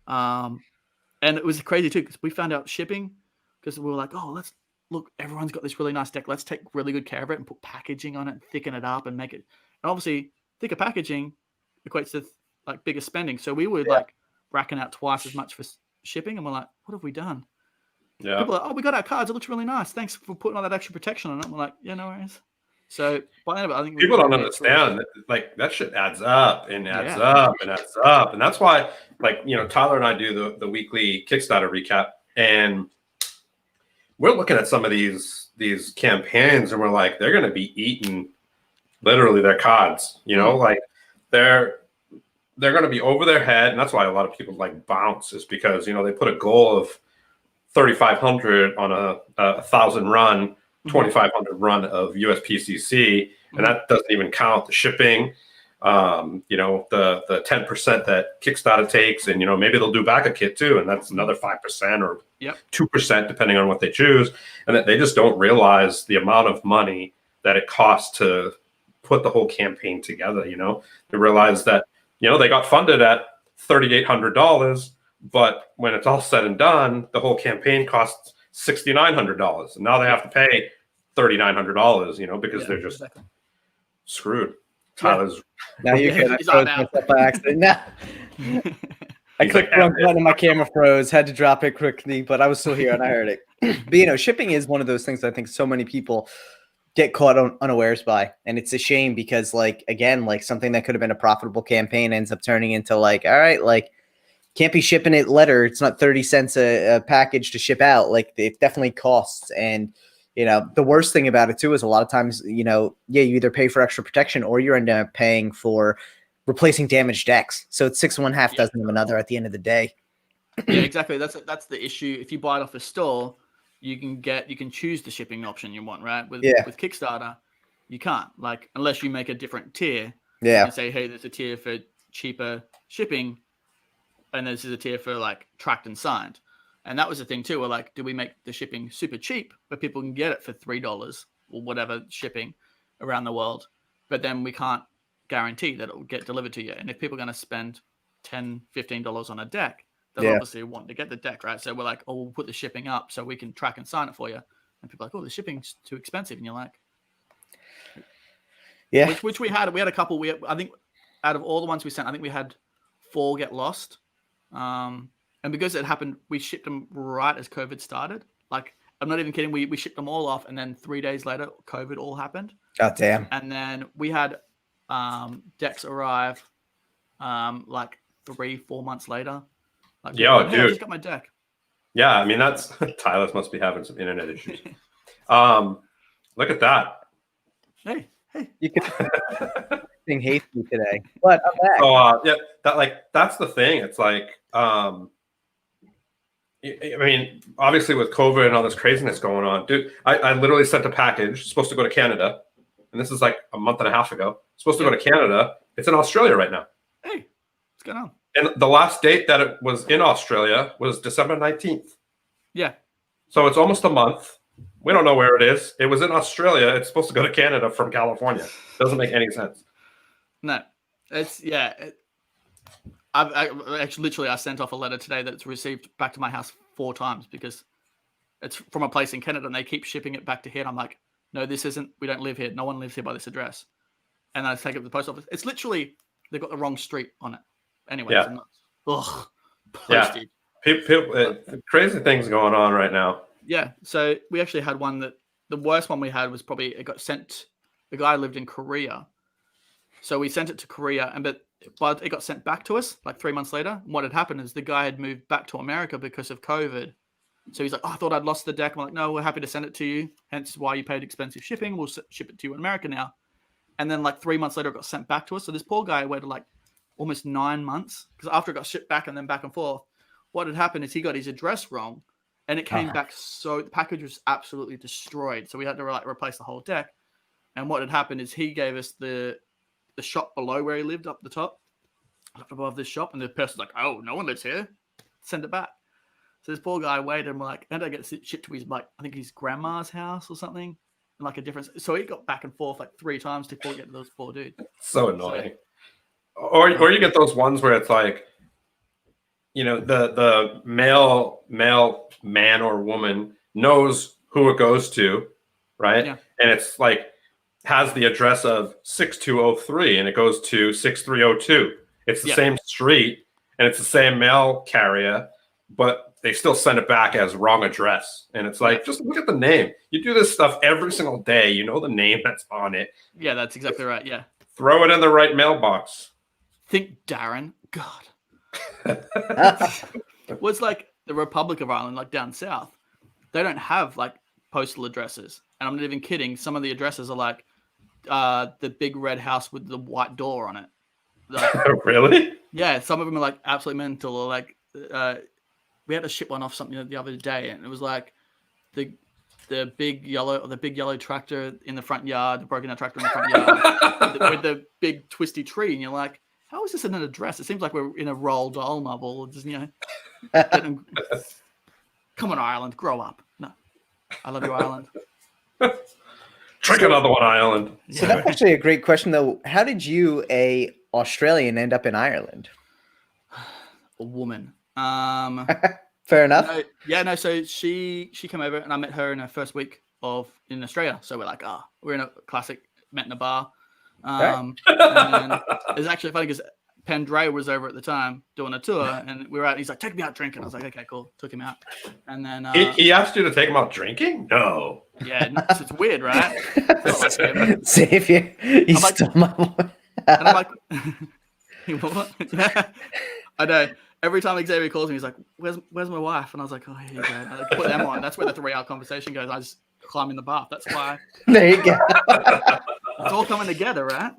And it was crazy too, because we found out shipping, because we were like, oh, look, everyone's got this really nice deck. Let's take really good care of it and put packaging on it and thicken it up and make it. And obviously, thicker packaging equates to like bigger spending. So we were like racking out twice as much for shipping. And we're like, what have we done? Yeah. People are like, oh, we got our cards. It looks really nice. Thanks for putting all that extra protection on it. We're like, yeah, no worries. So by the end of it, I think people don't understand that, like that shit adds up and adds up and adds up, and that's why, like, you know, Tyler and I do the weekly Kickstarter recap, and we're looking at some of these campaigns, and we're like, they're going to be eating literally their cards. You know, like they're going to be over their head, and that's why a lot of people like bounce, is because, you know, they put a goal of 3,500 on a 1,000 run, 2,500 run of USPCC, and that doesn't even count the shipping, you know, the 10% that Kickstarter takes, and, you know, maybe they'll do back a kit too, and that's another 5% or 2% depending on what they choose, and that they just don't realize the amount of money that it costs to put the whole campaign together. You know, they realize that, you know, they got funded at $3,800. But when it's all said and done, the whole campaign costs $6,900, and now they have to pay $3,900. You know, because they're just screwed. Tyler's now you can by accident. Now I clicked the wrong button and my camera froze. Had to drop it quickly, but I was still here and I heard it. But you know, shipping is one of those things I think so many people get caught unawares by, and it's a shame because, like, again, like something that could have been a profitable campaign ends up turning into like, all right, like. Can't be shipping it letter. It's not 30 cents a package to ship out. Like it definitely costs. And, you know, the worst thing about it too is a lot of times, you know, you either pay for extra protection or you end up paying for replacing damaged decks. So it's 6 of one, half dozen of another at the end of the day. Yeah, exactly. That's the issue. If you buy it off a store, you can choose the shipping option you want, right? With Kickstarter, you can't, like, unless you make a different tier. Yeah. You can say, hey, there's a tier for cheaper shipping, and this is a tier for like tracked and signed. And that was the thing too. We're like, do we make the shipping super cheap where people can get it for $3 or whatever shipping around the world? But then we can't guarantee that it will get delivered to you. And if people are going to spend $10, $15 on a deck, they'll obviously want to get the deck, right? So we're like, oh, we'll put the shipping up so we can track and sign it for you. And people are like, oh, the shipping's too expensive. And you're like, yeah, which we had a couple. I think out of all the ones we sent, I think we had 4 get lost. And because it happened, we shipped them right as COVID started. Like, I'm not even kidding. We shipped them all off, and then 3 days later, COVID all happened. God damn. And then we had decks arrive like 3-4 months later. Like, dude, I just got my deck. Yeah, I mean, that's Tyler must be having some internet issues. Look at that. Hey. You can thing hates me today, but I'm back. So that's the thing. It's like, I mean, obviously with COVID and all this craziness going on, dude, I literally sent a package supposed to go to Canada, and this is like a month and a half ago. Supposed to go to Canada. It's in Australia right now. Hey, what's going on? And the last date that it was in Australia was December 19th. Yeah. So it's almost a month. We don't know where it is. It was in Australia. It's supposed to go to Canada from California. Doesn't make any sense. No, it's I actually sent off a letter today that's received back to my house 4 times because it's from a place in Canada and they keep shipping it back to here. And I'm like, no, this isn't. We don't live here. No one lives here by this address. And I take it to the post office. It's literally they've got the wrong street on it. Anyway, Yeah. so not, ugh, Yeah. postage. People, crazy things going on right now. Yeah. So we actually had one that the worst one we had was probably it got sent. The guy lived in Korea, so we sent it to Korea, but it got sent back to us like 3 months later. And what had happened is the guy had moved back to America because of COVID. So he's like, oh, I thought I'd lost the deck. I'm like, no, we're happy to send it to you. Hence why you paid expensive shipping. We'll ship it to you in America now. And then like 3 months later, it got sent back to us. So this poor guy waited like almost 9 months because after it got shipped back and then back and forth, what had happened is he got his address wrong and it came back. So the package was absolutely destroyed. So we had to like replace the whole deck. And what had happened is he gave us the shop below where he lived up the top, up above this shop. And the person's like, oh, no one lives here. Send it back. So this poor guy waited and we're like, and I get shipped to his, like, I think his grandma's house or something. And like a difference. So he got back and forth like 3 times before getting those poor dudes. So annoying. Or you get those ones where it's like, you know, the male man or woman knows who it goes to, right? Yeah. And it's like has the address of 6203 and it goes to 6302. It's the same street and it's the same mail carrier, but they still send it back as wrong address. And it's like, just look at the name. You do this stuff every single day. You know the name that's on it. Yeah, that's exactly right. Yeah. Throw it in the right mailbox. Think Darren. God. Was like the Republic of Ireland, like down south. They don't have like postal addresses. And I'm not even kidding. Some of the addresses are like the big red house with the white door on it. Like, really? Yeah. Some of them are like absolutely mental. Or like we had to ship one off something the other day, and it was like the big yellow tractor in the front yard, the broken down tractor in the front yard with the big twisty tree, and you're like, how is this in an address? It seems like we're in a Roald Dahl novel. Just, you know, come on, Ireland, grow up. No, I love you, Ireland. Drink another one, Ireland. So that's actually a great question, though. How did you, a Australian, end up in Ireland? A woman. Fair enough. No. So she came over, and I met her in her first week in Australia. So we're like, we're in a classic met in a bar. And it's actually funny because Pandre was over at the time doing a tour, and we were out. And he's like, "Take me out drinking." I was like, "Okay, cool." Took him out, and then he asked you to take him out drinking. No. Yeah, it's weird, right? Save you. He's like, still my one. And I'm like, what? Yeah, I know. Every time Xavier calls me, he's like, "Where's my wife?" And I was like, "Oh, here you go." And I put them on. That's where the 3-hour conversation goes. I just climb in the bath. That's why. There you go. It's all coming together, right?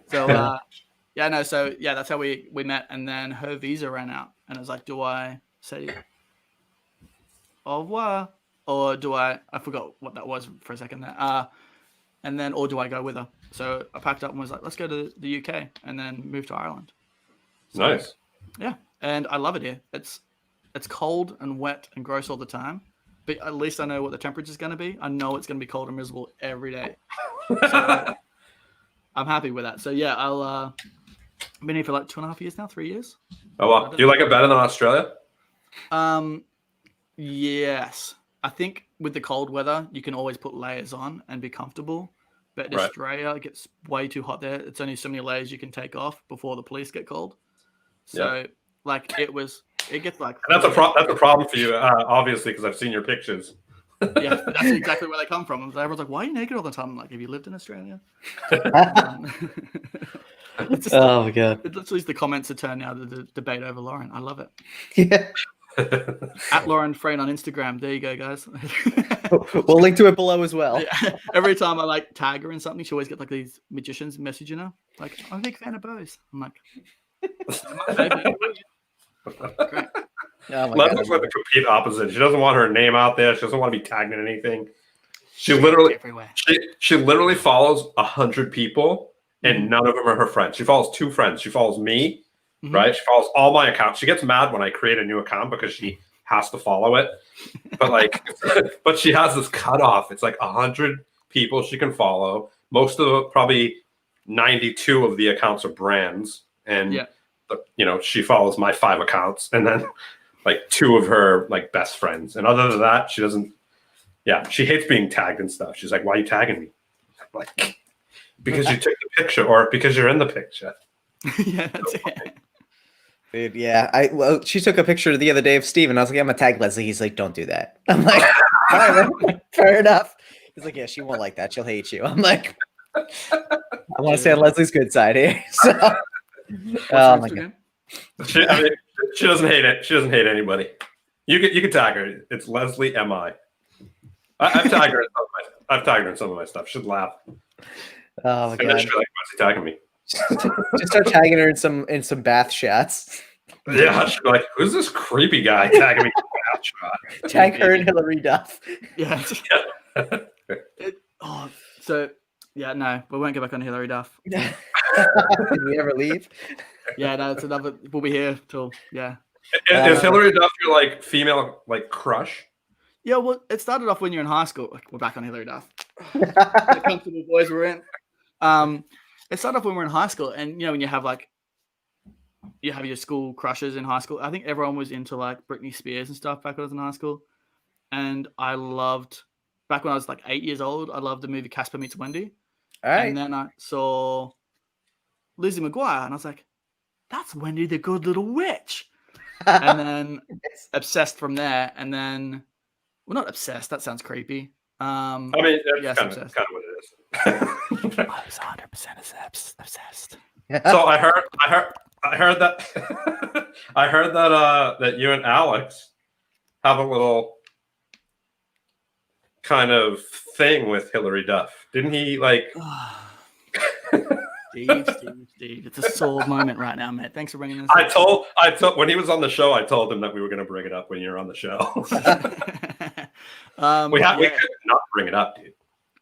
So, that's how we met. And then her visa ran out, and I was like, "Do I say au revoir, or do I forgot what that was for a second there. Or do I go with her?" So I packed up and was like, "Let's go to the UK," and then move to Ireland. So, nice. Yeah, and I love it here. It's cold and wet and gross all the time, but at least I know what the temperature is going to be. I know it's going to be cold and miserable every day. So I'm happy with that. So yeah, I've been here for like 2.5 years now, 3 years. Oh wow! Do you like it better than Australia? Yes. I think with the cold weather, you can always put layers on and be comfortable. But in Australia, it gets way too hot there. It's only so many layers you can take off before the police get called. So, it gets like... And that's a problem for you, obviously, because I've seen your pictures. Yeah, but that's exactly where they come from. Everyone's like, "Why are you naked all the time?" I'm like, "Have you lived in Australia?" Oh my god! It literally is the comments that turn now to the debate over Lauren. I love it. Yeah. At Lauren Frayne on Instagram. There you go, guys. We'll link to it below as well. Yeah. Every time I tag her in something, she always gets these magicians messaging her. Like, "I'm a big fan of Beau's." I'm like, great. Oh Leslie's like the complete opposite. She doesn't want her name out there. She doesn't want to be tagged in anything. She literally follows 100 people, and none of them are her friends. She follows 2 friends. She follows me, right? She follows all my accounts. She gets mad when I create a new account because she has to follow it. But but she has this cutoff. It's like 100 people she can follow. Most of probably 92 of the accounts are brands, and she follows my 5 accounts, and then 2 of her best friends. And other than that, she doesn't. Yeah, she hates being tagged and stuff. She's like, "Why are you tagging me?" I'm like, because you took the picture, or because you're in the picture. Yeah, that's it. Dude, yeah. Well, she took a picture the other day of Steve, and I was like, I'm gonna tag Leslie. He's like, don't do that. I'm like, all right, man. Fair enough. He's like, yeah, she won't like that. She'll hate you. I'm like, I want to stay on Leslie's good side here. So, oh my God. She doesn't hate it. She doesn't hate anybody. You can tag her. It's Leslie MI. I've tagged her. I've tagged her in some of my stuff. She'd laugh. Oh my And God. then she'd be like, "What's he tagging me?" Just start tagging her in some bath shots. Yeah, she'd be like, "Who's this creepy guy tagging me in a bath shot?" Tag her and Hillary Duff. Yeah. So yeah, no, we won't go back on Hillary Duff. Did we ever leave? Yeah, no, it's another. We'll be here till Is Hillary Duff your like female like crush? Yeah, well, it started off when you're in high school. We're back on Hillary Duff. The comfortable boys we're in. It started off when we're in high school, and when you have your school crushes in high school. I think everyone was into like Britney Spears and stuff back when I was in high school, and I loved back when I was like 8 years old. I loved the movie Casper Meets Wendy. All right. And then I saw Lizzie McGuire, and I was like, "That's Wendy the Good Little Witch." And then obsessed from there, and then. Well, not obsessed. That sounds creepy. I mean, that's kind of what it is. I was 100% obsessed. So I heard that I heard that you and Alex have a little kind of thing with Hillary Duff. Didn't he like? Steve, it's a sore moment right now, mate. Thanks for bringing this. I told when he was on the show, I told him that we were going to bring it up when you were on the show. We could not bring it up, dude.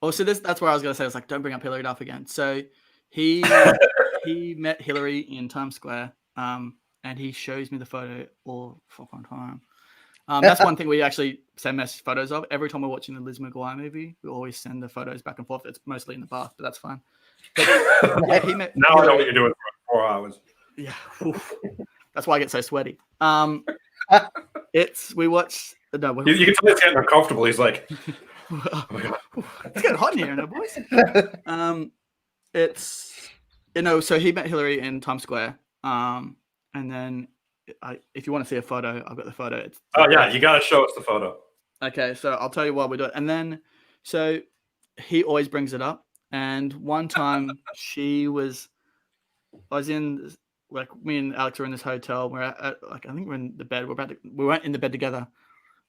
Oh, so that's where I was going to say. I was like, don't bring up Hillary Duff again. So he met Hillary in Times Square, and he shows me the photo all fucking time. That's one thing we actually send message photos of. Every time we're watching the Liz McGuire movie, we always send the photos back and forth. It's mostly in the bath, but that's fine. But, yeah, he met now Hillary. I know what you're doing for 4 hours. Yeah, that's why I get so sweaty. We watched. No, you can tell he's getting uncomfortable. He's like, oh my God. It's getting hot in here, no boys. It's so he met Hillary in Times Square, and then if you want to see a photo, I've got the photo. You got to show us the photo. Okay, so I'll tell you why we do it, and then so he always brings it up. And one time I was in like me and Alex are in this hotel. We're at like I think we're in the bed. We weren't in the bed together.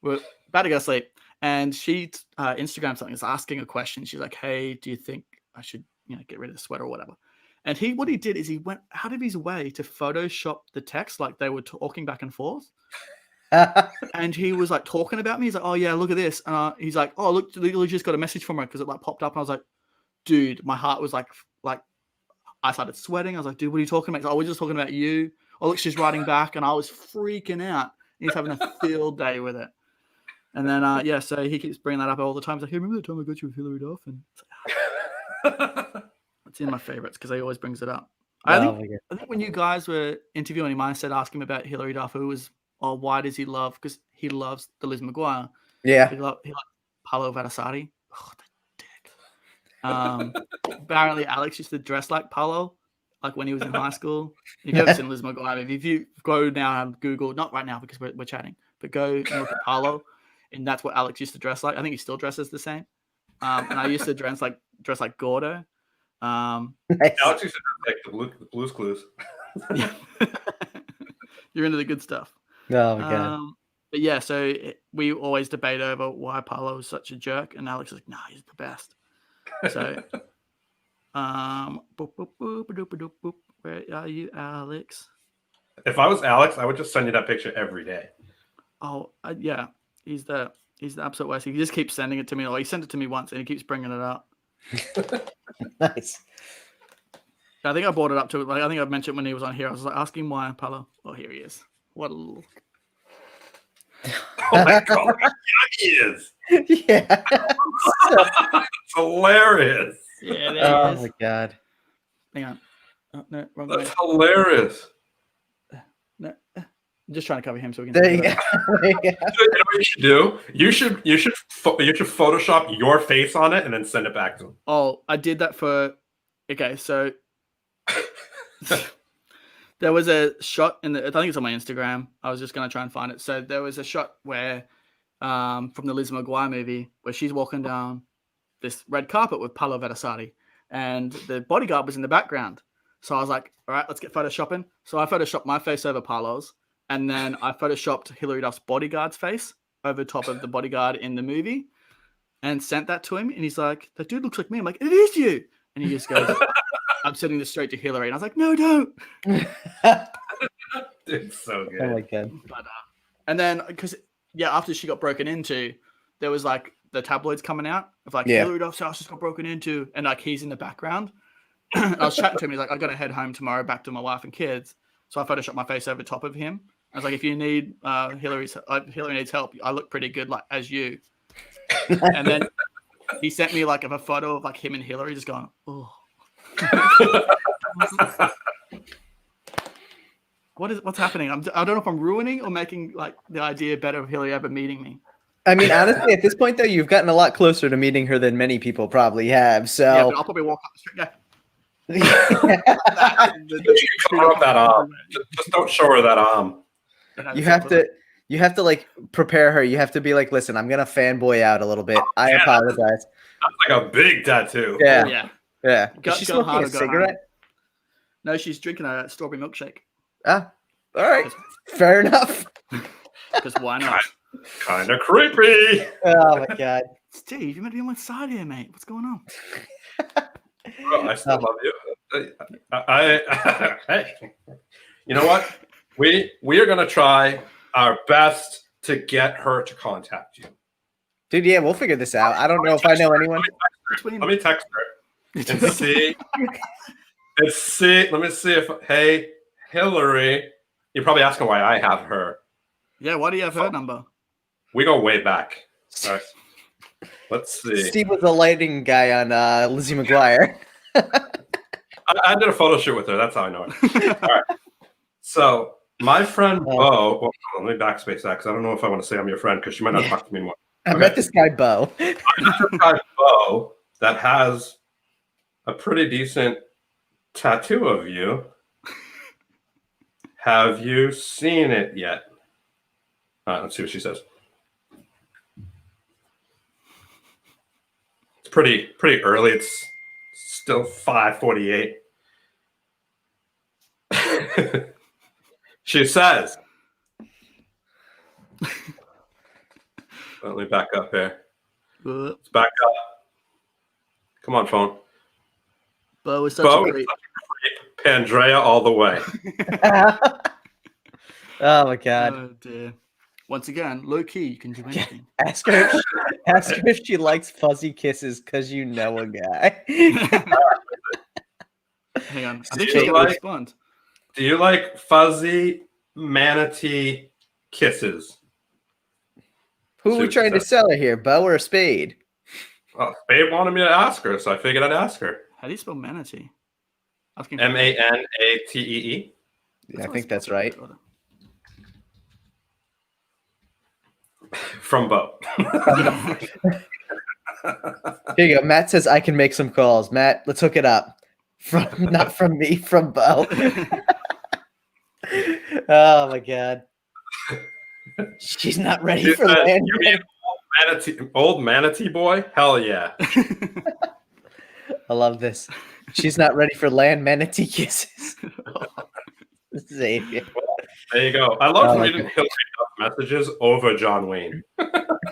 We're about to go to sleep. And she Instagram something is asking a question. She's like, "Hey, do you think I should get rid of the sweater or whatever?" And what he did is he went out of his way to Photoshop the text like they were talking back and forth. And he was like talking about me. He's like, "Oh yeah, look at this." He's like, "Oh look, you just got a message from her," because it like popped up. And I was like, dude, my heart was like I started sweating. I was like, dude, what are you talking about? He's like, "Oh, we're just talking about you." Oh, look, she's writing back. And I was freaking out. He's having a field day with it. And then, so he keeps bringing that up all the time. He's like, "Hey, remember that time I got you with Hillary Duff?" And it's in my favorites because he always brings it up. I think when you guys were interviewing him, I said, ask him about Hillary Duff, why does he love? Because he loves the Liz McGuire. Yeah. He likes Paolo Vadasati. Oh, apparently Alex used to dress like Paolo, like when he was in high school. If you've ever seen Liz McGuire, if you go now and Google, not right now because we're chatting, but go and look at Paolo, and that's what Alex used to dress like. I think he still dresses the same. And I used to dress like Gordo. Alex used to dress like the Blue's Clues. You're into the good stuff. Oh my God. But yeah, so we always debate over why Paolo is such a jerk, and Alex is like, "Nah, he's the best." So, where are you, Alex? If I was Alex, I would just send you that picture every day. Oh, yeah, he's the absolute worst. He just keeps sending it to me. Or he sent it to me once, and he keeps bringing it up. Nice. I think I brought it up to. I think I mentioned when he was on here. I was like asking why Paolo. Oh, here he is. What a look. Oh my God, he is. Yeah. It's hilarious. Yeah, there he is. My God. Hang on. Oh, no, wrong That's way. hilarious. No, I'm just trying to cover him so we can. There you go. You know what you should do? You should Photoshop your face on it and then send it back to him. Oh, I did that for. Okay, so There was a shot I think it's on my Instagram. I was just going to try and find it. So there was a shot where, from the Liz McGuire movie, where she's walking down this red carpet with Paolo Versace, and the bodyguard was in the background. So I was like, all right, let's get photoshopping. So I photoshopped my face over Paolo's, and then I photoshopped Hilary Duff's bodyguard's face over top of the bodyguard in the movie, and sent that to him. And he's like, that dude looks like me. I'm like, it is you. And he just goes, I'm sending this straight to Hillary. And I was like, no, don't. It's so good. Oh my God. But, and then, because, after she got broken into, there was like the tabloids coming out of like, Hillary Duff's house just got broken into. And like, he's in the background. I was chatting to him. He's like, I got to head home tomorrow back to my wife and kids. So I photoshopped my face over top of him. I was like, if you need Hillary needs help, I look pretty good like as you. And then he sent me like a photo of like him and Hillary just going, oh. What's happening? I don't know if I'm ruining or making like the idea better of Hillary ever meeting me. I mean, honestly, at this point though, you've gotten a lot closer to meeting her than many people probably have. So yeah, but I'll probably walk up the street. Cover up that arm. Just don't show her that arm. You have to like prepare her. You have to be like, listen, I'm gonna fanboy out a little bit. I apologize. That's like a big tattoo. Yeah. Is she Go smoking hard a or go cigarette? home. No, she's drinking a strawberry milkshake. Ah, all right. Fair enough. Because why not? Kind of creepy. Oh my God. Steve, you might be on my side here, mate. What's going on? Well, I still love you. Hey, you know what? We are gonna try our best to get her to contact you. Dude, yeah, we'll figure this out. I don't know if I know anyone. Let me text her and see. Let me see if, hey, Hillary, you're probably asking why I have her. Yeah, why do you have her number? We go way back. All right. Let's see. Steve was the lighting guy on Lizzie McGuire. I did a photo shoot with her. That's how I know it. All right. So my friend Beau, well, let me backspace that because I don't know if I want to say I'm your friend because she might not talk to me anymore. I met this guy, Beau. I met this guy, Beau, that has a pretty decent tattoo of you. Have you seen it yet? Let's see what she says. It's pretty early. It's still 5:48. She says, let me back up here. Let's back up. Come on, phone. Beau is such a creep. Pandrea all the way. Oh my God. Oh dear. Once again, LoKey, you can do anything. Ask her if she likes fuzzy kisses because you know a guy. Hang on. I think she's going to respond. Do you like fuzzy manatee kisses? Who are we trying to sell her here, Beau or Spade? Well, Spade wanted me to ask her, so I figured I'd ask her. How do you spell manatee? Manatee. Yeah, I think that's right. From Beau. Here you go. Matt says I can make some calls. Matt, let's hook it up. Not from me, from Beau. Oh my God. She's not ready for land. You mean old manatee boy? Hell yeah. I love this. She's not ready for land manatee kisses. Xavier. Well, there you go. I love reading Hillary Duff messages over John Wayne.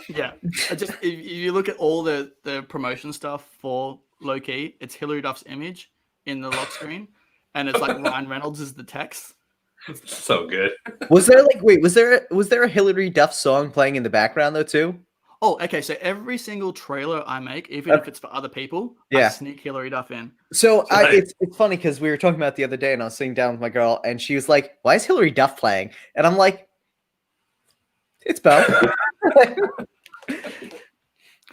Yeah. If you look at all the promotion stuff for LoKey, it's Hillary Duff's image in the lock screen, and it's like Ryan Reynolds is the text. So good. Was there was there a Hillary Duff song playing in the background though too? Oh, okay. So every single trailer I make, even if it's for other people, I sneak Hillary Duff in. So it's funny because we were talking about it the other day, and I was sitting down with my girl, and she was like, "Why is Hillary Duff playing?" And I'm like, "It's Beau."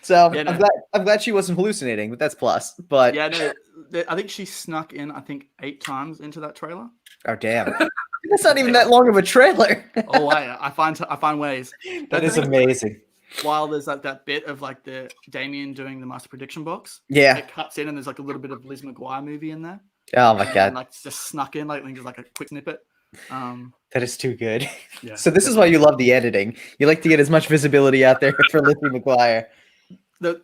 So yeah, no. I'm glad she wasn't hallucinating, but that's plus. But yeah, no, I think she snuck in 8 times into that trailer. Oh damn! That's not even that long of a trailer. Oh, I find ways. That is amazing. While there's like that bit of like the Damien doing the master prediction box, it cuts in and there's like a little bit of Liz McGuire movie in there. Oh my God! And, like just snuck in, like just like a quick snippet. That is too good. Yeah, so this is why you love the editing. You like to get as much visibility out there for Lizzie McGuire.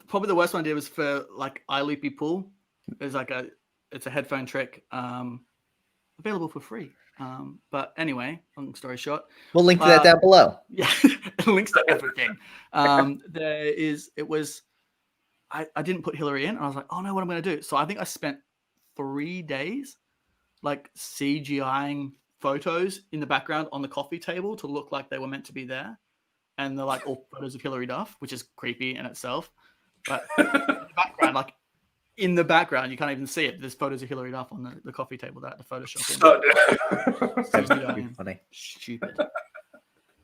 Probably the worst one I did was for like iLoopy Pool. It's a headphone trick, available for free. But anyway, long story short, we'll link to that down below. Yeah, links to everything. I didn't put Hillary in, and I was like, oh no, what am I going to do? So I think I spent 3 days like CGIing photos in the background on the coffee table to look like they were meant to be there, and they're like all photos of Hillary Duff, which is creepy in itself. But in the background, you can't even see it. There's photos of Hillary Duff on the coffee table that the Photoshop. That's funny. Stupid.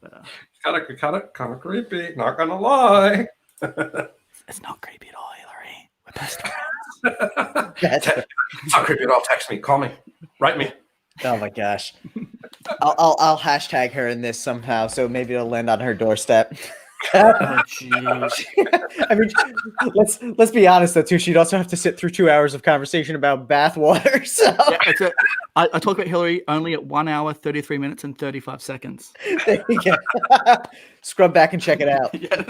But, kind of creepy. Not gonna lie. It's not creepy at all, Hillary. We're best friends. It's not creepy at all. Text me. Call me. Write me. Oh my gosh. I'll hashtag her in this somehow, so maybe it'll land on her doorstep. Oh, jeez. I mean, let's be honest though too. She'd also have to sit through 2 hours of conversation about bath water. So yeah, that's it. I talk about Hillary only at 1 hour, 33 minutes, and 35 seconds. There you go. Scrub back and check it out. Yeah.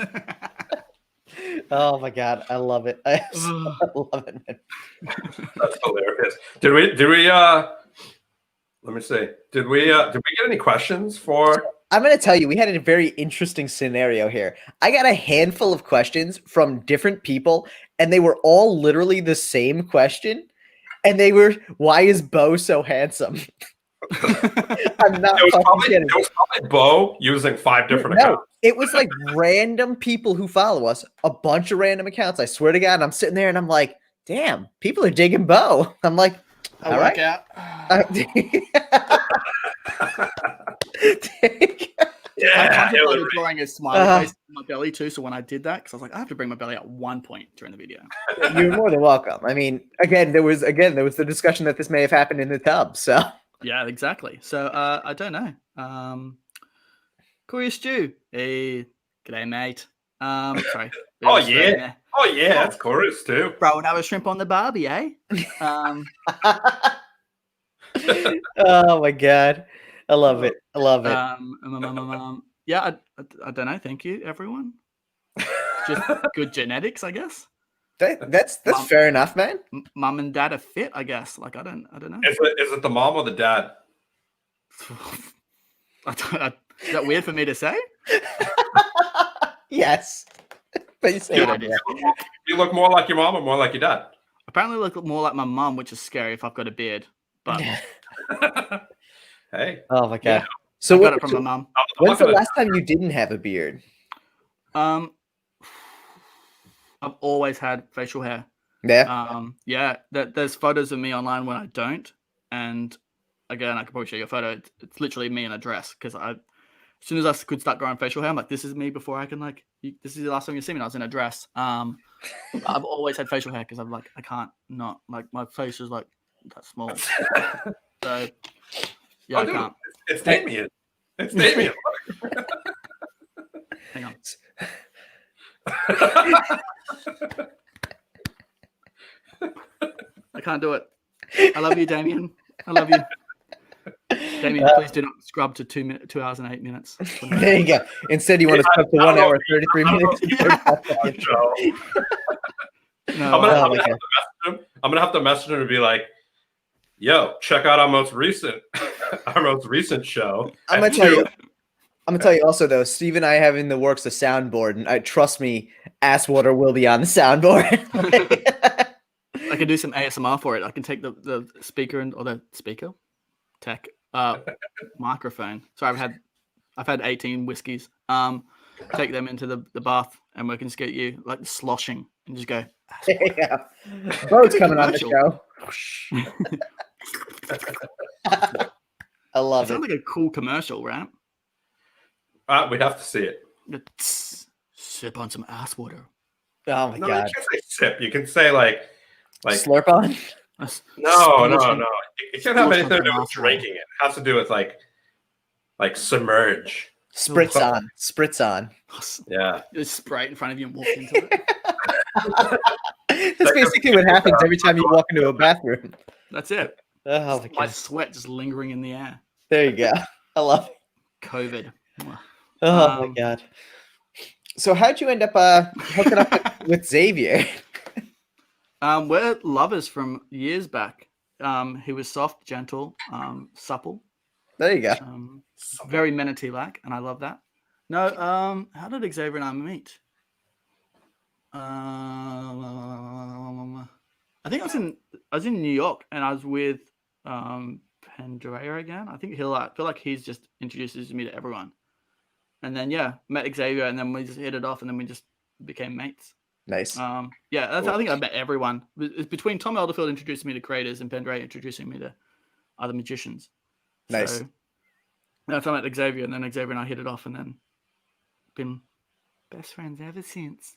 Oh my god, I love it. I love it, man. That's hilarious. Did we? Let me see. Did we get any questions for? I'm going to tell you, we had a very interesting scenario here. I got a handful of questions from different people, and they were all literally the same question. And they were, why is Beau so handsome? I'm not It was kidding. probably Beau using 5 different accounts. It was like random people who follow us, a bunch of random accounts. I swear to God, and I'm sitting there and I'm like, damn, people are digging Beau. I'm like, all right. I contemplated drawing a smiley face on my belly too. So when I did that, because I was like, I have to bring my belly out one point during the video. You're more than welcome. I mean, there was the discussion that this may have happened in the tub. So yeah, exactly. So I don't know. Korea Stew. Hey, g'day, mate. Sorry. Oh yeah, that's chorus too. Bro, another shrimp on the barbie, eh? Oh my god, I love it. I love it. Yeah, I don't know. Thank you, everyone. Just good genetics, I guess. That's fair enough, man. Mum and dad are fit, I guess. Like I don't know. Is it the mom or the dad? Is that weird for me to say? Yes. But you say you look more like your mom or more like your dad? Apparently look more like my mum, which is scary if I've got a beard. But hey. Oh my god. Yeah. So I got it from my mum. When's the last time you didn't have a beard? I've always had facial hair. Yeah. Yeah. There's photos of me online when I don't. And again, I could probably show you a photo. It's literally me in a dress because as soon as I could start growing facial hair, I'm like, this is me before I can this is the last time you see me. And I was in a dress. I've always had facial hair because I'm like, I can't not like my face is like that small. So yeah, I can't. It's Damien. It's Damien. Hang on. I can't do it. I love you, Damien. I love you. Damien, please do not scrub to 2 hours and 8 minutes. There you go. Instead, you want to scrub to 1 hour, 33 minutes. I'm gonna have to message him and be like, "Yo, check out our most recent show." I'm gonna tell you also though, Steve and I have in the works a soundboard, and trust me, ass water will be on the soundboard. I can do some ASMR for it. I can take the speaker or the speaker tech microphone. So I've had 18 whiskeys. Take them into the bath, and we can just get you like sloshing and just go. Yeah. Beau's coming on the show. I love it. Sounds like a cool commercial, right? We'd have to see it. Sip on some ass water. Oh my god! You can't say sip. You can say like slurp on. No. It can't have anything to do with drinking. It has to do with like submerge. Spritz on. Yeah. Just spray it in front of you and walk into it. That's basically what happens every time you walk into a bathroom. That's it. Oh my god. My sweat just lingering in the air. There you go. I love it. COVID. Oh my god. So how'd you end up hooking up with Xavier? We're lovers from years back. He was soft, gentle, supple. There you go. Very manatee-like, and I love that. No, how did Xavier and I meet? I think I was in New York, and I was with Pandrea again. I think feel like he's just introduces me to everyone. And then met Xavier, and then we just hit it off, and then we just became mates. Nice. I think I met everyone. It's between Tom Elderfield introducing me to creators and Pandrea introducing me to other magicians. Nice. So I met Xavier, and then Xavier and I hit it off, and then been best friends ever since.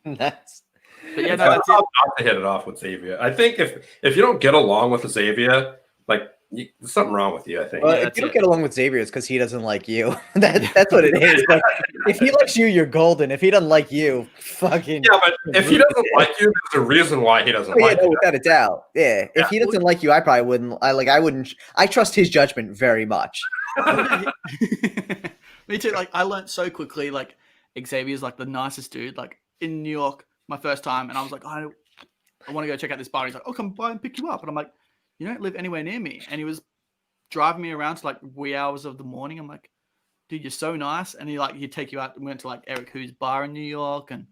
Nice. But yeah, no, it's not to hit it off with Xavier. I think if you don't get along with Xavier, like there's something wrong with you. I think. Well, if you don't get along with Xavier, it's because he doesn't like you. That's what it is. But if he likes you, you're golden. If he doesn't like you, fucking but if he doesn't like you, there's a reason why he doesn't like you. Without a doubt. Yeah. If he doesn't like you, I probably wouldn't. I wouldn't. I trust his judgment very much. Me too. Like I learned so quickly. Like Xavier's like the nicest dude. Like in New York, my first time, and I was like, I want to go check out this bar. He's like, oh, come by and pick you up. And I'm like, you don't live anywhere near me. And he was driving me around to like wee hours of the morning. I'm like, dude, you're so nice. And he'd take you out and went to like Eric Hu's bar in New York and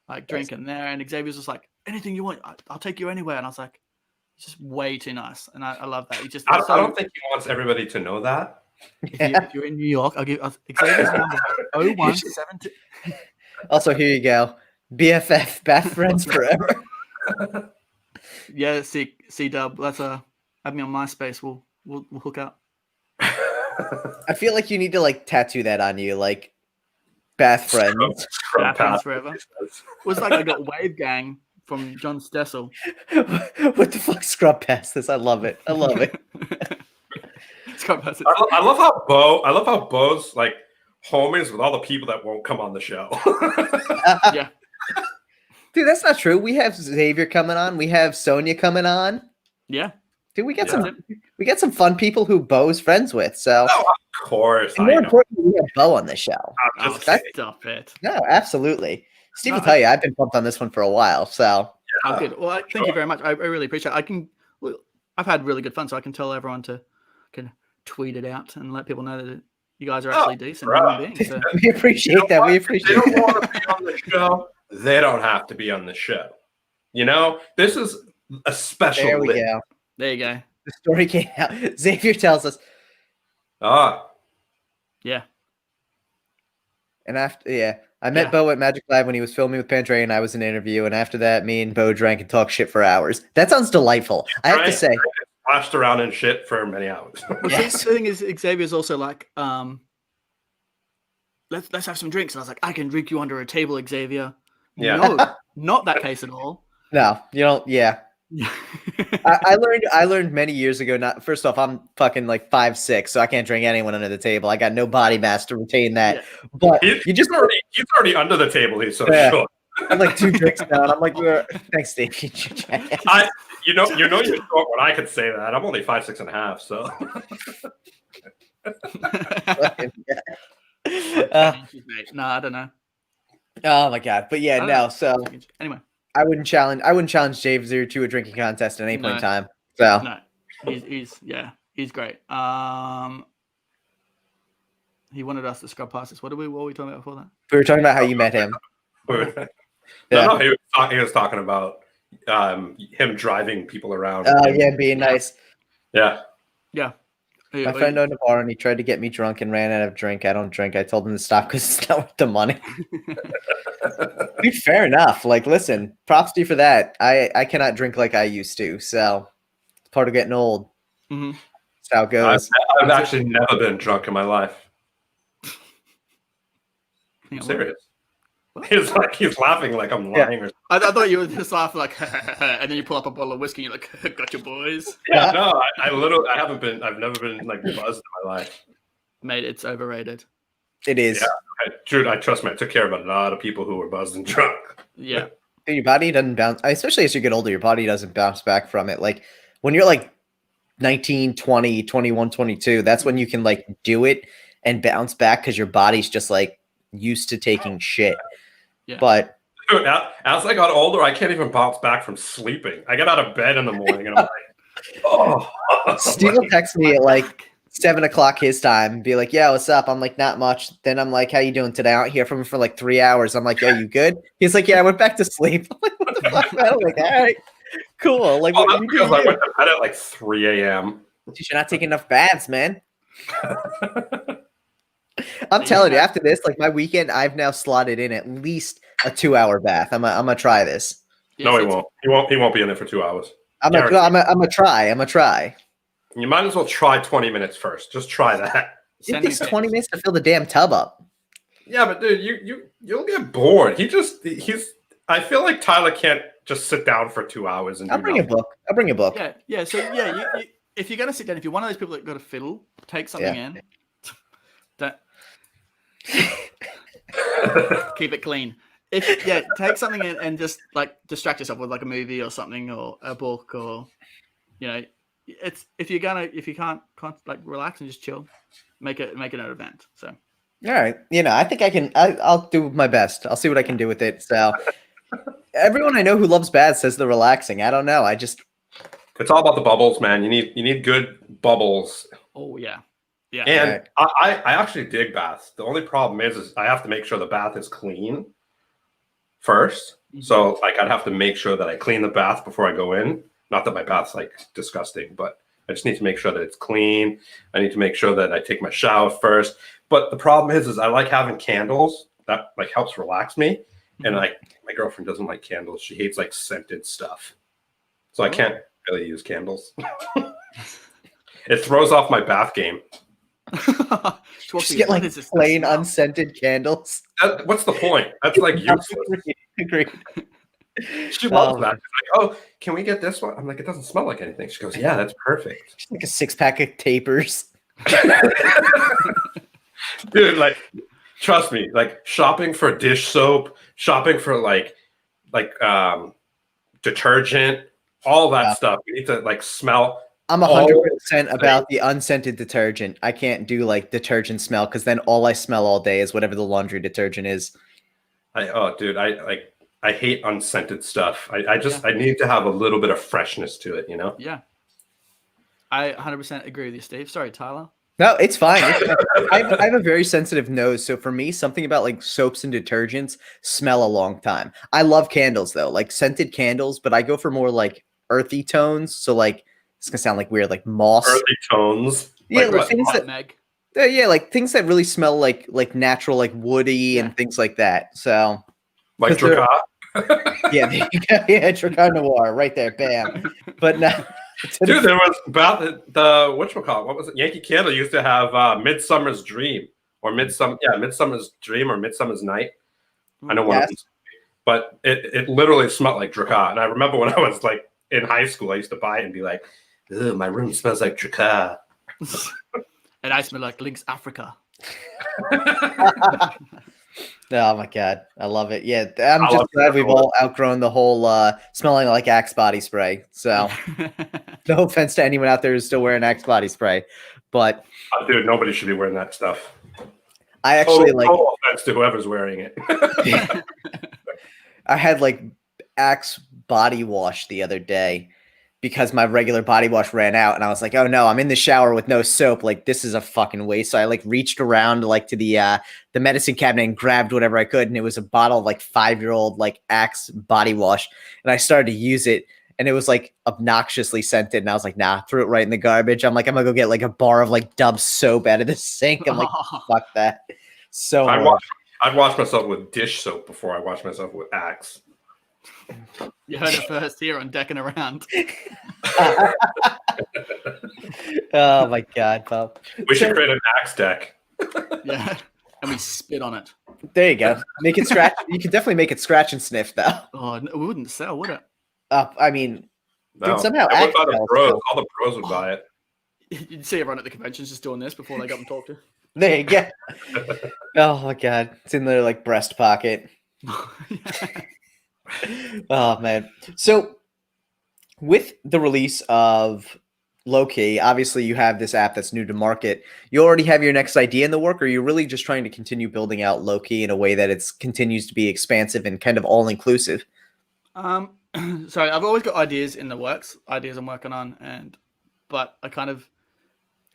like drinking there. And Xavier's just like, anything you want, I'll take you anywhere. And I was like, it's just way too nice. And I love that. I don't think he wants everybody to know that. If you're in New York, I'll give Xavier's number 0172. Also, here you go. BFF, best friends forever. Yeah, C-Dub. Let's have me on MySpace. We'll hook up. I feel like you need to like tattoo that on you, like Bath Friends. Bath Friends forever. It was like I got Wave Gang from John Stessel. What the fuck, Scrub Past this? I love it. I love it. Scrub Past it. I love how Beau's like homies with all the people that won't come on the show. Yeah. Dude, that's not true. We have Xavier coming on. We have Sonia coming on. Yeah. Dude, we got some fun people who Beau's friends with. So of course. And more importantly, we have Beau on the show. Stop it. No, absolutely. Steve will tell you, I've been pumped on this one for a while. So good. Well, thank you very much. I really appreciate it. I've had really good fun, so I can tell everyone to tweet it out and let people know that you guys are actually decent human beings. So. We appreciate that. We appreciate that. They don't want to be on the show. They don't have to be on the show. You know, this is a special. There we go. There you go. The story came out. Xavier tells us. Yeah. And after, I met Beau at Magic Live when he was filming with Pandrea, and I was in an interview. And after that, me and Beau drank and talked shit for hours. That sounds delightful. I have to say. Splashed around in shit for many hours. The thing is, Xavier's also like, let's have some drinks. And I was like, I can drink you under a table, Xavier. Yeah. No, not that case at all. No, you don't. Yeah. I learned many years ago. Not first off, I'm fucking like 5'6", so I can't drink anyone under the table. I got no body mass to retain that. Yeah. But he's already under the table. He's so short. I'm like 2 drinks down. I'm like, thanks, Steve. You know you're short when I could say that. I'm only 5'6.5", so. No, I don't know. Oh my god! But yeah, no. So anyway, I wouldn't challenge Xavier to a drinking contest at any point in time. So no, he's great. He wanted us to scrub past this. What were we talking about before that? We were talking about how you met him. No, he was talking about him driving people around. Oh yeah, being nice. Yeah. My friend owned a bar and he tried to get me drunk and ran out of drink. I don't drink. I told him to stop because it's not worth the money. Dude, fair enough. Like, listen, props to you for that. I cannot drink like I used to. So it's part of getting old. Mm-hmm. That's how it goes. I've actually never been drunk in my life. I'm serious. What? He's laughing like I'm lying. Yeah. I thought you were just laughing like, and then you pull up a bottle of whiskey and you're like, got your boys. Yeah, no, I've never been like buzzed in my life. Mate, it's overrated. It is. Yeah, I trust me. I took care of a lot of people who were buzzed and drunk. Yeah. Your body doesn't bounce, especially as you get older, your body doesn't bounce back from it. Like when you're like 19, 20, 21, 22. That's when you can like do it and bounce back because your body's just like used to taking shit. Yeah. But dude, as I got older, I can't even bounce back from sleeping. I get out of bed in the morning and I'm like, oh. Steve will text me at like 7 o'clock his time and be like, yeah, what's up? I'm like, not much. Then I'm like, how you doing today? I don't hear from him for like 3 hours. I'm like, yo, you good? He's like, yeah, I went back to sleep. I'm like, what the fuck, man? I'm like, all right, cool. Like, oh, what that's you because doing? I went to bed at like 3 a.m. You're not taking enough baths, man. I'm telling you, after this, like my weekend, I've now slotted in at least a 2-hour bath. I'm gonna try this. No, he won't. He won't be in there for 2 hours. I'm gonna try. You might as well try 20 minutes first. Just try that. It takes 20 minutes to fill the damn tub up. Yeah, but dude, you'll get bored. He's. I feel like Tyler can't just sit down for 2 hours and. I'll bring a book. Yeah. So yeah, if you're gonna sit down, if you're one of those people that got to fiddle, take something in. That keep it clean. Take something in and just like distract yourself with like a movie or something or a book or it's if you can't like relax and just chill, make it an event. So all right, I think I can. I'll do my best. I'll see what I can do with it. So everyone I know who loves baths says they're relaxing. I don't know. It's all about the bubbles, man. You need good bubbles. Oh yeah. Yeah. And I actually dig baths. The only problem is I have to make sure the bath is clean first. Mm-hmm. So like I'd have to make sure that I clean the bath before I go in. Not that my bath's like disgusting, but I just need to make sure that it's clean. I need to make sure that I take my shower first. But the problem is I like having candles. That like helps relax me. Mm-hmm. And like my girlfriend doesn't like candles. She hates like scented stuff. So I can't really use candles. It throws off my bath game. Just get like plain unscented candles. What's the point? That's like useless. Agreed. She loves that. She's like, oh, can we get this one? I'm like, it doesn't smell like anything. She goes, yeah, that's perfect. Just like a 6-pack of tapers. Dude, like, trust me, like shopping for dish soap, shopping for like detergent, all that stuff. You need to like smell. I'm 100% about the unscented detergent. I can't do like detergent smell because then all I smell all day is whatever the laundry detergent is. I hate unscented stuff. I need to have a little bit of freshness to it, Yeah. I 100% agree with you, Steve. Sorry, Tyler. No, it's fine. I have a very sensitive nose. So for me, something about like soaps and detergents smell a long time. I love candles though, like scented candles, but I go for more like earthy tones. So like, it's gonna sound like weird, like moss. Earthy tones. Yeah, like things like things that really smell like natural, like woody and things like that. So like Dracar. Yeah, there you go. Yeah, Dracar Noir, right there, bam. But no, dude, there was about the whatchamacallit, what was it? Yankee Candle used to have Midsummer's Dream or Midsummer's Dream or Midsummer's Night. I know one of them, but it literally smelled like Dracar. And I remember when I was like in high school, I used to buy it and be like, ugh, my room smells like Dracar. And I smell like Lynx Africa. Oh my god, I love it. Yeah, I'm just glad we've all outgrown the whole smelling like Axe body spray. So, no offense to anyone out there who's still wearing Axe body spray, but dude, nobody should be wearing that stuff. I actually no offense to whoever's wearing it. I had like Axe body wash the other day because my regular body wash ran out, and I was like, oh no, I'm in the shower with no soap. Like, this is a fucking waste. So I like reached around like to the medicine cabinet and grabbed whatever I could, and it was a bottle of like 5-year-old like Axe body wash, and I started to use it, and it was like obnoxiously scented, and I was like, nah, threw it right in the garbage. I'm like, I'm gonna go get like a bar of like Dove soap out of the sink. I'm like, fuck that. So I'd wash myself with dish soap before I wash myself with Axe. You heard it first here on Deckin Around. Oh my god, Bob. We should create an Axe deck. Yeah, and we spit on it. There you go. Make it scratch. You can definitely make it scratch and sniff, though. Oh, it wouldn't sell, would it? I mean, no. Somehow all the pros would buy it. You'd see everyone at the conventions just doing this before they got them talked to. There you go. Oh my god, it's in their like breast pocket. Oh man. So with the release of LoKey, obviously you have this app that's new to market. You already have your next idea in the work, or you're really just trying to continue building out LoKey in a way that it continues to be expansive and kind of all inclusive? So I've always got ideas in the works, ideas I'm working on, but I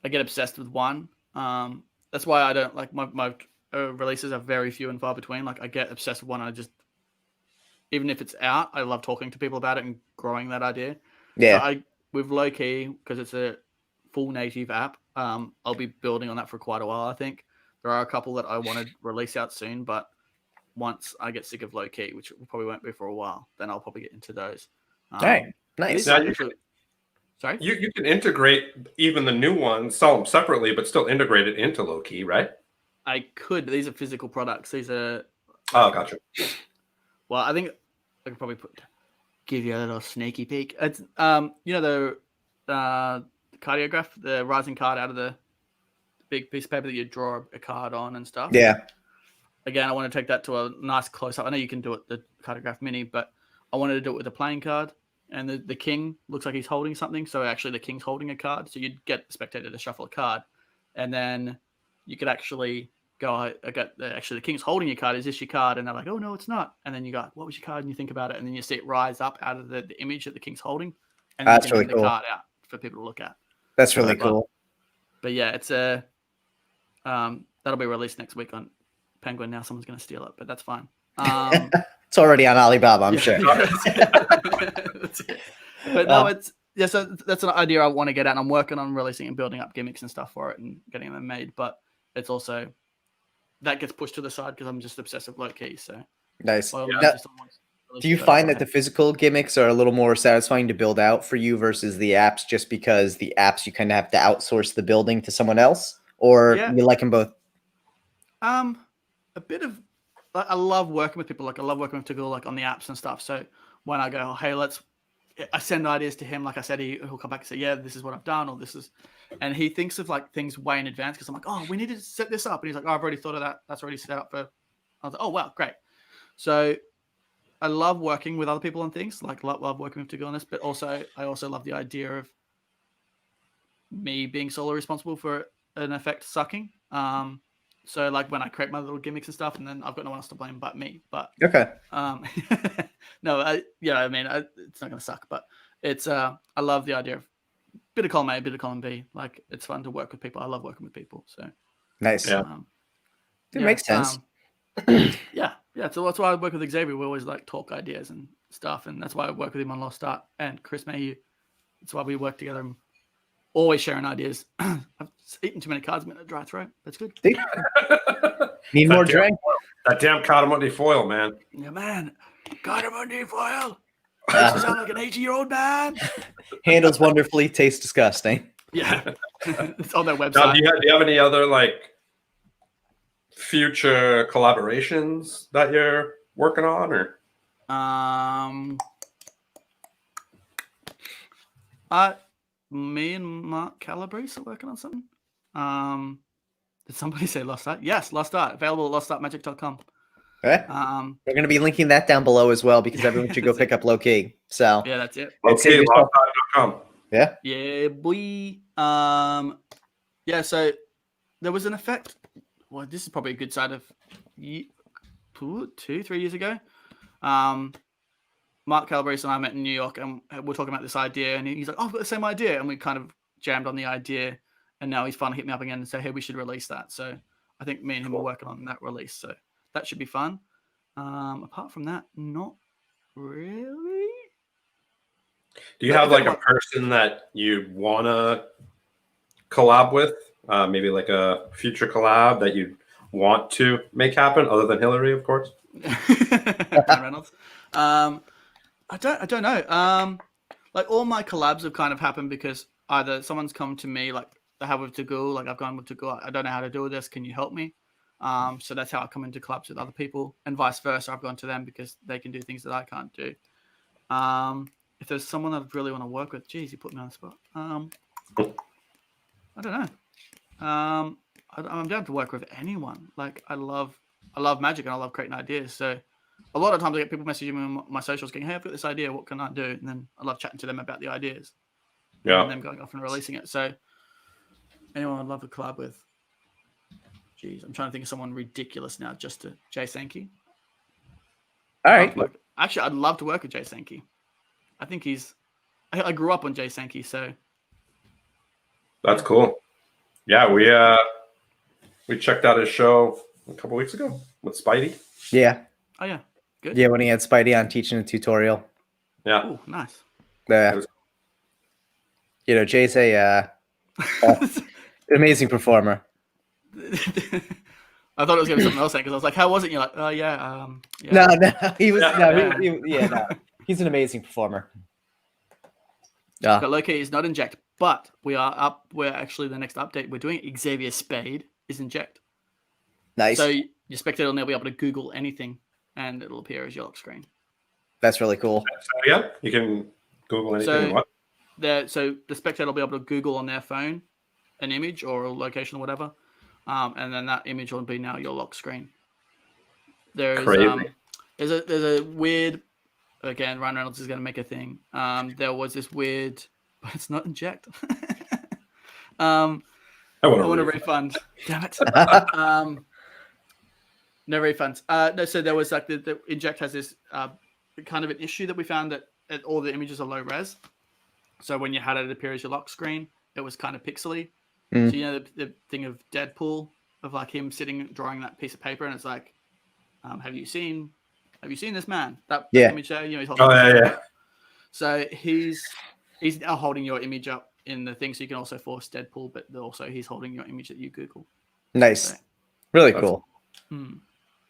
get obsessed with one. That's why I don't like my releases are very few and far between. Like I get obsessed with one, and I just, even if it's out, I love talking to people about it and growing that idea. Yeah. So with LoKey, because it's a full native app, I'll be building on that for quite a while. I think there are a couple that I want to release out soon, but once I get sick of LoKey, which probably won't be for a while, then I'll probably get into those. All right, nice. Now, sorry? You can integrate even the new ones, sell them separately, but still integrate it into LoKey, right? I could. These are physical products. These are... Oh, gotcha. Well, I think I could probably give you a little sneaky peek. It's the cardiograph, the rising card out of the big piece of paper that you draw a card on and stuff. Yeah. Again, I want to take that to a nice close up. I know you can do it the cardiograph mini, but I wanted to do it with a playing card. And the king looks like he's holding something. So actually the king's holding a card. So you'd get the spectator to shuffle a card. And then you could actually go, the king's holding your card. Is this your card? And they're like, oh, no, it's not. And then you go, what was your card? And you think about it. And then you see it rise up out of the image that the king's holding. And then that's you can really cool. the card out for people to look at. That's really cool. But yeah, it's that'll be released next week on Penguin. Now someone's going to steal it, but that's fine. It's already on Alibaba, I'm sure. That's it. But no, so that's an idea I want to get at. And I'm working on releasing and building up gimmicks and stuff for it and getting them made. But it's also that gets pushed to the side because I'm just obsessed with LoKey. So nice. Now, do you find that the physical gimmicks are a little more satisfying to build out for you versus the apps, just because the apps you kind of have to outsource the building to someone else, or you like them both? A bit of. I love working with people. Like I love working with Teguh, like on the apps and stuff. So when I go, oh, hey, I send ideas to him. Like I said, he'll come back and say, yeah, this is what I've done, or this is, and he thinks of like things way in advance because I'm like, oh, we need to set this up, and he's like, oh, I've already thought of that. That's already set up for. I was like, oh wow, great. So I love working with other people on things. Like love working with Teguh on this, but I also love the idea of me being solely responsible for an effect sucking. So like when I create my little gimmicks and stuff, and then I've got no one else to blame but me. But okay, no, it's not gonna suck, but it's I love the idea of bit of column A, bit of column B. Like it's fun to work with people. I love working with people. So nice. It makes sense. Yeah. So that's why I work with Xavier. We always like talk ideas and stuff, and that's why I work with him on Lost Art and Chris Mayhew. That's why we work together. And always sharing ideas. I've eaten too many cards, I'm in a dry throat. That's good. Need more drink. That damn Cardamom foil, man. Yeah, man. Cardamom foil. Makes you sound like an 80-year-old man. Handles wonderfully, tastes disgusting. Yeah. It's on their website. Now, do you have any other like future collaborations that you're working on, or? Me and Mark Calabrese are working on something. Did somebody say Lost Art? Yes, Lost Art. Available at lostartmagic.com. Okay. We're going to be linking that down below as well, because everyone should go pick up LoKey. So yeah, that's it. Okay, lostartmagic.com. Yeah. Yeah, boy. Yeah, so there was an effect. Well, this is probably a good side of 2-3 years ago. Mark Calabrese and I met in New York, and we're talking about this idea, and he's like, oh, I've got the same idea. And we kind of jammed on the idea, and now he's finally hit me up again and said, hey, we should release that. So I think me and him are working on that release. So that should be fun. Apart from that, not really. Do you have like a person that you want to collab with? Maybe like a future collab that you want to make happen, other than Hillary, of course? Reynolds. I don't know. Like all my collabs have kind of happened because either someone's come to me, like I have with Teguh, like I've gone with Teguh, I don't know how to do this. Can you help me? So that's how I come into collabs with other people, and vice versa. I've gone to them because they can do things that I can't do. If there's someone that I really want to work with, geez, you put me on the spot. I don't know. I'm down to work with anyone. Like I love magic and I love creating ideas. So a lot of times I get people messaging me on my socials going, hey, I've got this idea. What can I do? And then I love chatting to them about the ideas. and them going off and releasing it. So anyone I'd love to collab with? Geez, I'm trying to think of someone ridiculous now. Just to Jay Sankey. All right. Actually, I'd love to work with Jay Sankey. I think I grew up on Jay Sankey, so that's cool. Yeah, we checked out his show a couple weeks ago with Spidey. Yeah. Oh yeah, good. Yeah, when he had Spidey on teaching a tutorial. Yeah. Ooh, nice. You know, Jay's a amazing performer. I thought it was going to be something else because I was like, "How was it?" And you're like, "Oh yeah, yeah." No, he was. No, he's an amazing performer. But LoKey is not inject, but we are up. We're actually the next update we're doing. Xavier Spade is inject. Nice. So your spectator will now be able to Google anything, and it'll appear as your lock screen. That's really cool. So, yeah, you can Google anything. So the spectator will be able to Google on their phone an image or a location or whatever, and then that image will be now your lock screen. There's a weird. Again, Ryan Reynolds is going to make a thing. There was this weird, but it's not inject. I want a refund. Damn it. No refunds. No, so there was like the inject has this kind of an issue that we found that all the images are low res. So when you had it appear as your lock screen, it was kind of pixely. So you know the thing of Deadpool of like him sitting drawing that piece of paper, and it's like, have you seen this man? That image there, you know, he's holding So he's now holding your image up in the thing, so you can also force Deadpool, but also he's holding your image that you Google. Nice, so, really cool.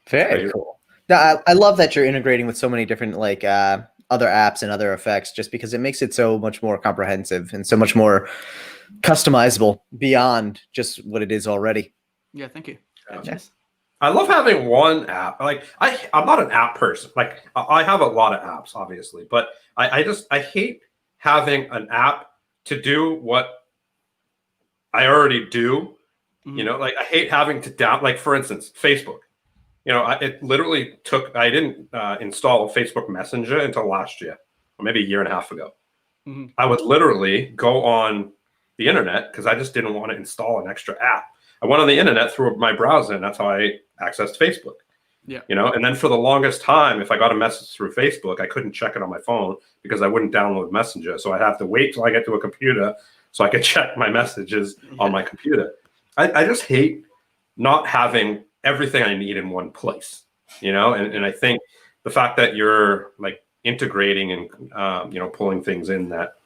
Very cool. Now, I love that you're integrating with so many different like other apps and other effects, just because it makes it so much more comprehensive and so much more customizable beyond just what it is already. Yeah, thank you. Yes. I love having one app. Like I'm not an app person. Like I have a lot of apps, obviously, but I hate having an app to do what I already do. You know, like I hate having to like for instance, Facebook. You know, it literally took. I didn't install Facebook Messenger until last year, or maybe a year and a half ago. I would literally go on the internet because I just didn't want to install an extra app. I went on the internet through my browser, and that's how I accessed Facebook. Yeah. You know, and then for the longest time, if I got a message through Facebook, I couldn't check it on my phone because I wouldn't download Messenger. So I'd have to wait till I get to a computer so I could check my messages on my computer. I just hate not having everything I need in one place, you know? And I think the fact that you're like integrating and, you know, pulling things in that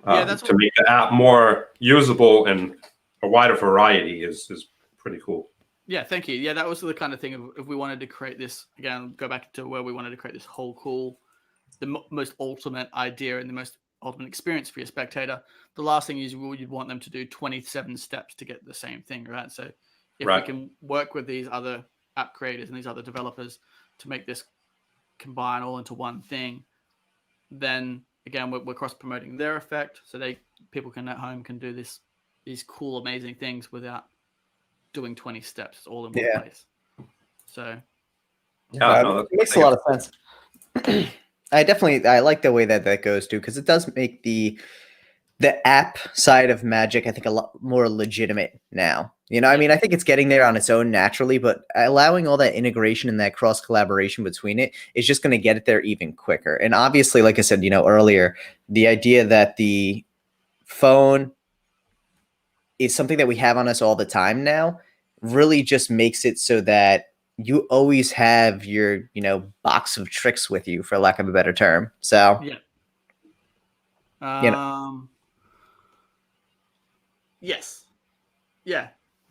to make the app more usable and a wider variety is pretty cool. Yeah, thank you. Yeah, that was the kind of thing if we wanted to create this, again, go back to where we wanted to create this whole cool, the most ultimate idea and the most ultimate experience for your spectator. The last thing is you'd want them to do 27 steps to get the same thing, right? So if we can work with these other app creators and these other developers to make this combine all into one thing, then again, we're cross-promoting their effect. So people can at home can do these cool, amazing things without doing 20 steps all in one place. So it makes a lot of sense. I like the way that goes too, because it does make the app side of Magic, I think, a lot more legitimate now. You know, I mean, I think it's getting there on its own naturally, but allowing all that integration and that cross collaboration between it is just going to get it there even quicker. And obviously, like I said, you know, earlier, the idea that the phone is something that we have on us all the time now really just makes it so that you always have your, you know, box of tricks with you, for lack of a better term. So, you know. Yes. Yeah.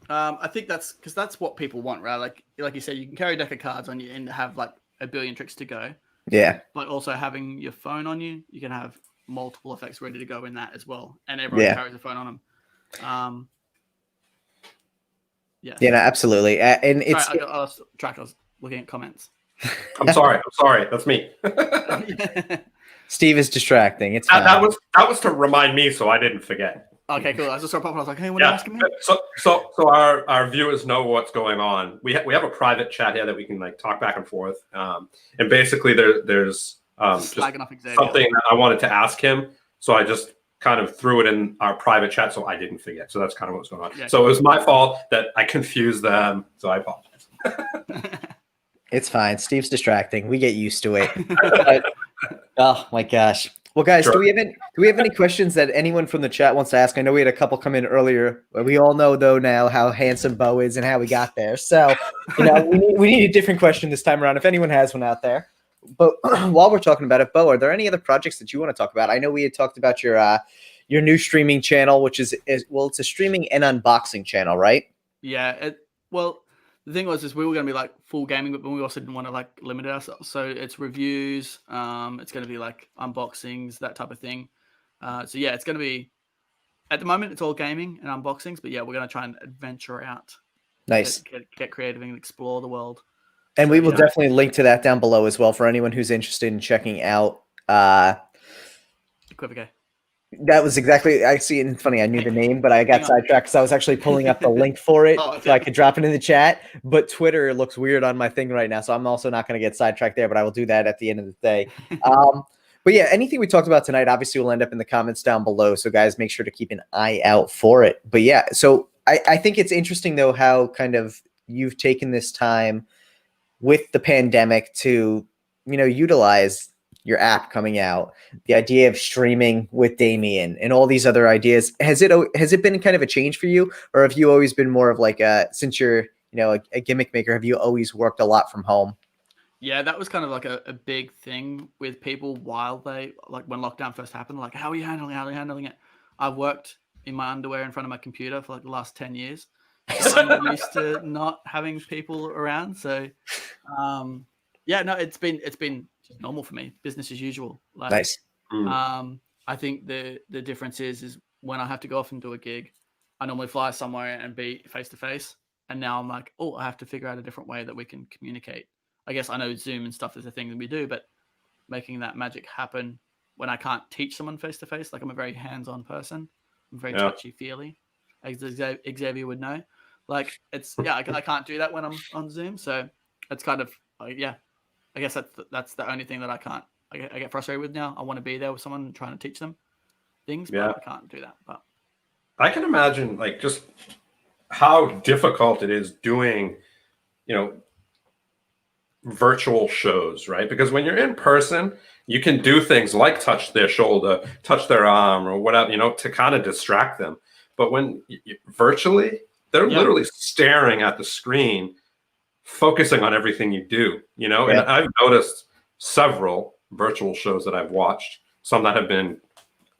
I think that's what people want, right? Like you said, you can carry a deck of cards on you and have like a billion tricks to go. Yeah. But also having your phone on you, you can have multiple effects ready to go in that as well. And everyone carries a phone on them. Yeah. Yeah, no, absolutely. And it's I was looking at comments. I'm sorry. That's me. Steve is distracting. It's that was to remind me so I didn't forget. Okay, cool. I just saw popping. I was like, "Hey, what are you asking me?" So our viewers know what's going on. We have a private chat here that we can like talk back and forth. And basically there's just something that I wanted to ask him. So I just kind of threw it in our private chat, so I didn't forget. So that's kind of what's going on. Yeah. So it was my fault that I confused them. So I apologize. It's fine. Steve's distracting. We get used to it. But, oh my gosh. Well, guys, Sure. do we have any questions that anyone from the chat wants to ask? I know we had a couple come in earlier. We all know though now how handsome Beau is and how we got there. So, we need a different question this time around. If anyone has one out there. But while we're talking about it, Beau, are there any other projects that you want to talk about? I know we had talked about your new streaming channel, which is it's a streaming and unboxing channel, right? Yeah. The thing was we were going to be like full gaming, but we also didn't want to like limit ourselves. So it's reviews. It's going to be like unboxings, that type of thing. So yeah, it's going to be, at the moment, it's all gaming and unboxings, but yeah, we're going to try and adventure out. Nice. Get creative and explore the world. And we will definitely link to that down below as well for anyone who's interested in checking out. Equivoque. That was exactly, I see it. It's funny. I knew the name, but I got sidetracked because I was actually pulling up the link for it so I could drop it in the chat. But Twitter looks weird on my thing right now. So I'm also not going to get sidetracked there, but I will do that at the end of the day. But yeah, anything we talked about tonight, obviously will end up in the comments down below. So guys, make sure to keep an eye out for it. But yeah, so I think it's interesting though, how kind of you've taken this time with the pandemic to, utilize your app coming out, the idea of streaming with Damien and all these other ideas. Has it been kind of a change for you, or have you always been more of like since you're, a gimmick maker, have you always worked a lot from home? Yeah, that was kind of like a big thing with people while when lockdown first happened, like, how are you handling it? I've worked in my underwear in front of my computer for like the last 10 years. So I'm used to not having people around. So, it's been normal for me, business as usual. Like, nice. I think the difference is when I have to go off and do a gig, I normally fly somewhere and be face to face. And now I'm like, I have to figure out a different way that we can communicate. I guess I know Zoom and stuff is a thing that we do, but making that magic happen when I can't teach someone face to face, like I'm a very hands-on person. I'm very touchy-feely, as Xavier would know. Like I can't do that when I'm on Zoom. So it's kind of, I guess that's the only thing that I can't. I get frustrated with now. I want to be there with someone trying to teach them things, but I can't do that. But I can imagine like just how difficult it is doing, virtual shows, right? Because when you're in person, you can do things like touch their shoulder, touch their arm, or whatever, to kind of distract them. But when virtually, they're literally staring at the screen, focusing on everything you do, and I've noticed several virtual shows that I've watched, some that have been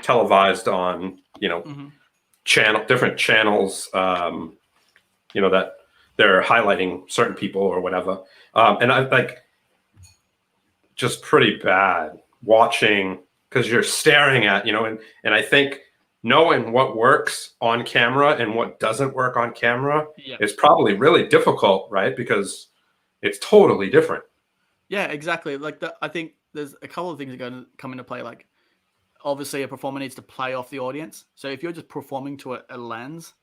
televised on, different channels, that they're highlighting certain people or whatever. And I like just pretty bad watching because you're staring at, and I think knowing what works on camera and what doesn't work on camera is probably really difficult, right? Because it's totally different. Yeah, exactly. Like I think there's a couple of things that are going to come into play. Like obviously a performer needs to play off the audience. So if you're just performing to a lens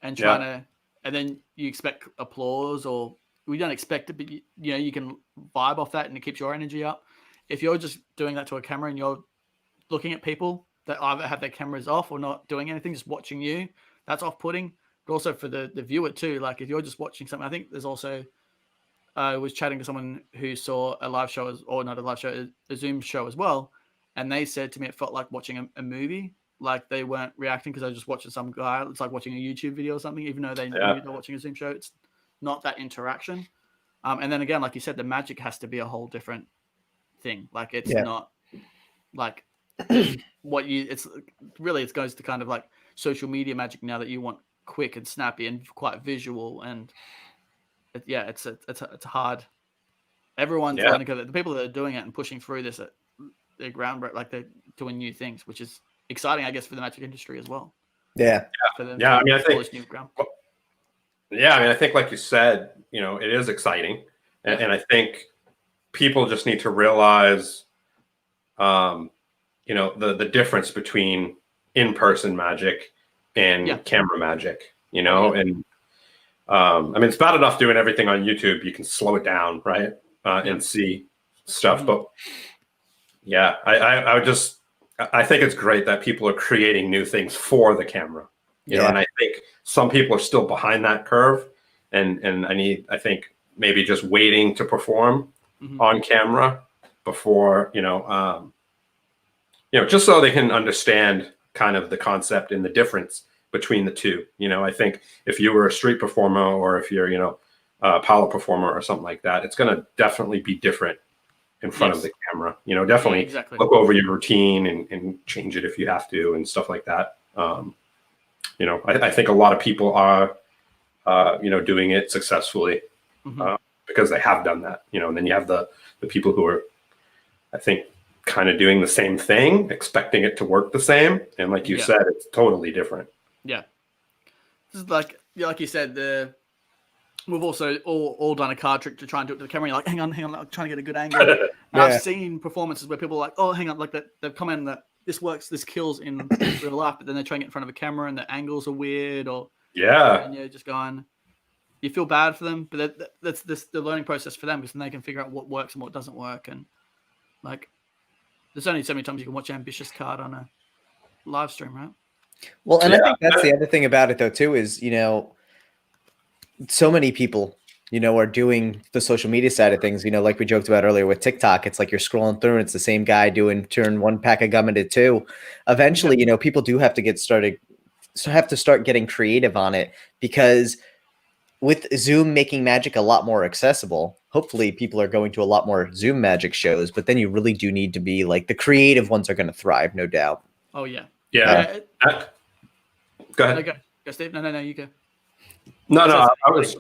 and trying to, and then you expect applause, or we don't expect it, but you can vibe off that and it keeps your energy up. If you're just doing that to a camera and you're looking at people that either have their cameras off or not doing anything, just watching you, that's off-putting. But also for the viewer too. Like if you're just watching something, I think there's also, I was chatting to someone who saw a live show, or not a live show, a Zoom show as well. And they said to me, it felt like watching a movie. Like they weren't reacting because they were just watching some guy. It's like watching a YouTube video or something, even though they knew they're watching a Zoom show. It's not that interaction. And then again, like you said, the magic has to be a whole different thing. Like it's not like what it goes to kind of like social media magic now that you want quick and snappy and quite visual. And it's hard. Everyone's learning, the people that are doing it and pushing through this, they're groundbreaking, like they're doing new things, which is exciting, I guess, for the magic industry as well. I mean, I think like you said, it is exciting. And I think people just need to realize, the difference between in-person magic and camera magic, and I mean, it's bad enough doing everything on YouTube. You can slow it down, right? And see stuff. But I would just I think it's great that people are creating new things for the camera. You know, and I think some people are still behind that curve, and I think maybe just waiting to perform on camera before, just so they can understand kind of the concept and the difference between the two. You know, I think if you were a street performer or if you're, a power performer or something like that, it's going to definitely be different in front of the camera. You know, definitely look over your routine and change it if you have to and stuff like that. I think a lot of people are, doing it successfully because they have done that, and then you have the people who are, I think, kind of doing the same thing, expecting it to work the same. And like you said, it's totally different. Yeah. This is like you said, we've also all done a card trick to try and do it to the camera. You're like, hang on, I'm trying to get a good angle. I've seen performances where people are like, oh, hang on, like that. They've come in that this works, this kills in real life, but then they're trying to get in front of a camera and the angles are weird, or and you're just going. You feel bad for them, but that's the learning process for them, because then they can figure out what works and what doesn't work. And like, there's only so many times you can watch Ambitious Card on a live stream, right? Well, and I think that's the other thing about it, though, too, is, so many people, are doing the social media side of things, like we joked about earlier with TikTok. It's like you're scrolling through and it's the same guy turn one pack of gum into two. Eventually, people do have to start getting creative on it, because with Zoom making magic a lot more accessible, hopefully people are going to a lot more Zoom magic shows, but then you really do need to be like, the creative ones are going to thrive, no doubt. Oh, yeah. Yeah. Go ahead. Go, Steve. No, you go. No, I was.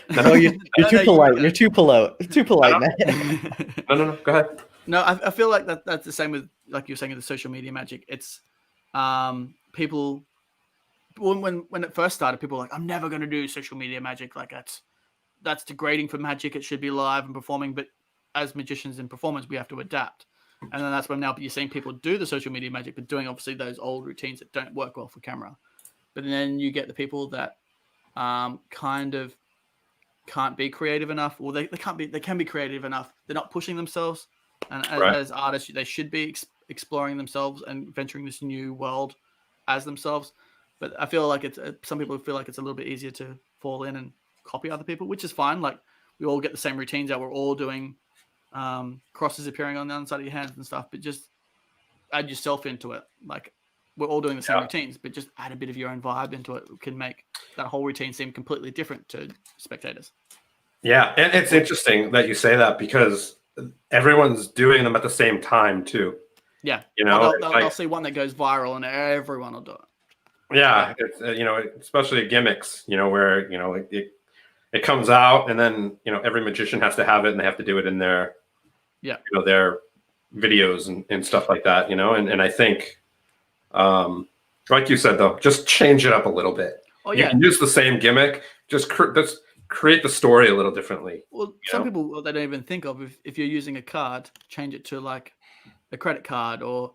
No, you're too polite. You're too polite, man. No. Go ahead. No, I feel like that's the same with, like you were saying, with the social media magic. It's people. When it first started, people were like, I'm never going to do social media magic. Like that's degrading for magic. It should be live and performing. But as magicians in performance, we have to adapt. And then that's when now you're seeing people do the social media magic, but doing obviously those old routines that don't work well for camera. But then you get the people that kind of can't be creative enough, or they can be creative enough. They're not pushing themselves. And as artists, they should be exploring themselves and venturing this new world as themselves. But I feel like some people feel like it's a little bit easier to fall in and copy other people, which is fine. Like, we all get the same routines out. We're all doing crosses appearing on the underside of your hands and stuff, but just add yourself into it. Like, we're all doing the same routines, but just add a bit of your own vibe into it. Can make that whole routine seem completely different to spectators. Yeah, and it's interesting that you say that, because everyone's doing them at the same time too. Yeah, they'll see one that goes viral and everyone will do it. Yeah, it's especially Gimmicks, where it comes out, and then every magician has to have it, and they have to do it in their their videos and stuff like that, and I think like you said, though, just change it up a little bit. Oh, yeah. You can use the same gimmick, just create the story a little differently. Well, some people, they don't even think of, if you're using a card, change it to like a credit card, or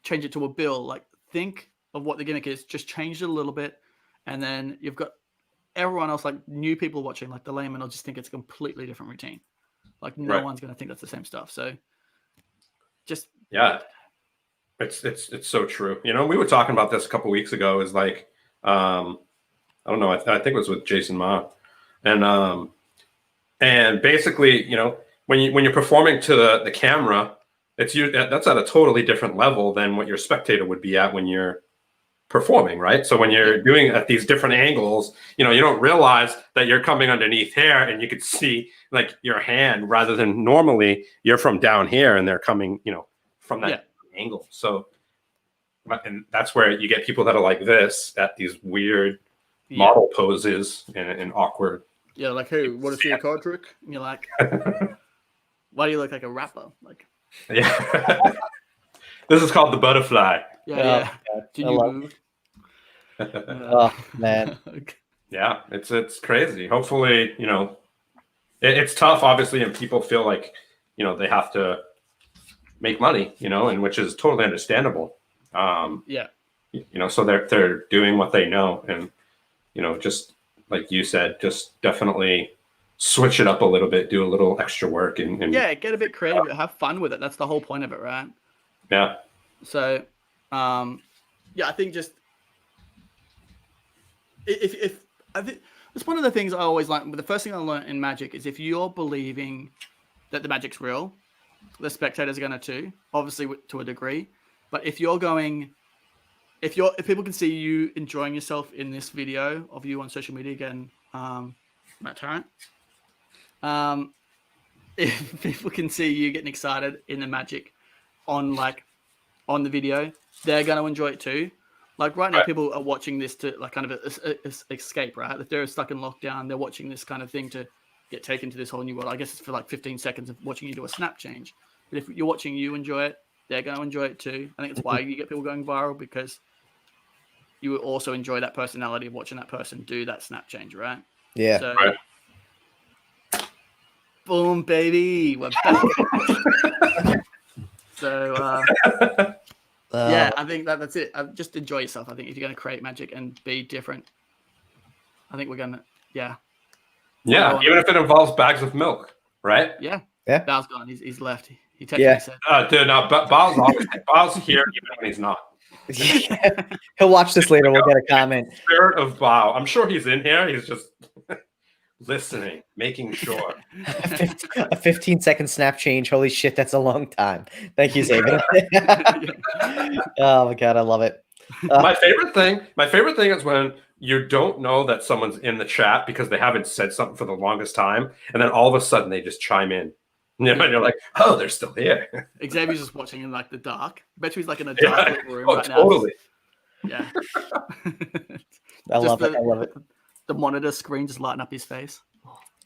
change it to a bill. Like, think of what the gimmick is, just change it a little bit, and then you've got everyone else, like new people watching, like the layman, will just think it's a completely different routine. Like, no one's going to think that's the same stuff. So just it's so true. We were talking about this a couple weeks ago. Is like I don't know. I think it was with Jason Ma, and basically, when you're performing to the camera, that's at a totally different level than what your spectator would be at when you're performing, right? So when you're doing at these different angles, you don't realize that you're coming underneath here, and you could see like your hand, rather than normally you're from down here and they're coming, from that angle. So, and that's where you get people that are like this at these weird model poses and awkward. Yeah, like, hey, what is your card trick? And you're like, why do you look like a rapper? Like, this is called the butterfly. Yeah. Can you move? Oh man. Yeah, it's crazy. Hopefully, it's tough, obviously, and people feel like they have to make money, and which is totally understandable. So they're doing what they know, and just like you said, just definitely switch it up a little bit, do a little extra work, and get a bit creative, have fun with it. That's the whole point of it, right? Yeah. So, yeah, I think just if I think it's one of the things I always like. The first thing I learned in Magic is if you're believing that the magic's real, the spectators are going to too, obviously to a degree. But if you're going, if people can see you enjoying yourself in this video of you on social media again, Matt Tarrant, if people can see you getting excited in the magic on the video, they're going to enjoy it too. Like right now, people are watching this to like kind of escape, right? If they're stuck in lockdown, they're watching this kind of thing to get taken to this whole new world. I guess it's for like 15 seconds of watching you do a snap change. But if you're watching you enjoy it, they're going to enjoy it too. I think it's why you get people going viral, because you will also enjoy that personality of watching that person do that snap change, right? Yeah. So, boom, baby. We're back. So, yeah, I think that's it. Just enjoy yourself. I think if you're going to create magic and be different, I think we're going to, Yeah, even if it involves bags of milk, right? Yeah. Bao's gone. He's left. He technically said. Dude, no, Bao's here even when he's not. He'll watch this later. We'll get a comment. Spirit of Bao. I'm sure he's in here. He's just listening, making sure. A 15-second snap change. Holy shit, that's a long time. Thank you, Xavier. Oh my god, I love it. My favorite thing is when you don't know that someone's in the chat because they haven't said something for the longest time, and then all of a sudden they just chime in. And you're like, oh, they're still here. Xavier's just watching in like the dark. I bet he's like in a dark room right totally. Now. Yeah. I love it. The monitor screen just lighting up his face.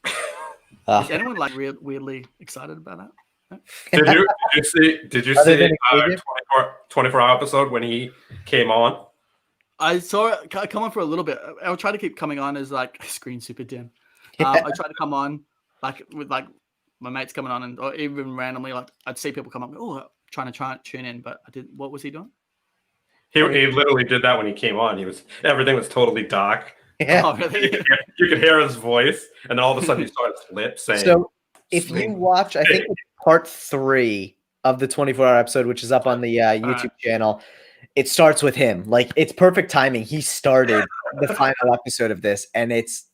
Is anyone like weirdly excited about that? Did you see 24-hour episode when he came on? I saw it come on for a little bit. I'll try to keep coming on as like screen super dim. I try to come on like with like my mates coming on, or even randomly, like I'd see people come up, trying to tune in, but I didn't. What was he doing? He literally did that when he came on. Everything was totally dark. Yeah. Oh, really? You could hear his voice, and then all of a sudden he starts lip saying. So if you watch, I think it's part 3 of the 24-hour episode, which is up on the YouTube channel, it starts with him. Like, it's perfect timing. He started the final episode of this, and it's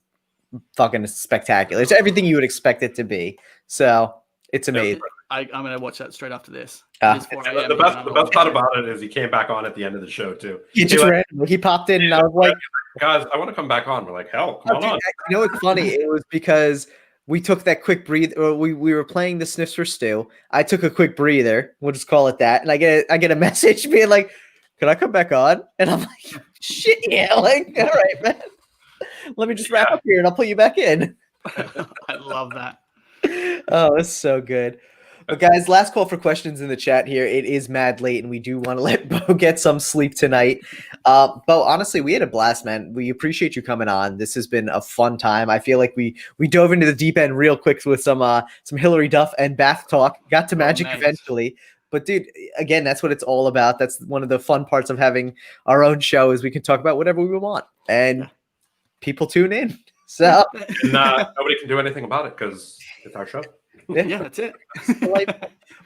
fucking spectacular. It's everything you would expect it to be. So it's amazing. I'm going to watch that straight after this. The best part about it is he came back on at the end of the show, too. He popped in, and I was like, guys, I want to come back on. We're like, hell, come on. You know what's funny? It was because we took that quick breather. We were playing the Sniffs for Stu. I took a quick breather. We'll just call it that. And I get a message being like, can I come back on? And I'm like, shit, yeah. Like, all right, man. Let me just wrap up here and I'll put you back in. I love that. Oh, that's so good. But guys, last call for questions in the chat here. It is mad late, and we do want to let Beau get some sleep tonight. Beau, honestly, we had a blast, man. We appreciate you coming on. This has been a fun time. I feel like we dove into the deep end real quick with some Hillary Duff and bath talk. Got to Magic eventually. But dude, again, that's what it's all about. That's one of the fun parts of having our own show is we can talk about whatever we want, and people tune in. So nobody can do anything about it because it's our show. Yeah, that's it.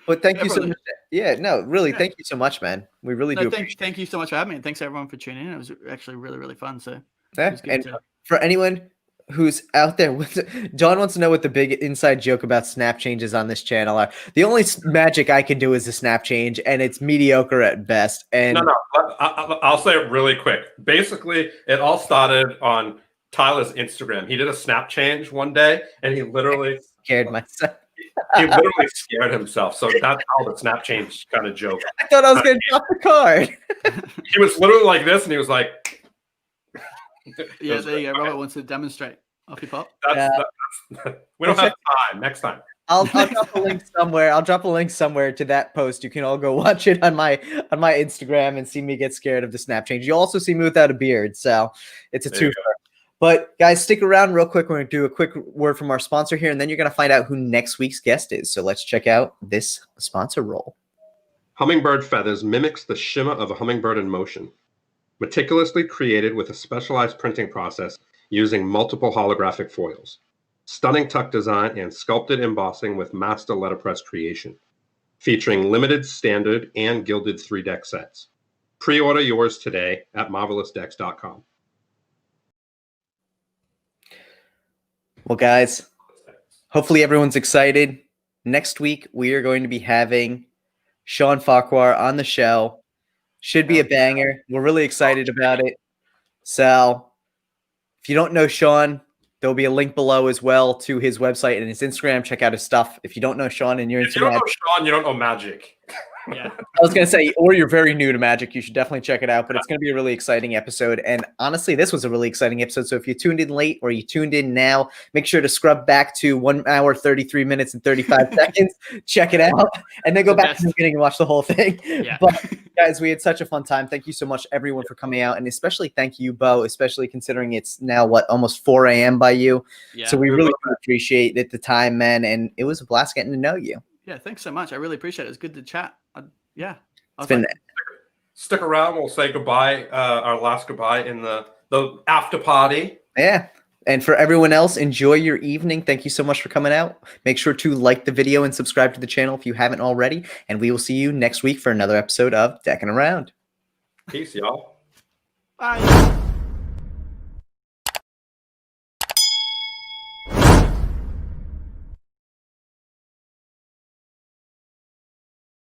But thank you so much. Yeah, no, really, thank you so much, man. We really do. Thank you so much for having me, and thanks everyone for tuning in. It was actually really, really fun. So, and for anyone who's out there, John wants to know what the big inside joke about snap changes on this channel are. The only magic I can do is a snap change, and it's mediocre at best. And I'll say it really quick. Basically, it all started on Tyler's Instagram. He did a snap change one day, and he literally scared myself. He literally scared himself. So that's how the snap change kind of joke. I thought I was going to drop the card. He was literally like this, and he was like, "Yeah, there you go." Robert wants to demonstrate. Off you pop. We don't have time. Next time. I'll drop a link somewhere. I'll drop a link somewhere to that post. You can all go watch it on my Instagram and see me get scared of the snap change. You'll also see me without a beard, so it's a twofer. But guys, stick around real quick. We're going to do a quick word from our sponsor here, and then you're going to find out who next week's guest is. So let's check out this sponsor roll. Hummingbird Feathers mimics the shimmer of a hummingbird in motion. Meticulously created with a specialized printing process using multiple holographic foils. Stunning tuck design and sculpted embossing with master letterpress creation. featuring limited, standard, and gilded 3-deck sets. Pre-order yours today at marvelousdecks.com. Well, guys, hopefully everyone's excited. Next week, we are going to be having Sean Farquhar on the show. Should be a banger. We're really excited about it. So if you don't know Sean, there'll be a link below as well to his website and his Instagram. Check out his stuff. If you don't know Sean and you're if you don't know Sean, you don't know Magic. Yeah. I was going to say, or you're very new to Magic, you should definitely check it out. But it's going to be a really exciting episode. And honestly, this was a really exciting episode. So if you tuned in late or you tuned in now, make sure to scrub back to 1 hour, 33 minutes, and 35 seconds. Check it out. And then go back to the beginning and watch the whole thing. Yeah. But guys, we had such a fun time. Thank you so much, everyone, for coming out. And especially thank you, Beau, especially considering it's now, almost 4 a.m. by you. Yeah. So we really appreciate it, the time, man. And it was a blast getting to know you. Yeah, thanks so much. I really appreciate it. It was good to chat. Stick around. We'll say goodbye, our last goodbye in the after party. Yeah. And for everyone else, enjoy your evening. Thank you so much for coming out. Make sure to like the video and subscribe to the channel if you haven't already. And we will see you next week for another episode of Deckin Around. Peace, y'all. Bye.